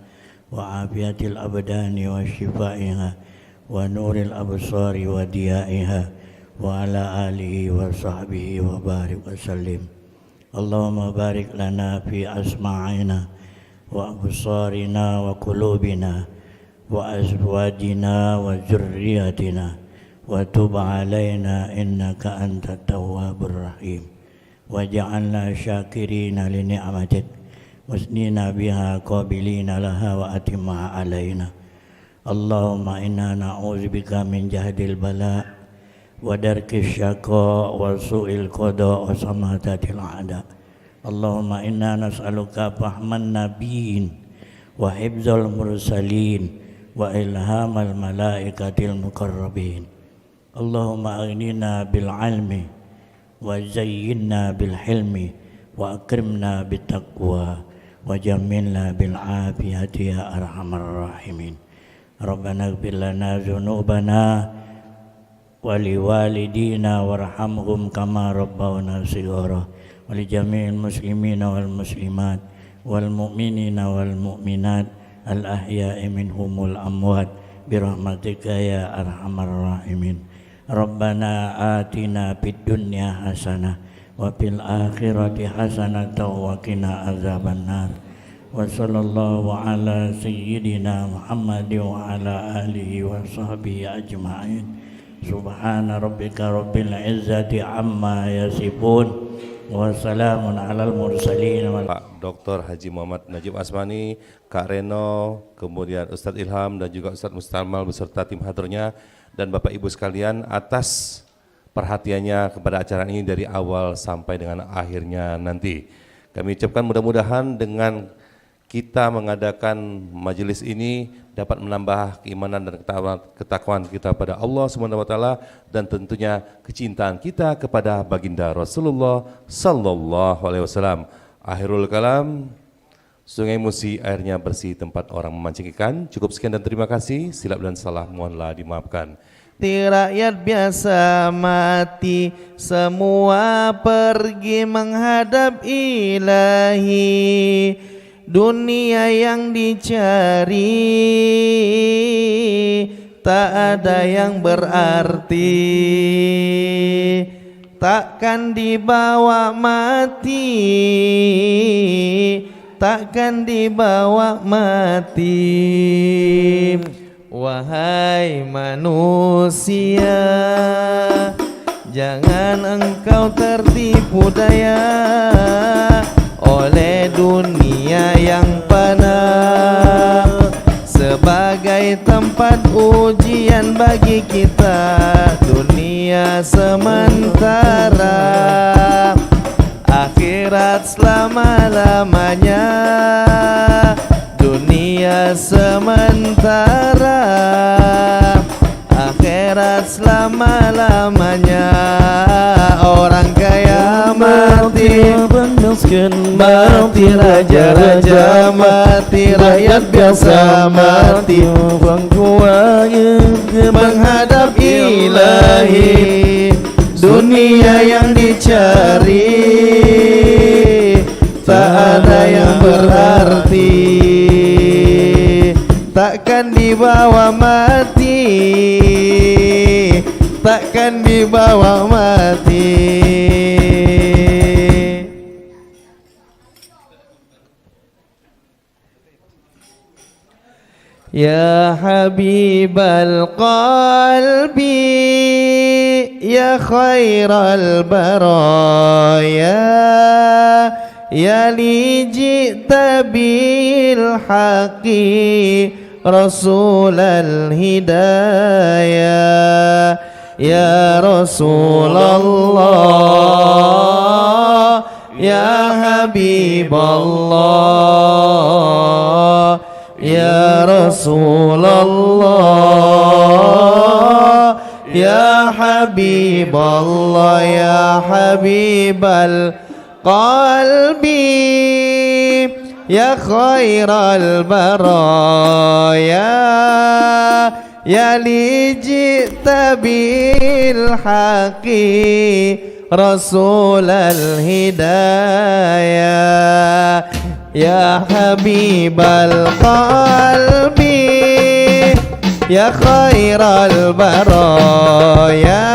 S10: wa afiyatil abdani wa shifaiha wa nuril absari wa diyaiha wa ala alihi wa sahbihi wa barik wa sallim. Allahumma barik lana fi asma'ina wa absarina wa qulubina wa azwajina wa zurriyatina wa tub alaina innaka antat tawwabur rahim waj'alna syakirina li ni'matik wasnina biha qabilina laha wa atimma alaina. Allahumma inna na'udzubika min jahdil bala wa darkis syaqa wa su'il qada wa samatatil a'da. Allahumma inna nas'aluka fahman nabiyyin wa hifzal mursalin wa ilhamal malaikatil muqarrabin. Allahumma aghnina bil ilmi wa zayyinna bil hilmi wa akrimna bit taqwa wa jammilna bil afiyati ya arhamar rahimin. Rabbana ighfir lana dzunubana wa liwalidina warhamhum kama rabbawna shighara wa li jami'il muslimina wal muslimat wal mu'minina wal mu'minat al ahya'i minhumul amwat birahmatika ya arhamar rahimin. Rabbana atina fid dunya hasanah wa fil akhirati hasanah wa qina azabannar. Wa sallallahu ala sayyidina Muhammad wa ala alihi wa sahbihi ajma'in. Subhana rabbika rabbil izzati amma yasifun wa salamun alal mursalin.
S3: Pak Dr. Haji Muhammad Najib Asmani, Kak Reno, kemudian Ustadz Ilham dan juga Ustadz Mustamal beserta tim hadirnya, dan Bapak Ibu sekalian atas perhatiannya kepada acara ini dari awal sampai dengan akhirnya nanti. Kami ucapkan mudah-mudahan dengan kita mengadakan majelis ini dapat menambah keimanan dan ketakwaan kita pada Allah Subhanahu wa taala dan tentunya kecintaan kita kepada baginda Rasulullah sallallahu alaihi wasallam. Akhirul kalam, Sungai Musi airnya bersih, tempat orang memancing ikan. Cukup sekian dan terima kasih. Silap dan salah mohonlah dimaafkan.
S1: Rakyat biasa mati, semua pergi menghadap Ilahi. Dunia yang dicari tak ada yang berarti, takkan dibawa mati, takkan dibawa mati. Wahai manusia, jangan engkau tertipu daya oleh dunia yang fana, sebagai tempat ujian bagi kita. Dunia sementara, akhirat selama-lamanya. Dunia sementara, akhirat selama-lamanya. Orang kaya mati, mati raja-raja, mati rakyat biasa mati, menghadap Ilahi. Dunia yang dicari tak ada yang berarti, takkan dibawa mati, takkan dibawa mati. Ya Habibal Qalbi, ya khairal baraya, ya li ji'ta bil haqqi rasulal hidayah. Ya Rasulullah, ya Habiballah, ya Rasulullah, ya Habiballah, ya Habibal Qalbi, ya khairal baraya, ya li ji'ta bil haqqi rasulal hidayah. Ya Habibal Qalbi, ya khairal baraya,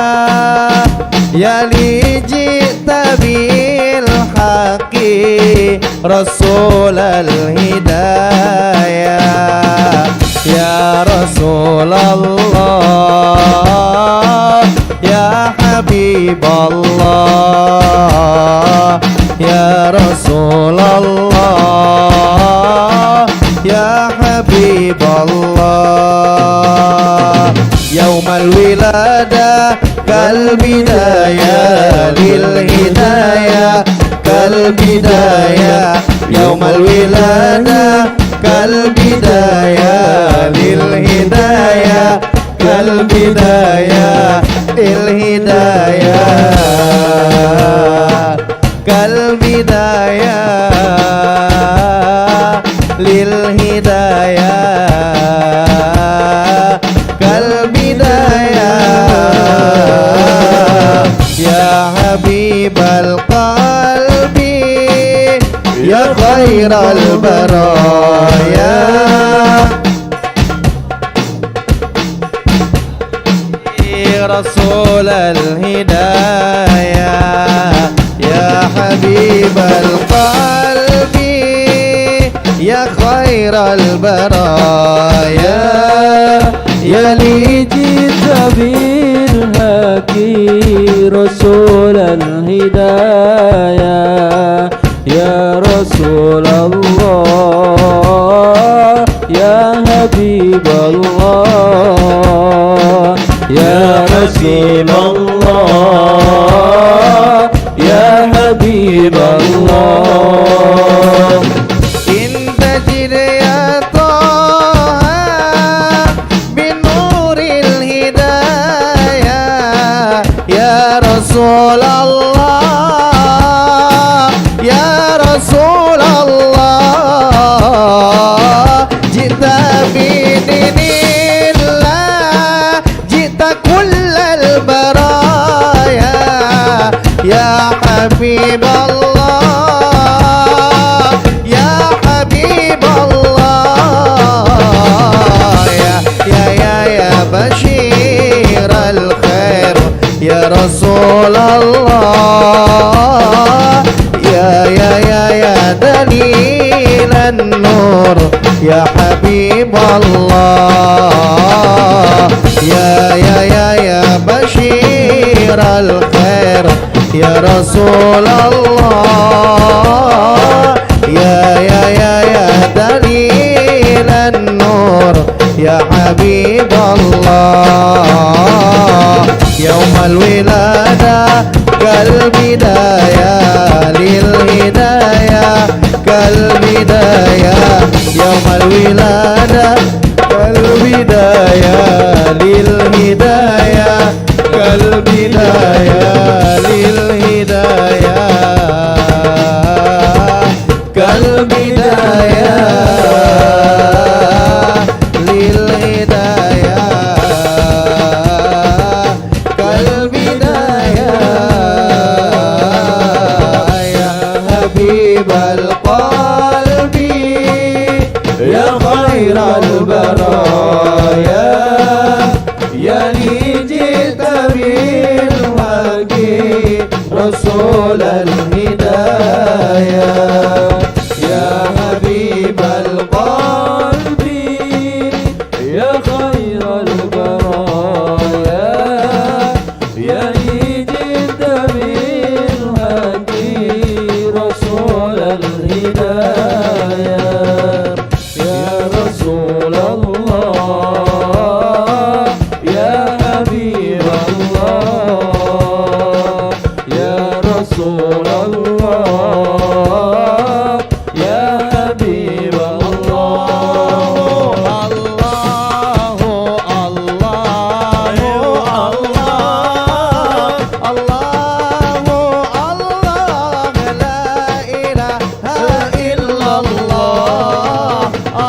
S1: ya li ji'ta bil haqqi rasulal hidayah. Ya Rasulullah, ya Habiballah, ya Rasulullah, ya Habiballah. Yaumal wilada kal bidaya lil hidayah, kal bidaya. Yaumal wilada kal bidaya lil hidayah, kal bidaya il hidayah, kal bidayah lil hidayah, kal bidayah. Ya Habibal Qalbi, ya khairal baraya, rasulal hidayah. Ya Habibal Qalbi, ya khairal baraya,
S2: ya li ji'ta bil haqqi rasulal hidayah. Ya Rasulullah, ya Habiballah, ya Rasulullah, ya Habiballah.
S1: Inta ya Taha bin nuril hidayah. Ya Rasulullah, ya Rasulullah, حبيب الله يا حبيب الله يا بشير الخير يا رسول الله يا دليل النور يا حبيب الله يا بشير الخير يا رسول الله يا دليل النور يا حبيب الله يوم الولادة كالبداية للهداية كالبداية يوم الولادة كالبداية للهداية كالبداية للهداية كالبداية للهداية كالبداية يا حبيب القلب يا خير البرايا يا لي جئت بالحق رسول الهدايا يا حبيب القلب يا خير البرايا يا لي جئت بالحق رسول الهدايا يا رسول الله يا حبيب الله يا رسول الله يا حبيب الله الله لا إله إلا الله
S6: الله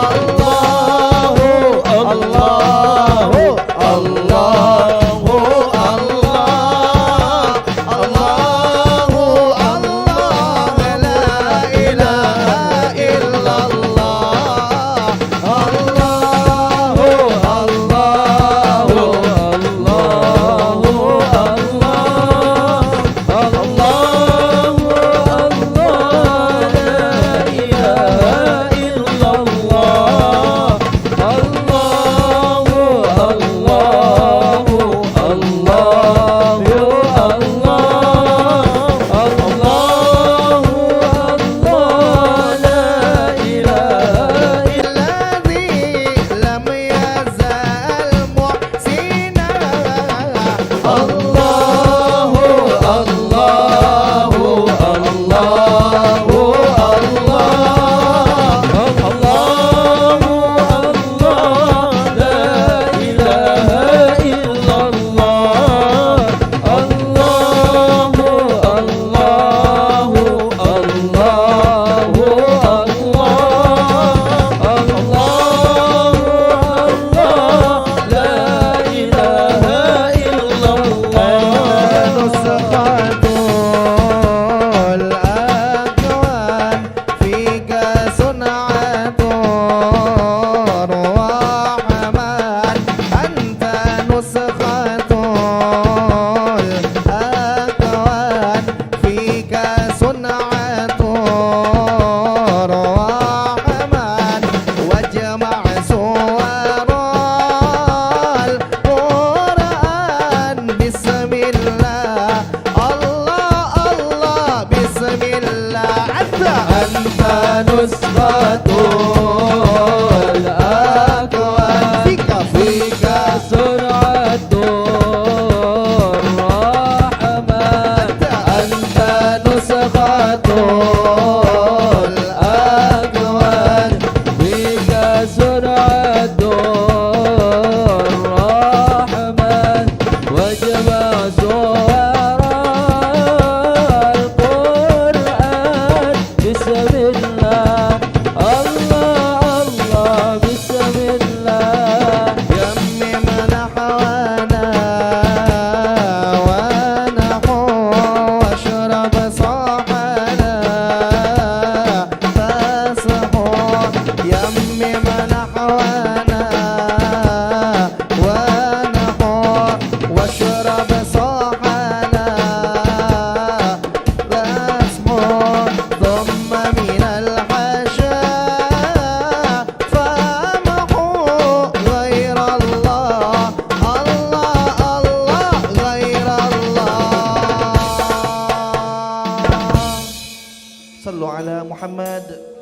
S7: Muhammad